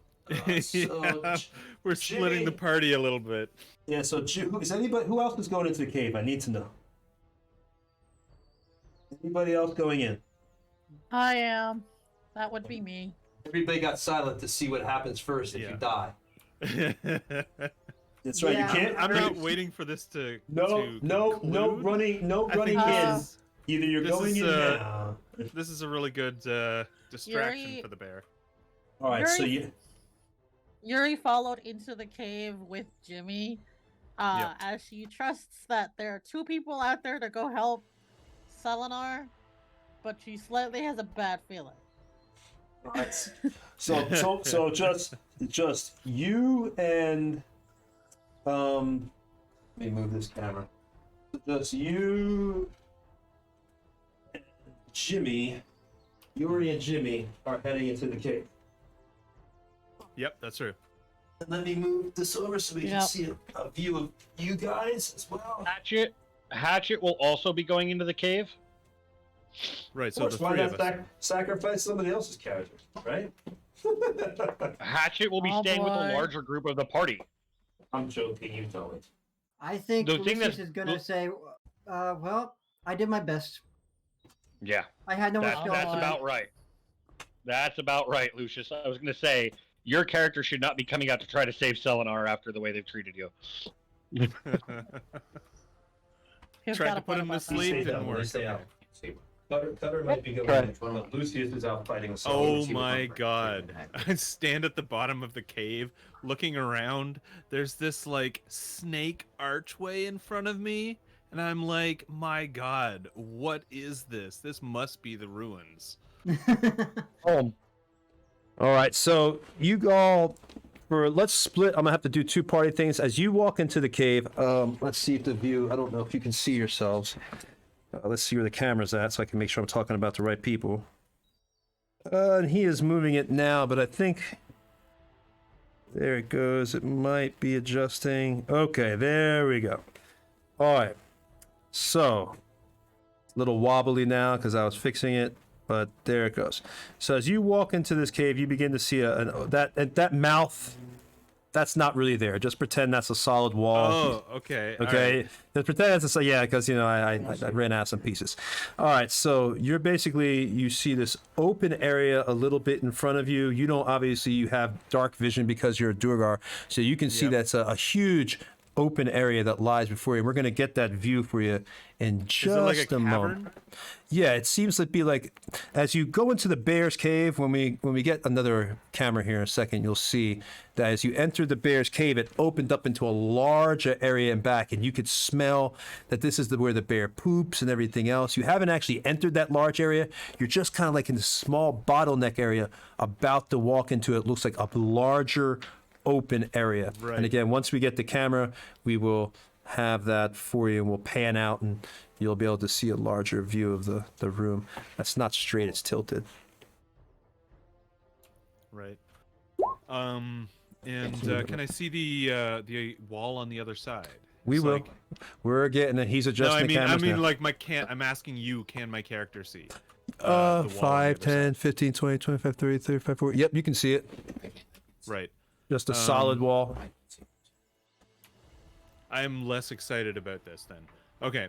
Yeah, we're splitting the party a little bit. Yeah, so is anybody, who else is going into the cave? I need to know. Anybody else going in? I am. That would be me. Everybody got silent to see what happens first if you die. That's right. Yeah. You can't. I'm not waiting for this to. No running in. Either you're going in now. This is a really good distraction for the bear. All right, so Yuri followed into the cave with Jimmy, as she trusts that there are 2 people out there to go help Selenar, but she slightly has a bad feeling. All right. So just you and let me move this camera. Just you and Jimmy, Yuri and Jimmy are heading into the cave. Yep, that's true. And let me move this over so we can see a view of you guys as well. Hatchet will also be going into the cave. Right, so the why 3 of not us. sacrifice somebody else's character, right? Hatchet will be staying with the larger group of the party. I'm joking, you tell me. I think The thing Lucius is gonna say, well, I did my best. Yeah. I had no That's about right. That's about right, Lucius. I was going to say, your character should not be coming out to try to save Selenar after the way they've treated you. Tried to put him to sleep, didn't work. Cutter might be going. Lucius is out fighting. Oh my god. I stand at the bottom of the cave, looking around. There's this, like, snake archway in front of me, and I'm like, my god, what is this? This must be the ruins. All right, so you all, let's split. I'm gonna have to do 2 party things as you walk into the cave. Let's see if the view. I don't know if you can see yourselves. Let's see where the camera's at, so I can make sure I'm talking about the right people. And he is moving it now, but I think there it goes. It might be adjusting. Okay, there we go. All right, so a little wobbly now because I was fixing it. But there it goes. So as you walk into this cave, you begin to see that mouth. That's not really there. Just pretend that's a solid wall. Oh, okay. Okay. Right. Just pretend it's because I ran out of some pieces. All right. So you're you see this open area a little bit in front of you. You don't obviously you have dark vision because you're a Duergar, so you can see that's a huge open area that lies before you. We're going to get that view for you in just a moment. Yeah, it seems to be like as you go into the bear's cave, when we get another camera here in a second, you'll see that as you enter the bear's cave, it opened up into a larger area and back, and you could smell that this is where the bear poops and everything else. You haven't actually entered that large area. You're just kind of like in this small bottleneck area about to walk into it. Looks like a larger open area. Right. And again, once we get the camera, we will have that for you and we'll pan out and you'll be able to see a larger view of the room. That's not straight, it's tilted. Right. And can I see the wall on the other side? We will. Like... We're getting it. He's adjusting the cameras now. Like I'm asking you, can my character see? 5, 10, 15, 20, 25, 30, 35, 40. Yep, you can see it. Right. Just a solid wall. I'm less excited about this then. Okay.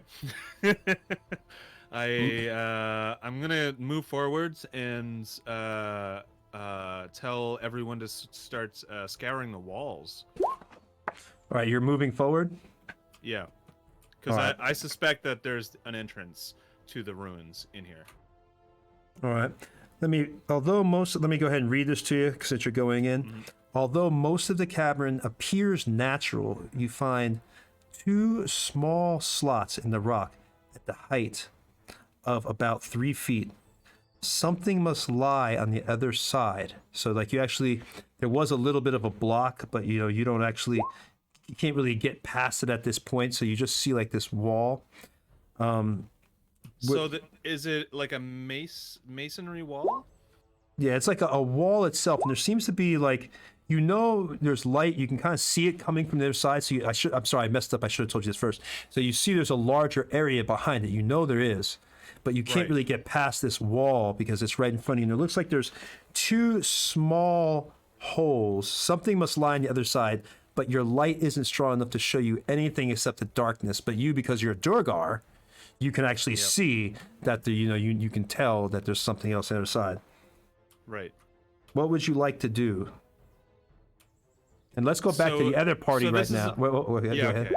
I'm gonna move forwards and tell everyone to start scouring the walls. All right, you're moving forward? Yeah. Because I suspect that there's an entrance to the ruins in here. All right. Let me go ahead and read this to you since you're going in. Mm-hmm. Although most of the cavern appears natural, you find 2 small slots in the rock at the height of about 3 feet. something must lie on the other side. So like there was a little bit of a block, but you don't actually, you can't really get past it at this point. So you just see like this wall. Is it like a masonry wall? Yeah, it's like a wall itself, and there seems to be like, there's light. You can kind of see it coming from the other side. So I'm sorry, I messed up. I should have told you this first. So you see there's a larger area behind it. There is, but you can't really get past this wall because it's right in front of you. And it looks like there's 2 small holes. Something must lie on the other side, but your light isn't strong enough to show you anything except the darkness. But you, because you're a Durgar, you can actually see that you can tell that there's something else on the other side. Right. What would you like to do? And let's go back to the other party right now. Go ahead.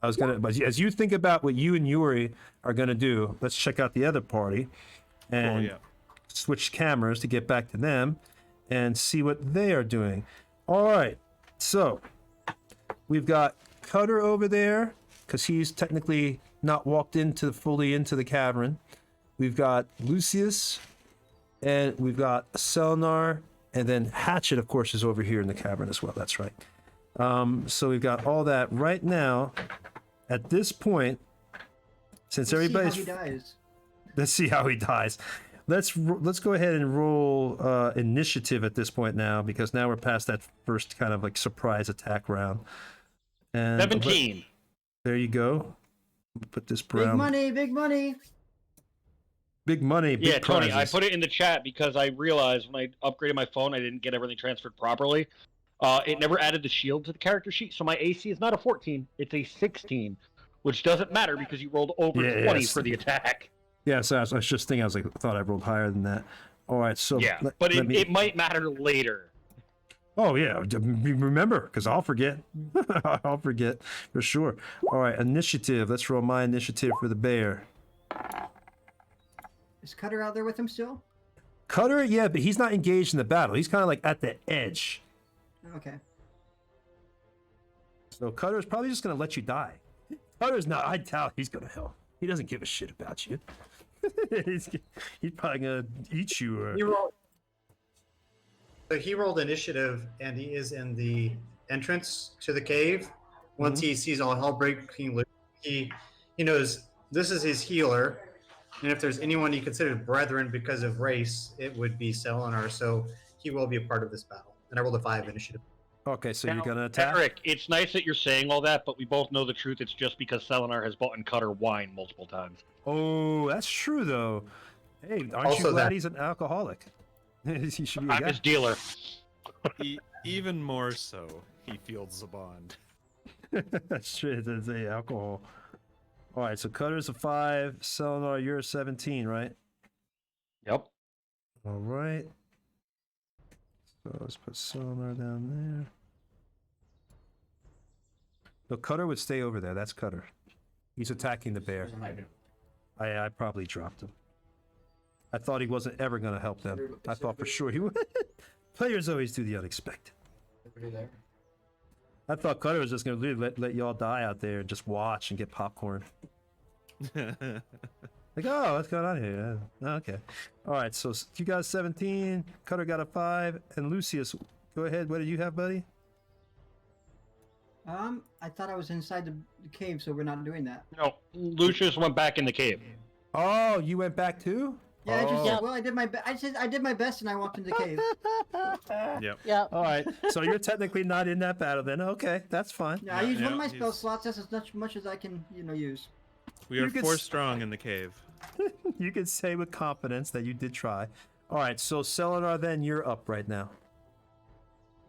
Okay. But as you think about what you and Yuri are gonna do, let's check out the other party and switch cameras to get back to them and see what they are doing. All right. So we've got Cutter over there because he's technically not walked fully into the cavern. We've got Lucius, and we've got Selnar, and then Hatchet, of course, is over here in the cavern as well. That's right. So we've got all that right now. At this point, since everybody's, let's see how he dies. Let's go ahead and roll initiative at this point now, because now we're past that first kind of like surprise attack round. And 17. There you go. Put this brown. Big money, big money. Big money, big Yeah, Tony, prizes. I put it in the chat because I realized when I upgraded my phone, I didn't get everything transferred properly. It never added the shield to the character sheet, so my AC is not a 14, it's a 16, which doesn't matter because you rolled over 20 for the attack. Yeah, so I was just thinking, I thought I rolled higher than that. All right, so yeah, but it might matter later. Oh yeah, remember, because I'll forget. I'll forget for sure. All right, initiative. Let's roll my initiative for the bear. Is Cutter out there with him still? Cutter, yeah, but he's not engaged in the battle. He's kind of like at the edge. Okay. So Cutter's probably just going to let you die. Cutter's not. I doubt he's going to help. He doesn't give a shit about you. he's probably going to eat you. Or... He rolled initiative, and he is in the entrance to the cave. Once he sees all hell breaking loose, he knows this is his healer. And if there's anyone he considered brethren because of race, it would be Selenar. So he will be a part of this battle. And I rolled a 5 initiative. Okay, so you're going to attack? Eric, it's nice that you're saying all that, but we both know the truth. It's just because Selenar has bought and Cutter wine multiple times. Oh, that's true, though. Hey, aren't you glad he's an alcoholic? He should be I'm his dealer. Even more so, he feels the bond. That's true. It's a alcohol. All right, so Cutter's a 5. Selenar, you're a 17, right? Yep. All right. So let's put Selenar down there. No, Cutter would stay over there. That's Cutter. He's attacking the bear. I probably dropped him. I thought he wasn't ever going to help them. I thought for sure he would. Players always do the unexpected. I thought Cutter was just going to let y'all die out there and just watch and get popcorn. Like, oh, what's going on here? Okay. All right, so you got 17, Cutter got a 5, and Lucius, go ahead. What did you have, buddy? I thought I was inside the cave, so we're not doing that. No, Lucius went back in the cave. Oh, you went back too? Yeah, I just said, well, I did my I did my best, and I walked into the cave. Yep. Yeah. All right, so you're technically not in that battle then. Okay, that's fine. Yeah, I used one of my spell slots. That's as much as I can, use. We are 4 strong in the cave. You can say with confidence that you did try. All right, so Selenar, then you're up right now.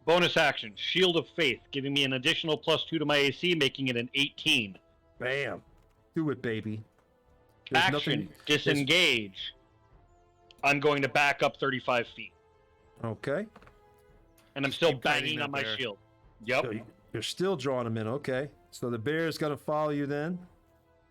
Bonus action, Shield of Faith, giving me an additional +2 to my AC, making it an 18. Bam. Do it, baby. Action, disengage. I'm going to back up 35 feet. Okay. And I'm still keep kiting banging that on my bear. shield. Yep. So you're still drawing him in. Okay. So the bear is going to follow you then.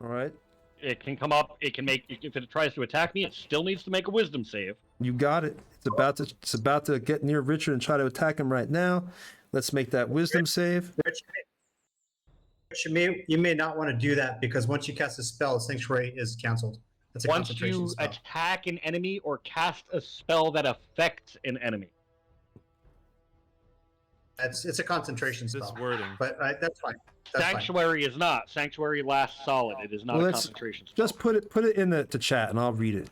All right. It can come up. It can make. If it tries to attack me, it still needs to make a Wisdom save. You got it. It's about to get near Richard and try to attack him right now. Let's make that Wisdom save. Rich, you may not want to do that because once you cast a spell, Sanctuary is canceled. That's a Once concentration you spell. attack an enemy or cast a spell that affects an enemy. It's a concentration This spell. wording. But that's fine. That's fine. Sanctuary is not. Sanctuary lasts solid. It is not Well, a let's concentration spell. just put it in the chat and I'll read it.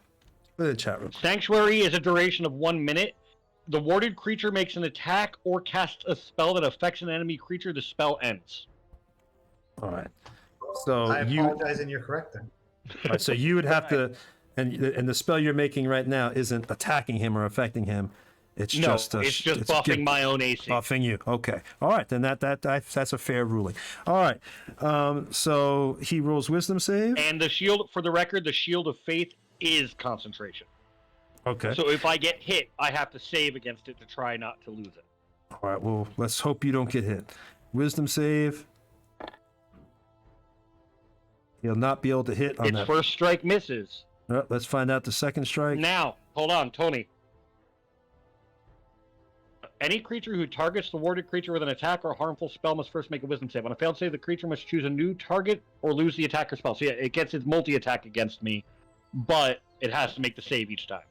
Put it in the chat room. Sanctuary is a duration of 1 minute. The warded creature makes an attack or casts a spell that affects an enemy creature. The spell ends. All right. So I you apologize, and you're correct then. all right, so you would have to, and the spell you're making right now isn't attacking him or affecting him. It's just buffing my own AC. Buffing you. Okay. All right. Then that's a fair ruling. All right. So he rolls wisdom save. And the shield, for the record, the shield of faith is concentration. Okay. So if I get hit, I have to save against it to try not to lose it. All right. Well, let's hope you don't get hit. Wisdom save. He'll not be able to hit on Its that. first strike misses. Let's find out the second strike. Now, hold on, Tony. Any creature who targets the warded creature with an attack or harmful spell must first make a wisdom save. On a failed save, the creature must choose a new target or lose the attack or spell. So yeah, it gets its multi-attack against me, but it has to make the save each time.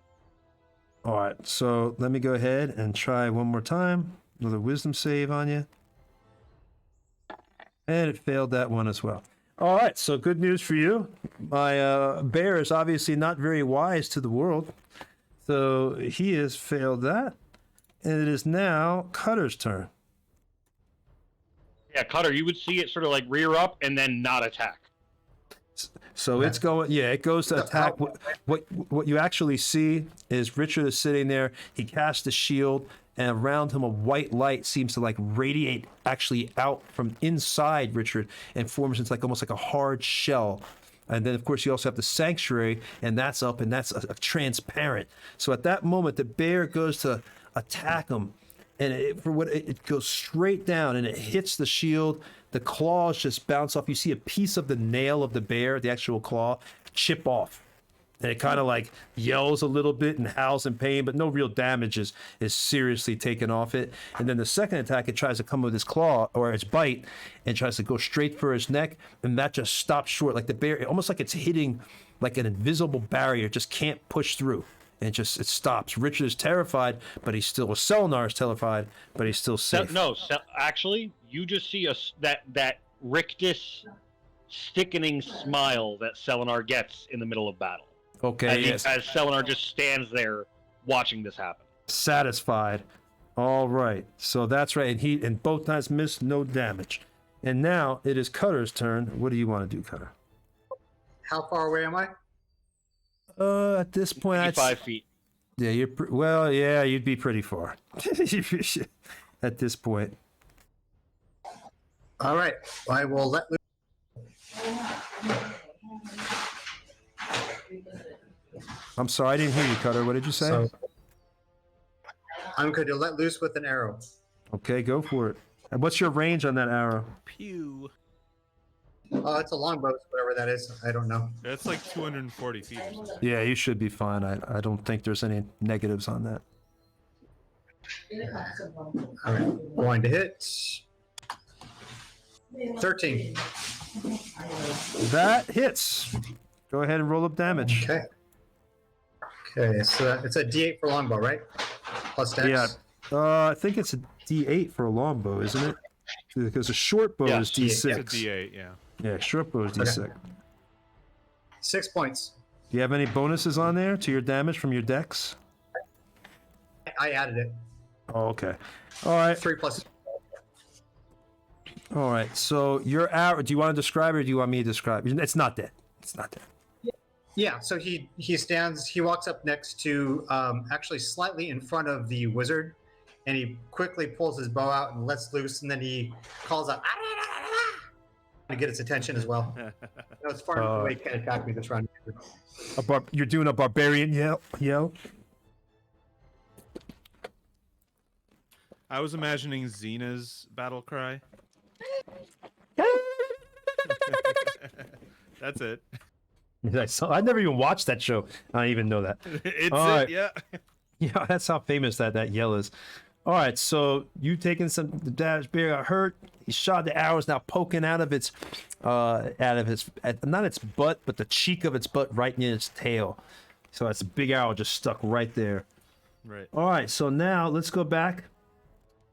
All right. So let me go ahead and try one more time. Another wisdom save on you. And it failed that one as well. All right. So good news for you. My bear is obviously not very wise to the world. So he has failed that. And it is now Cutter's turn. Yeah, Cutter, you would see it sort of like rear up and then not attack. So it's going, yeah, it goes to attack. What you actually see is Richard is sitting there. He casts the shield, and around him a white light seems to like radiate actually out from inside Richard and forms into like almost like a hard shell. And then, of course, you also have the sanctuary, and that's up, and that's a transparent. So at that moment, the bear goes to attack him, and it goes straight down, and it hits the shield. The claws just bounce off. You see a piece of the nail of the bear, the actual claw, chip off. And it kind of like yells a little bit and howls in pain, but no real damage is seriously taken off it. And then the second attack, it tries to come with its claw or its bite and tries to go straight for his neck. And that just stops short. Like the bear, almost like it's hitting like an invisible barrier, just can't push through. And it stops. Richard is terrified, but he's still, Selenar is terrified, but he's still safe. Actually, you just see that rictus, sickening smile that Selenar gets in the middle of battle. Okay. As Selenar just stands there watching this happen. Satisfied. All right. So that's right. And both times missed, no damage. And now it is Cutter's turn. What do you want to do, Cutter? How far away am I? At this point, I'd 5 feet. Yeah, you'd be pretty far at this point. All right. I will let loose. I'm sorry, I didn't hear you, Cutter. What did you say? So, I'm going to let loose with an arrow. Okay, go for it. And what's your range on that arrow? Pew. It's a longbow, whatever that is. I don't know. That's like 240 feet or something. Yeah, you should be fine. I don't think there's any negatives on that. All right. Going to hit. 13. That hits. Go ahead and roll up damage. Okay. Okay, so it's a D8 for longbow, right? Plus dex? Yeah. I think it's a D8 for a longbow, isn't it? Because a short bow is D6. It's a D8, yeah. Yeah, short bow is D6. 6 points. Do you have any bonuses on there to your damage from your dex? I added it. Oh, okay. All right. 3 plus. All right. So your arrow, do you want to describe it or do you want me to describe it? It's not dead. It's not dead. Yeah, so he walks up next to, actually slightly in front of the wizard, and he quickly pulls his bow out and lets loose, and then he calls out, to get its attention as well. It's far enough away, he can't attack me this round. You're doing a barbarian yell? I was imagining Xena's battle cry. That's it. I never even watched that show. I don't even know that. It's All it, right. yeah. Yeah, that's how famous that yell is. All right, so you taking some damage. Bear got hurt. He shot the arrows now poking out of its, not its butt, but the cheek of its butt right near its tail. So that's a big arrow just stuck right there. Right. All right, so now let's go back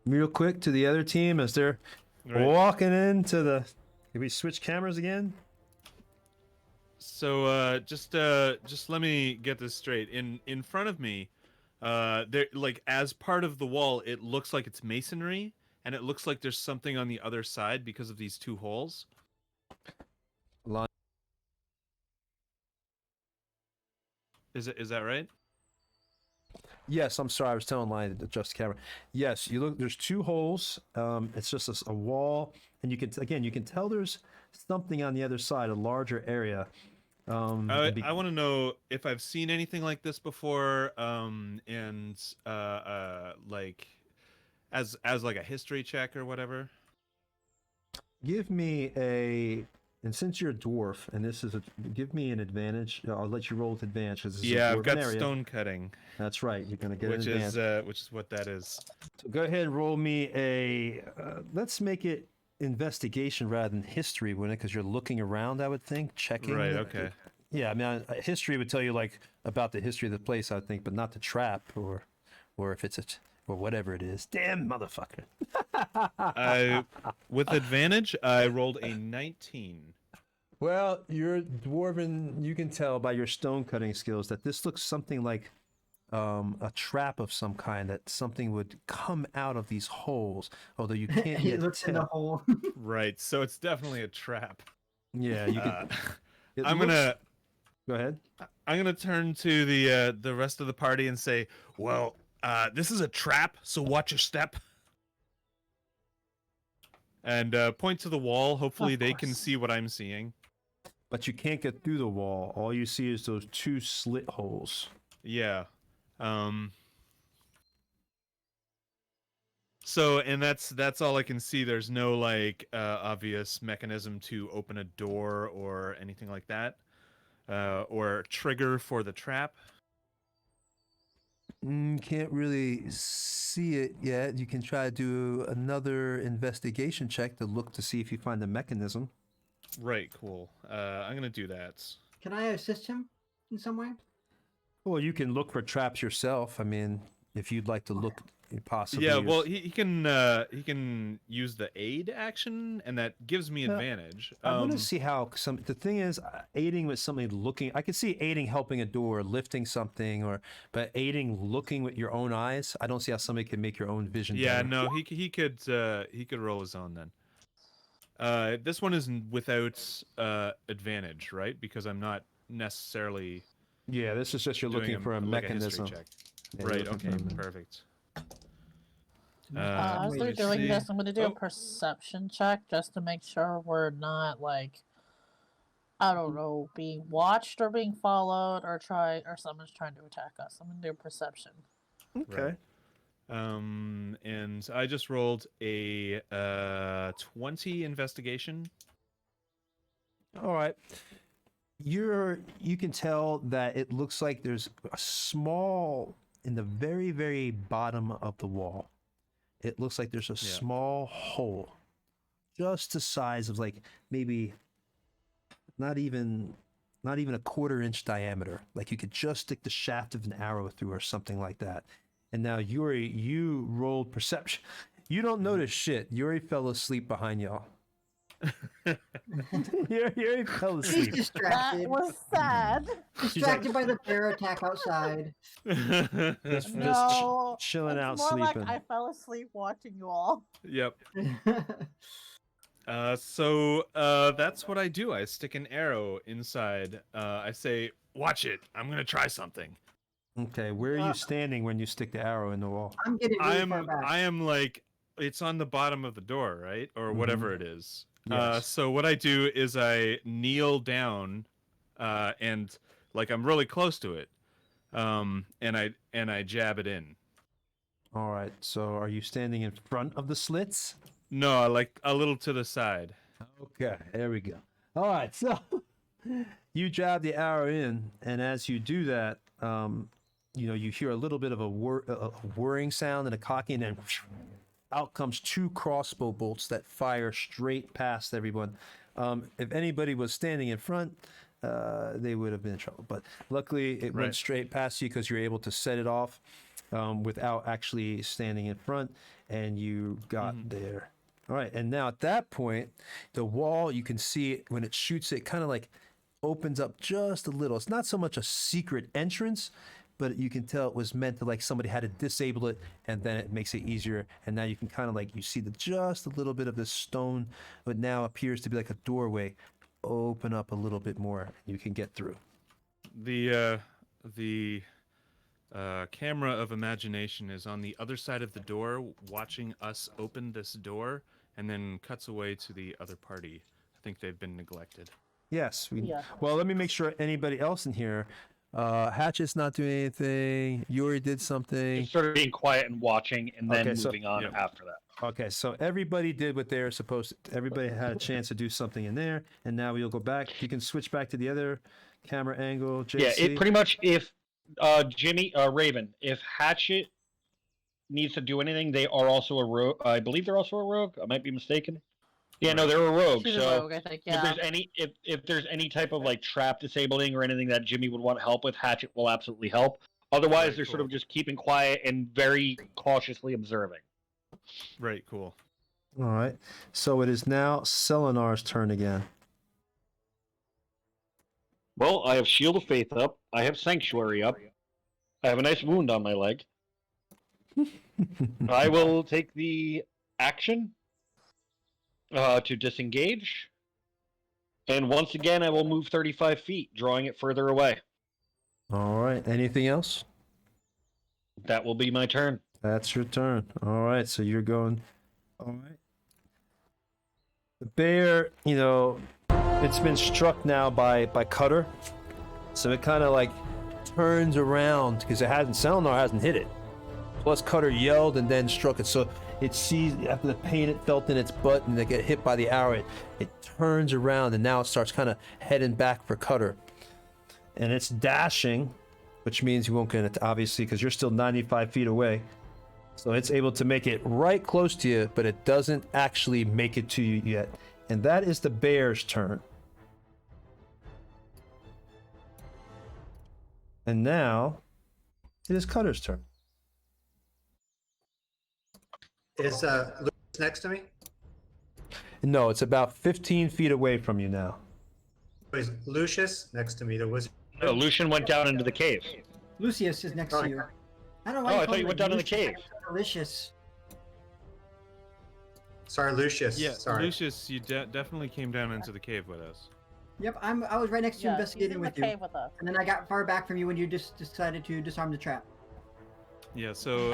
real quick to the other team as they're walking into the. Can we switch cameras again? So just let me get this straight. In front of me, there, like, as part of the wall, it looks like it's masonry, and it looks like there's something on the other side because of these two holes. Is that right? Yes, I'm sorry. I was telling Lion to adjust the camera. Yes, you look. There's two holes. It's just a wall, and you can tell there's something on the other side, a larger area. I want to know if I've seen anything like this before, like as like a history check or whatever. Give me a, and since you're a dwarf, and this is give me an advantage. I'll let you roll with advantage because I've got stone cutting. That's right. You're gonna get which an advantage. Which is what that is. So go ahead and roll me a. Let's make it investigation rather than history, wouldn't it? Because you're looking around, I would think, checking. Right. Okay. Yeah, I mean, history would tell you like about the history of the place, I think, but not the trap or if it's or whatever it is. Damn motherfucker. With advantage, I rolled a 19. Well, you're dwarven. You can tell by your stone cutting skills that this looks something like a trap of some kind. That something would come out of these holes, although you can't yet looks in the hole. Right. So it's definitely a trap. Yeah, you can. Go ahead. I'm gonna turn to the rest of the party and say, "Well, this is a trap, so watch your step." And point to the wall. Hopefully, they can see what I'm seeing. But you can't get through the wall. All you see is those two slit holes. Yeah. So, and that's all I can see. There's no like obvious mechanism to open a door or anything like that, or trigger for the trap. Can't really see it yet. You can try to do another investigation check to look to see if you find the mechanism. Right. Cool. I'm gonna do that. Can I assist him in some way? Well, you can look for traps yourself. I mean, if you'd like to look, possibly. Yeah, well, he can use the aid action, and that gives me advantage. I want to see how the thing is, aiding with somebody looking. I could see aiding helping a door, lifting something, but aiding looking with your own eyes. I don't see how somebody can make your own vision. Yeah, better. no, he could roll his own then. This one is without advantage, right? Because I'm not necessarily. Yeah, this is just you're looking for a mechanism. Check. Yeah, right. Okay. Perfect. As they're doing this, I'm going to do a perception check just to make sure we're not like, I don't know, being watched or being followed or someone's trying to attack us. I'm going to do perception. Okay. Right. And I just rolled a 20 investigation. All right. You can tell that it looks like there's a small in the very, very bottom of the wall. It looks like there's a small hole, just the size of like maybe not even a quarter-inch diameter. Like you could just stick the shaft of an arrow through or something like that. And now Yuri, you rolled perception. You don't notice shit. Yuri fell asleep behind y'all. Yuri fell asleep. He's distracted. That was sad. Distracted by the bear attack outside. No, chilling it's out, more sleeping. like I fell asleep watching you all. Yep. So that's what I do. I stick an arrow inside. I say, "Watch it. I'm gonna try something." Okay, where are you standing when you stick the arrow in the wall? I'm getting really far back. I am like, it's on the bottom of the door, right, or whatever it is. Yes. So what I do is I kneel down, and like I'm really close to it, and I jab it in. All right. So are you standing in front of the slits? No, like a little to the side. Okay, there we go. All right. So you jab the arrow in, and as you do that, you hear a little bit of a whirring sound and a cocking, and then out comes 2 crossbow bolts that fire straight past everyone. If anybody was standing in front, they would have been in trouble. But luckily, it went straight past you because you're able to set it off without actually standing in front, and you got there. All right, and now at that point, the wall, you can see it when it shoots, it kind of like opens up just a little. It's not so much a secret entrance, but you can tell it was meant to, like, somebody had to disable it, and then it makes it easier. And now you can kind of like, you see just a little bit of this stone, but now appears to be like a doorway. Open up a little bit more, you can get through. The camera of imagination is on the other side of the door, watching us open this door, and then cuts away to the other party. I think they've been neglected. Yes. Well, let me make sure anybody else in here. Hatchet's not doing anything. Yuri did something. Just sort of being quiet and watching, and then moving on after that. Okay, so everybody did what they were supposed to. Everybody had a chance to do something in there, and now we'll go back. You can switch back to the other camera angle. JC. Yeah, it pretty much, if Raven, if Hatchet needs to do anything, they are also a rogue. I believe they're also a rogue. I might be mistaken. Yeah, no, they're a rogue. She's so a rogue, I think, yeah. if there's any type of like trap disabling or anything that Jimmy would want help with, Hatchet will absolutely help. Otherwise, they're sort of just keeping quiet and very cautiously observing. Right, cool. All right, so it is now Selenar's turn again. Well, I have Shield of Faith up. I have Sanctuary up. I have a nice wound on my leg. I will take the action to disengage. And once again, I will move 35 feet, drawing it further away. All right, anything else? That will be my turn. That's your turn. All right, so you're going. All right. The bear, it's been struck now by Cutter. So it kind of like turns around because Selenar hasn't hit it. Plus Cutter yelled and then struck it. So it sees, after the pain it felt in its butt and they get hit by the arrow, it turns around and now it starts kind of heading back for Cutter. And it's dashing, which means you won't get it, obviously, because you're still 95 feet away. So it's able to make it right close to you, but it doesn't actually make it to you yet. And that is the bear's turn. And now it is Cutter's turn. Is Lucas next to me? No, it's about 15 feet away from you now. Is Lucius next to me? The wizard. No, Lucian went down into the cave. Lucius is next to you. I don't know why I thought you went down in the cave. Delicious. Sorry, Lucius. Yeah, sorry. Lucius, you definitely came down into the cave with us. Yep, I was right next to you investigating he's in with the you. cave with us. And then I got far back from you when you just decided to disarm the trap. Yeah, so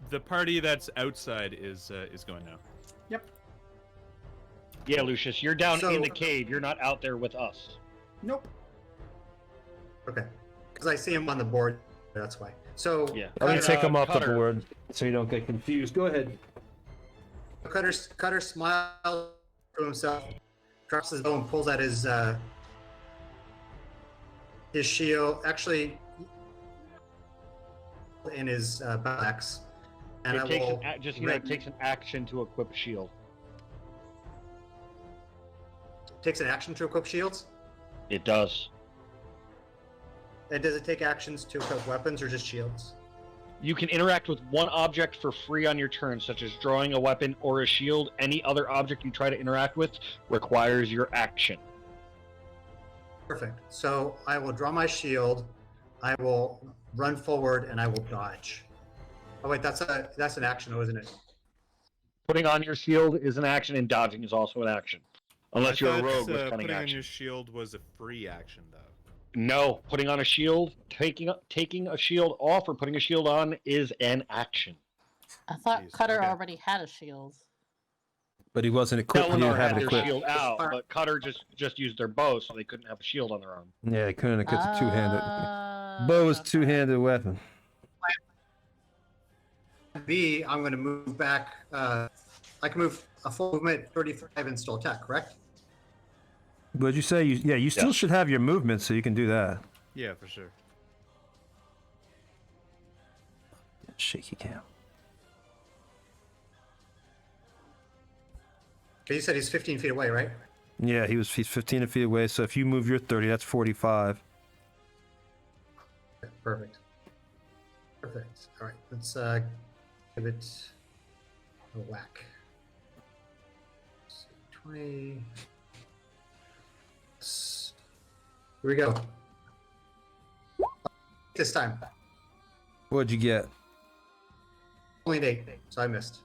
the party that's outside is going now. Yep. Yeah, Lucius, you're down in the cave. You're not out there with us. Nope. Okay. Because I see him on the board. That's why. So yeah, I'm gonna take him off the board so you don't get confused. Go ahead. Cutter smiles to himself, drops his bow and pulls out his shield. Actually, in his battle axe. And it takes an action to equip a shield. Takes an action to equip shields? It does. And does it take actions to equip weapons or just shields? You can interact with one object for free on your turn, such as drawing a weapon or a shield. Any other object you try to interact with requires your action. Perfect. So I will draw my shield, I will run forward, and I will dodge. Oh wait, that's an action, isn't it? Putting on your shield is an action, and dodging is also an action. Unless you're a rogue with cunning putting action. on your shield was a free action, though. No, putting on a shield, taking a shield off or putting a shield on is an action. I thought Cutter already had a shield. But he wasn't equipped. He didn't have it their equipped. shield out, but Cutter just used their bow, so they couldn't have a shield on their own. Yeah, he couldn't equip the two-handed. Bow is two-handed weapon. B, I'm going to move back. I can move a full movement 35 and still attack, correct? What'd you say? You still should have your movement, so you can do that. Yeah, for sure. Shaky cam. Okay, you said he's 15 feet away, right? Yeah, he's 15 feet away. So if you move your 30, that's 45. Okay, perfect. Perfect. All right, let's give it a whack. 20. Here we go. This time. What'd you get? Only an 8, so I missed.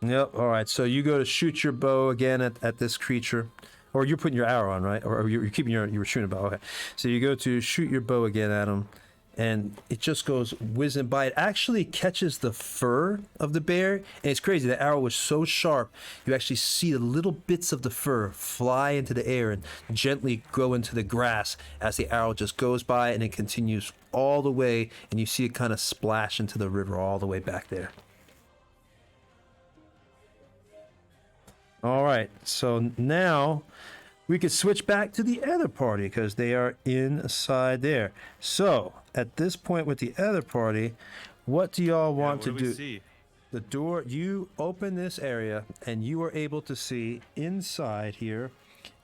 Yep. All right. So you go to shoot your bow again at this creature, or you're putting your arrow on, right? Or you're keeping you were shooting a bow. Okay. So you go to shoot your bow again at him, and it just goes whizzing by. It actually catches the fur of the bear, and it's crazy. The arrow was so sharp, you actually see the little bits of the fur fly into the air and gently go into the grass as the arrow just goes by, and it continues all the way, and you see it kind of splash into the river all the way back there. All right, so now we could switch back to the other party because they are inside there. So at this point with the other party, what do y'all want to do? See? The door, you open this area and you are able to see inside here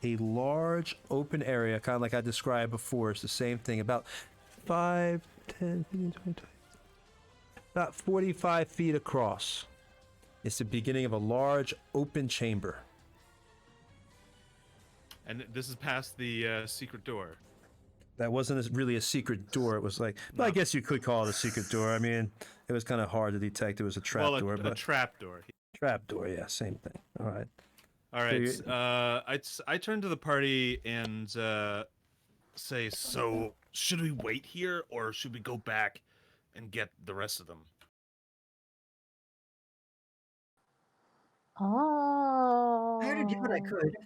a large open area, kind of like I described before. It's the same thing, about 5, 10, 15, 20, about 45 feet across. It's the beginning of a large open chamber. And this is past the secret door. That wasn't really a secret door. It was like, well, I guess you could call it a secret door. I mean, it was kind of hard to detect. It was a trap door, but a trap door. Trap door, yeah, same thing. All right. All right. I turn to the party and say, so should we wait here or should we go back and get the rest of them? Oh. I already did what I could.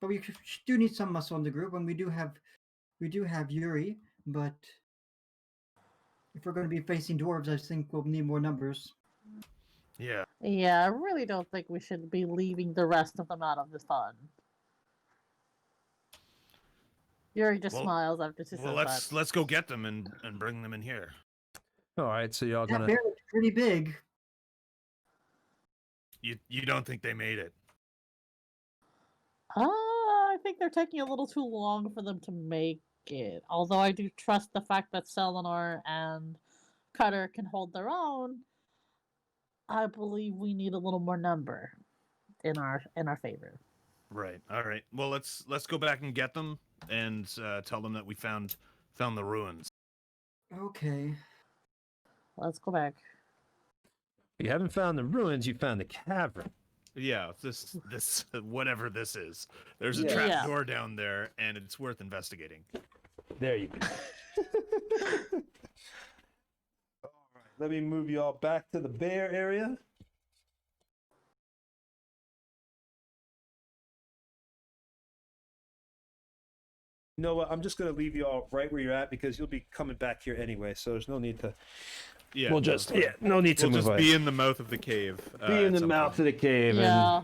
But we do need some muscle in the group, and we do have Yuri. But if we're going to be facing dwarves, I think we'll need more numbers. Yeah. Yeah, I really don't think we should be leaving the rest of them out of this fun. Yuri just smiles after she says that. Let's go get them and bring them in here. All right, so y'all That gonna. bear looks pretty big. You don't think they made it? I think they're taking a little too long for them to make it. Although I do trust the fact that Selenar and Cutter can hold their own, I believe we need a little more number in our favor. Right. All right. Well, let's go back and get them and tell them that we found the ruins. Okay. Let's go back. You haven't found the ruins. You found the cavern. Yeah, this whatever this is. There's a Yeah. trap door down there, and it's worth investigating. There you go. All right, let me move y'all back to the bear area. You know what? I'm just going to leave y'all right where you're at because you'll be coming back here anyway, so there's no need to... Yeah, no need to we'll move just away. be in the mouth of the cave. Be in the mouth of the cave. Yeah.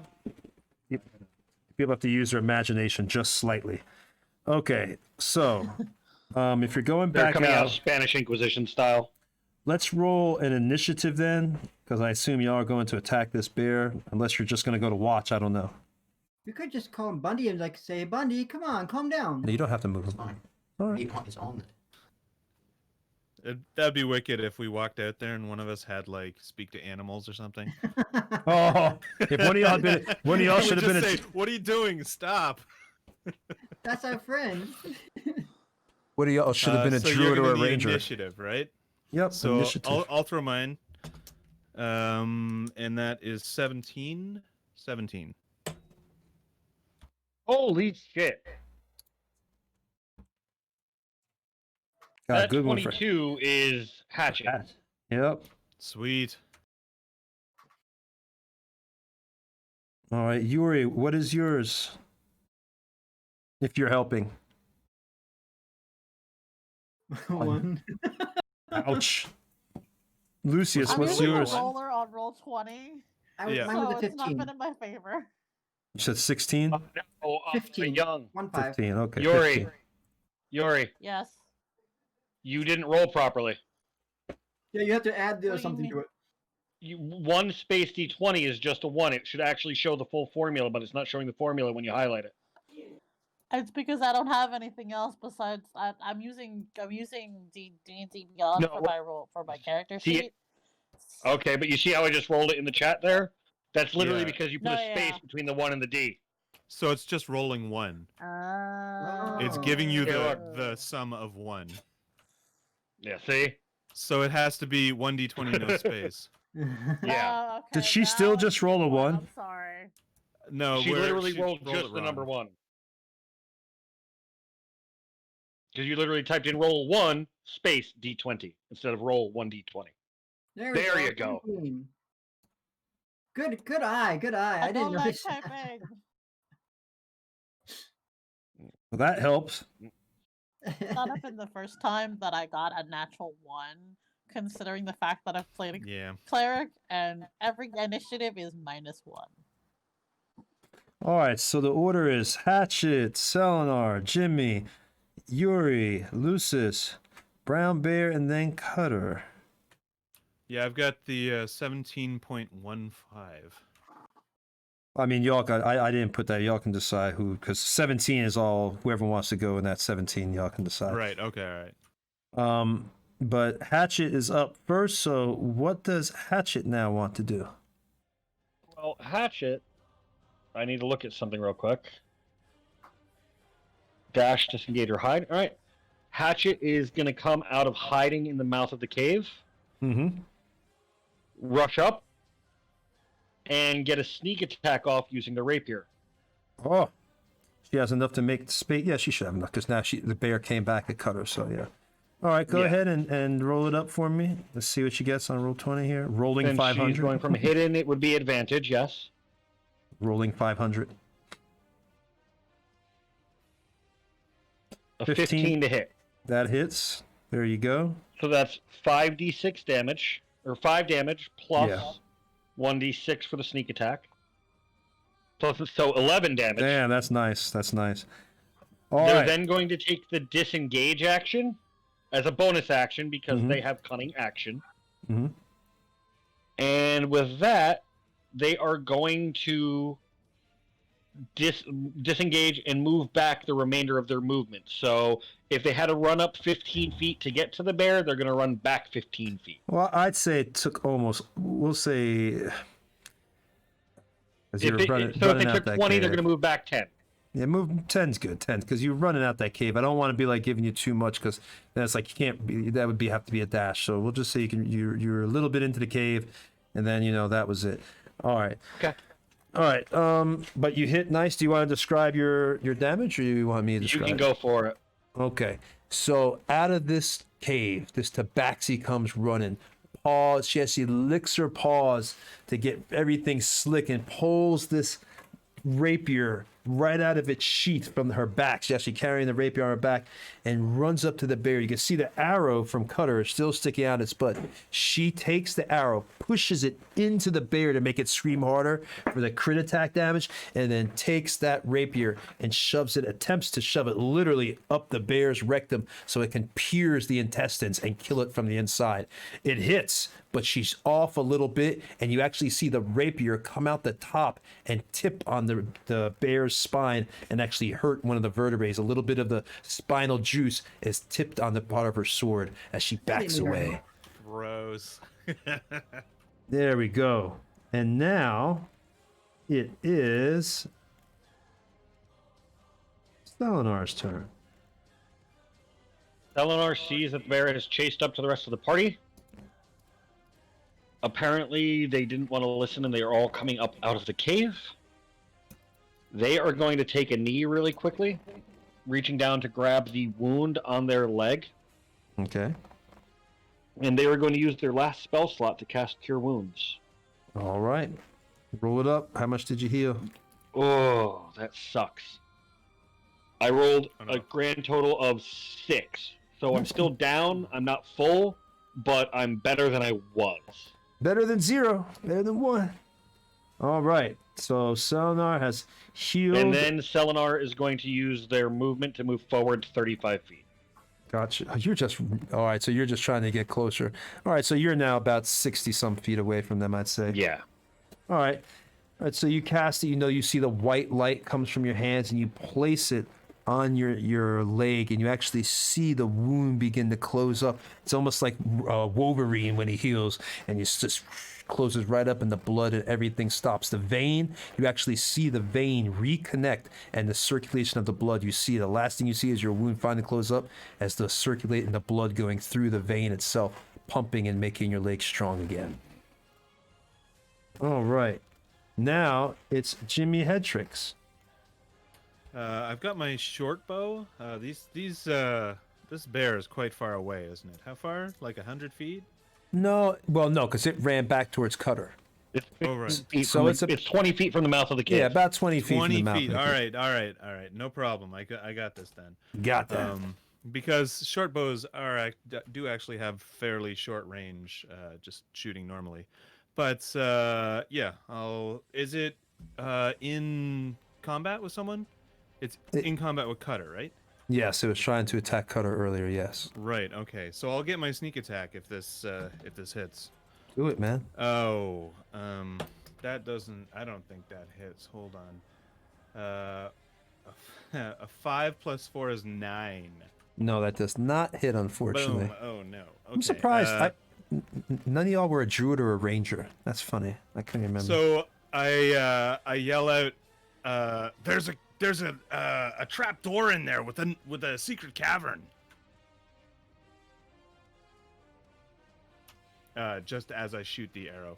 And people have to use their imagination just slightly. Okay, so if you're going They're back coming out out, Spanish Inquisition style. let's roll an initiative then, because I assume y'all are going to attack this bear, unless you're just going to go to watch. I don't know. We could just call him Bundy and say, Bundy, come on, calm down. You don't have to move him. Fine. All right. He is on it. That'd be wicked if we walked out there and one of us had like speak to animals or something. Oh, if one of y'all had been, one of y'all should have been. Say, what are you doing? Stop. That's our friend. What of y'all should have been a so druid you're or a gonna need ranger? Initiative, right? Yep. So initiative. I'll throw mine. And that is 17. 17. Holy shit. Got a That good one for 22 is hatchet. Yep. Sweet. All right, Yuri, what is yours? If you're helping. One. Ouch. Lucius, I'm what's using yours? a roller on roll 20, Yeah. Mine so was a it's not 15. been in my favor. You said 16? 15. Young. 1-5. 15, okay. Yuri. 15. Yuri, Yes. you didn't roll properly. Yeah, you have to add What do you something to mean? it. 1 space D20 is just a 1. It should actually show the full formula, but it's not showing the formula when you highlight it. It's because I don't have anything else besides I'm using D&D Beyond for my character sheet. Okay, but you see how I just rolled it in the chat there? That's literally Yeah. because you put a space between the 1 and the D. So it's just rolling 1. It's giving you the sum of 1. Yeah, see? So it has to be 1d20 no space. Yeah. Okay, Did she still just roll a 1? I'm sorry. No, She literally rolled it just the wrong. number 1. Because you literally typed in roll 1 space D20 instead of roll 1d20. There you go. Good eye. I didn't like notice. typing. Well, that helps. That have been the first time that I got a natural 1, considering the fact that I've played a cleric and every initiative is -1. All right, so the order is Hatchet, Selenar, Jimmy, Yuri, Lucis, Brown Bear, and then Cutter. Yeah, I've got the 17.15. I mean, y'all got. I didn't put that. Y'all can decide who, because 17 is all. Whoever wants to go in that 17, y'all can decide. Right. Okay. All right. But Hatchet is up first. So what does Hatchet now want to do? Well, Hatchet, I need to look at something real quick. Dash, disengage, or hide. All right. Hatchet is going to come out of hiding in the mouth of the cave. Mm-hmm. Rush up. And get a sneak attack off using the rapier. Oh, she has enough to make the space. Yeah, she should have enough because now the bear came back at Cutter. So yeah. All right, go ahead and roll it up for me. Let's see what she gets on roll 20 here. Rolling and 500. She's going from hidden. It would be advantage. Yes. Rolling 500. A 15 to hit. That hits. There you go. So that's 5d6 damage, or 5 damage plus 1d6 for the sneak attack. So 11 damage. Damn, that's nice. That's nice. They're then going to take the disengage action as a bonus action because they have cunning action. Mm-hmm. And with that, they are going to disengage and move back the remainder of their movement. So if they had to run up 15 feet to get to the bear, they're going to run back 15 feet. Well, I'd say it took almost, we'll say... If they took 20, they're going to move back 10. Yeah, move 10's good. 10, because you're running out that cave. I don't want to be like giving you too much, because then it's like you can't be. That would have to be a dash. So we'll just say you're a little bit into the cave, and then that was it. All right. Okay. All right. But you hit nice. Do you want to describe your damage, or you want me to describe? You can go for it. Okay. So out of this cave, this tabaxi comes running. Paws. She licks her paws to get everything slick and pulls this rapier right out of its sheath from her back. She's actually carrying the rapier on her back and runs up to the bear. You can see the arrow from Cutter is still sticking out its butt. She takes the arrow, pushes it into the bear to make it scream harder for the crit attack damage, and then takes that rapier and attempts to shove it literally up the bear's rectum so it can pierce the intestines and kill it from the inside. It hits, but she's off a little bit, and you actually see the rapier come out the top and tip on the bear's spine and actually hurt one of the vertebrae. A little bit of the spinal juice is tipped on the part of her sword as she backs away. Gross. There we go. And now it is Selenar's turn. Selenar sees that the bear has chased up to the rest of the party. Apparently, they didn't want to listen, and they are all coming up out of the cave. They are going to take a knee really quickly, reaching down to grab the wound on their leg. Okay. And they are going to use their last spell slot to cast Cure Wounds. All right. Roll it up. How much did you heal? Oh, that sucks. I rolled a grand total of 6. So I'm still down. I'm not full, but I'm better than I was. Better than 0. Better than 1. All right. So Selenar has healed. And then Selenar is going to use their movement to move forward 35 feet. Gotcha. You're just all right. So you're just trying to get closer. All right. So you're now about 60 some feet away from them, I'd say. Yeah. All right. All right. So you cast it. You see the white light comes from your hands, and you place it on your leg, and you actually see the wound begin to close up. It's almost like Wolverine when he heals, and you just closes right up, and the blood and everything stops. The vein, you actually see the vein reconnect, and the circulation of the blood. You see the last thing you see is your wound finally close up, as the circulating the blood going through the vein itself, pumping and making your leg strong again. All right, now it's Jimmy Headtricks. I've got my short bow. This bear is quite far away, isn't it? How far? Like 100 feet? No, well, no, because it ran back towards Cutter. It's Oh, right. So it's 20 feet from the mouth of the cave. Yeah, about 20 feet 20 from the mouth. feet. All right. No problem. I got this then. Got that. Because short bows do actually have fairly short range, just shooting normally. But yeah, is it in combat with someone? It's in combat with Cutter, right? Yes, it was trying to attack Cutter earlier, yes. Right, okay. So I'll get my sneak attack if this hits. Do it, man. Oh, that doesn't... I don't think that hits. Hold on. A 5 plus 4 is 9. No, that does not hit, unfortunately. Boom. Oh, no. Okay. I'm surprised. None of y'all were a druid or a ranger. That's funny. I couldn't remember. So I yell out, there's a trap door in there with a secret cavern. Just as I shoot the arrow,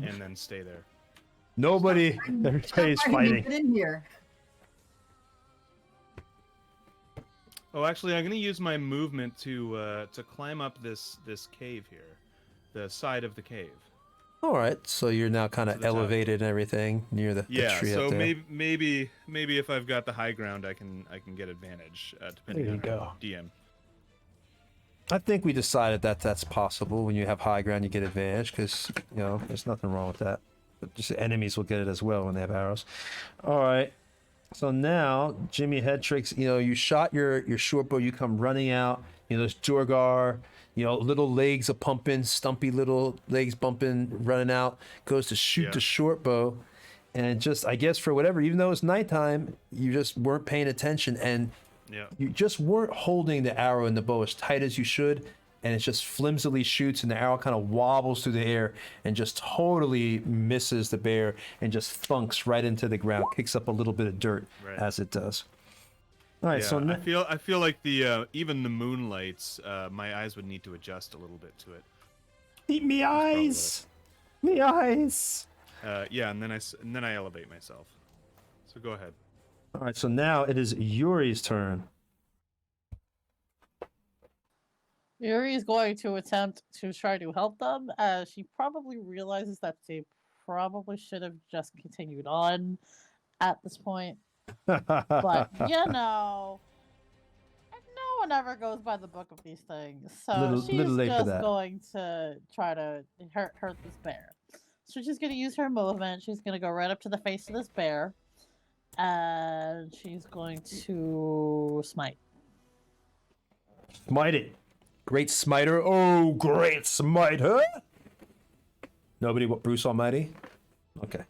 and then stay there. Everybody's fighting. Get in here. Oh, actually, I'm gonna use my movement to climb up this cave here, the side of the cave. All right, so you're now kind of the top. elevated and everything near the tree so up there. maybe if I've got the high ground, I can get advantage depending There you on go. DM. I think we decided that that's possible. When you have high ground, you get advantage because there's nothing wrong with that. But just enemies will get it as well when they have arrows. All right. So now, Jimmy Headtricks, you shot your short bow. You come running out. There's Jorgar. Little legs are pumping, stumpy little legs bumping, running out. Goes to shoot the short bow, and just I guess for whatever, even though it's nighttime, you just weren't paying attention, and you just weren't holding the arrow in the bow as tight as you should, and it just flimsily shoots, and the arrow kind of wobbles through the air and just totally misses the bear and just thunks right into the ground, kicks up a little bit of dirt as it does. All right, so I feel like the even the moonlights, my eyes would need to adjust a little bit to it. Eat me eyes, me eyes. Yeah, and then I elevate myself. So go ahead. All right, so now it is Yuri's turn. Yuri is going to attempt to try to help them, as she probably realizes that they probably should have just continued on at this point. But no one ever goes by the book of these things, so she's just going to try to hurt this bear. So she's going to use her movement. She's going to go right up to the face of this bear, and she's going to smite. Smite it. Great smiter. Oh, great smiter. Nobody but Bruce Almighty? Okay.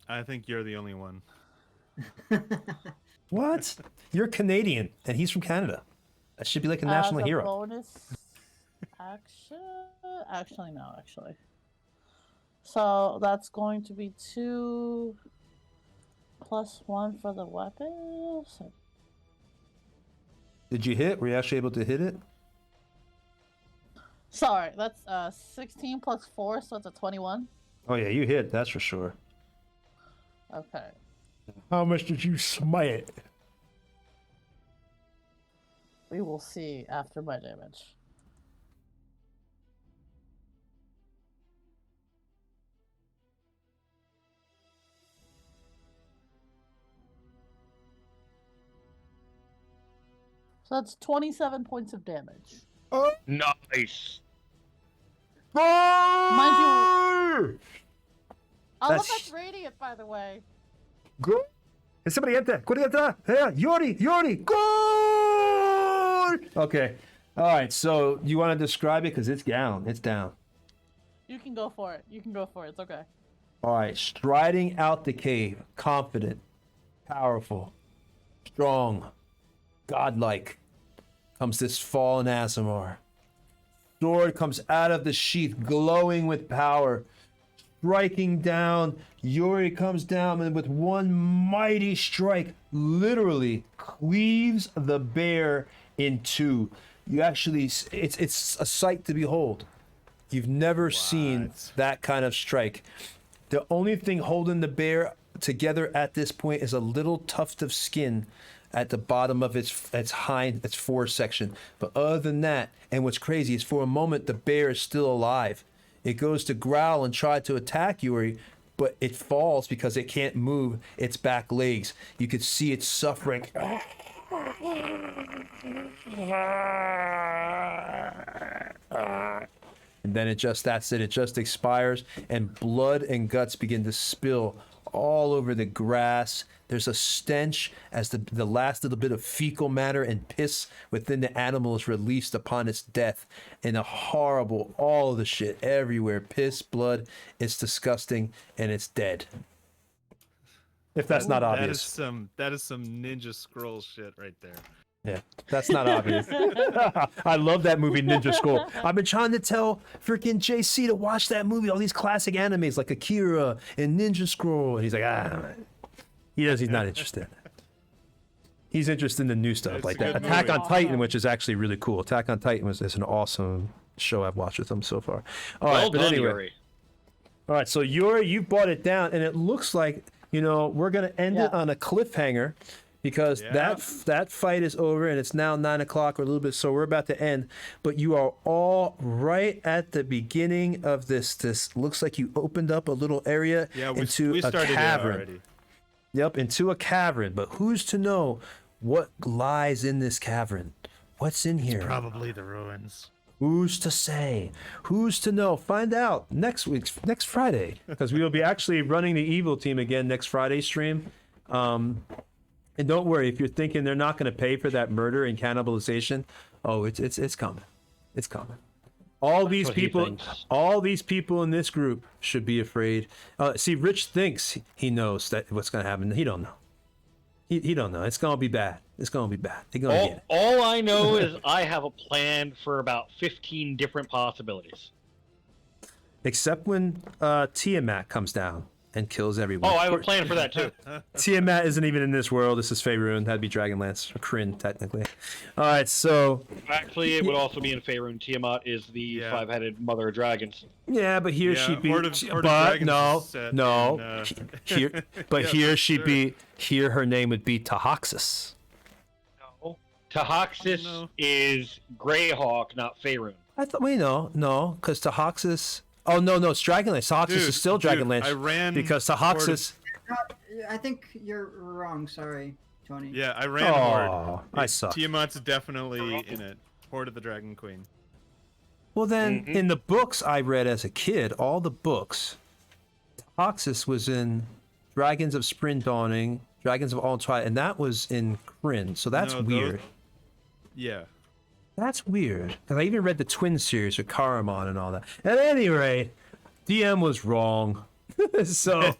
I think you're the only one. What? You're Canadian, and he's from Canada. That should be like a national hero. Bonus action? Actually, no, actually. So that's going to be 2 plus 1 for the weapon. So... Did you hit? Were you actually able to hit it? Sorry, that's 16 plus 4, so it's a 21. Oh yeah, you hit, that's for sure. Okay. How much did you smite? We will see after my damage. So that's 27 points of damage. Oh, nice. Mind you, all of that's radiant, by the way. Good. Somebody Yuri, goal! Okay. All right. So you want to describe it? Because it's down. It's down. You can go for it. It's okay. All right. Striding out the cave, confident, powerful, strong, godlike, comes this fallen Aasimar. Sword comes out of the sheath, glowing with power, striking down. Yuri comes down and with one mighty strike, literally cleaves the bear in two. You actually, it's a sight to behold. You've never seen that kind of strike. The only thing holding the bear together at this point is a little tuft of skin at the bottom of its fore section. But other than that, and what's crazy is for a moment the bear is still alive. It goes to growl and try to attack Yuri, but it falls because it can't move its back legs. You could see it suffering. And then it just expires, and blood and guts begin to spill all over the grass. There's a stench as the last little bit of fecal matter and piss within the animal is released upon its death. And a horrible, all of the shit everywhere. Piss, blood, it's disgusting, and it's dead. If that's not obvious. That is some Ninja Scroll shit right there. Yeah, that's not obvious. I love that movie, Ninja Scroll. I've been trying to tell freaking JC to watch that movie, all these classic animes like Akira and Ninja Scroll. And he's like, he's not interested. He's interested in the new stuff like that. Attack on Titan, which is actually really cool. Attack on Titan is an awesome show I've watched with him so far. All right, but anyway. Yuri. All right, so Yuri, you brought it down, and it looks like, we're going to end it on a cliffhanger. Because that fight is over and it's now 9 o'clock or a little bit, so we're about to end. But you are all right at the beginning of this. This looks like you opened up a little area into a cavern. Yep, into a cavern. But who's to know what lies in this cavern? What's in here? It's probably the ruins. Who's to say? Who's to know? Find out next Friday, because we will be actually running the Evil Team again next Friday stream. And don't worry, if you're thinking they're not going to pay for that murder and cannibalization, it's coming. It's coming. All these people in this group should be afraid. See, Rich thinks he knows that what's going to happen. He don't know. He don't know. It's going to be bad. It's going to be bad. They're going to get it. All I know is I have a plan for about 15 different possibilities. Except when Tiamat comes down and kills everyone. Oh, I have a plan for that too. Tiamat isn't even in this world. This is Faerun. That'd be Dragonlance or Kryn, technically. All right, so actually, it would also be in Faerun. Tiamat is the five-headed mother of dragons. Yeah, but here she'd be. Here her name would be Tahoxis. No, Tahoxis is Greyhawk, not Faerun. I thought because Tahoxis. Oh no, it's Dragonlance. Tahoxis is still Dragonlance. I ran because Tahoxis. I think you're wrong. Sorry, Tony. Yeah, I ran Horde. I suck. Tiamat's definitely in it. Horde of the Dragon Queen. Well, then, in the books I read as a kid, all the books, Tahoxis was in Dragons of Spring Dawning, Dragons of All Twilight, and that was in Kryn. So that's weird. Yeah. That's weird. Because I even read the Twin series with Karamon and all that. At any rate, DM was wrong. So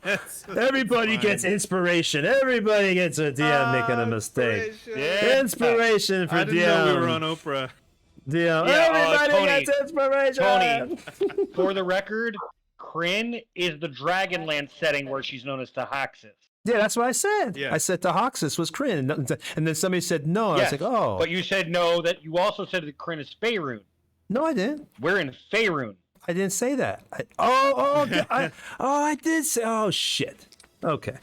everybody gets inspiration. Everybody gets a DM making a mistake. Inspiration for DM. I didn't know we were on Oprah. DM. Everybody gets inspiration. Tony, for the record, Kryn is the Dragonlance setting where she's known as Tahoxis. Yeah, that's what I said. Yeah. I said Tahoxis was Kryn, and then somebody said no. Yes, I was like, oh. But you said no. That you also said that Kryn is Faerun. No, I didn't. We're in Faerun. I didn't say that. I did say. Oh shit. Okay.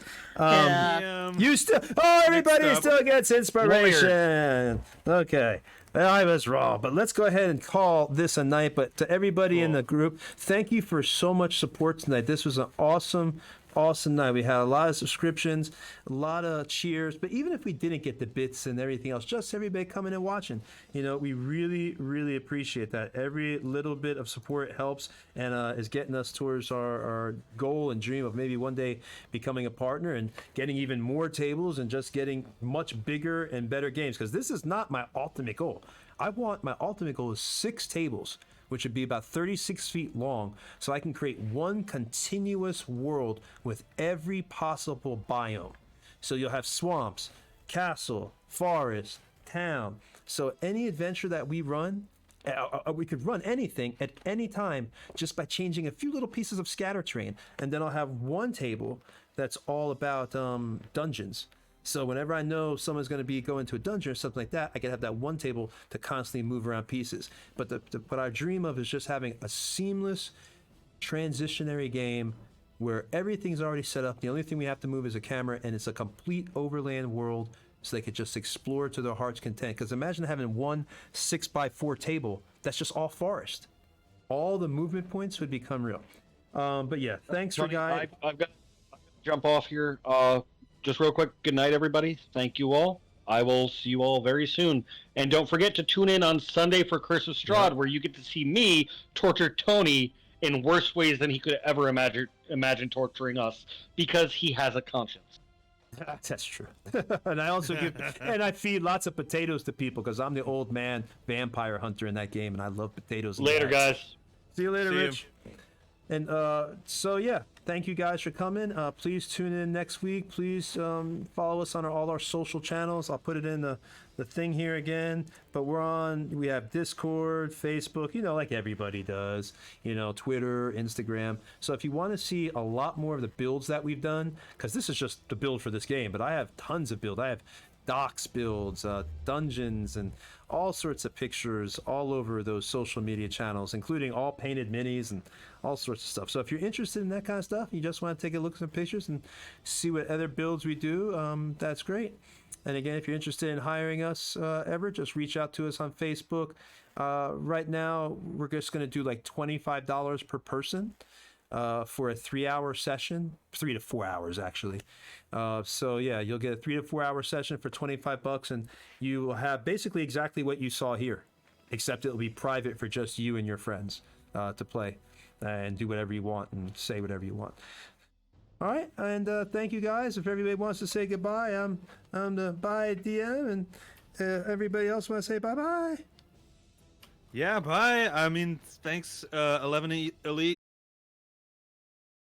You still. Oh, everybody still gets inspiration. Okay. Well, I was wrong, but let's go ahead and call this a night. But to everybody in the group, thank you for so much support tonight. This was an awesome awesome night. We had a lot of subscriptions, a lot of cheers. But even if we didn't get the bits and everything else, just everybody coming and watching, we really, really appreciate that. Every little bit of support helps and is getting us towards our goal and dream of maybe one day becoming a partner and getting even more tables and just getting much bigger and better games. Because this is not my ultimate goal. My ultimate goal is 6 tables, which would be about 36 feet long, so I can create one continuous world with every possible biome. So you'll have swamps, castle, forest, town. So any adventure that we run, we could run anything at any time just by changing a few little pieces of scatter terrain. And then I'll have one table that's all about dungeons. So whenever I know someone's going to be going to a dungeon or something like that, I can have that one table to constantly move around pieces. But what I dream of is just having a seamless transitionary game where everything's already set up. The only thing we have to move is a camera, and it's a complete overland world so they could just explore to their heart's content. Because imagine having one 6x4 table that's just all forest. All the movement points would become real. But yeah, thanks for guys. I've got to jump off here. Just real quick, good night, everybody. Thank you all. I will see you all very soon. And don't forget to tune in on Sunday for Curse of Strahd, where you get to see me torture Tony in worse ways than he could ever imagine torturing us, because he has a conscience. That's true. And I also I feed lots of potatoes to people because I'm the old man vampire hunter in that game, and I love potatoes. Later, guys. See you later, Rich. And so yeah, thank you guys for coming. Please tune in next week. Please follow us on all our social channels. I'll put it in the thing here again. But we have Discord, Facebook, like everybody does, Twitter, Instagram. So if you want to see a lot more of the builds that we've done, because this is just the build for this game, but I have tons of builds. I have docks builds, dungeons, and all sorts of pictures all over those social media channels, including all painted minis and all sorts of stuff. So if you're interested in that kind of stuff, you just want to take a look at some pictures and see what other builds we do, that's great. And again, if you're interested in hiring us ever, just reach out to us on Facebook. Right now, we're just going to do like $25 per person for a 3-hour session, 3 to 4 hours actually. So yeah, you'll get a 3 to 4 hour session for $25, and you will have basically exactly what you saw here, except it'll be private for just you and your friends to play and do whatever you want and say whatever you want. All right, and thank you guys. If everybody wants to say goodbye, I'm the bye DM, and everybody else want to say bye bye. Yeah, bye. I mean, thanks, 11 Elite.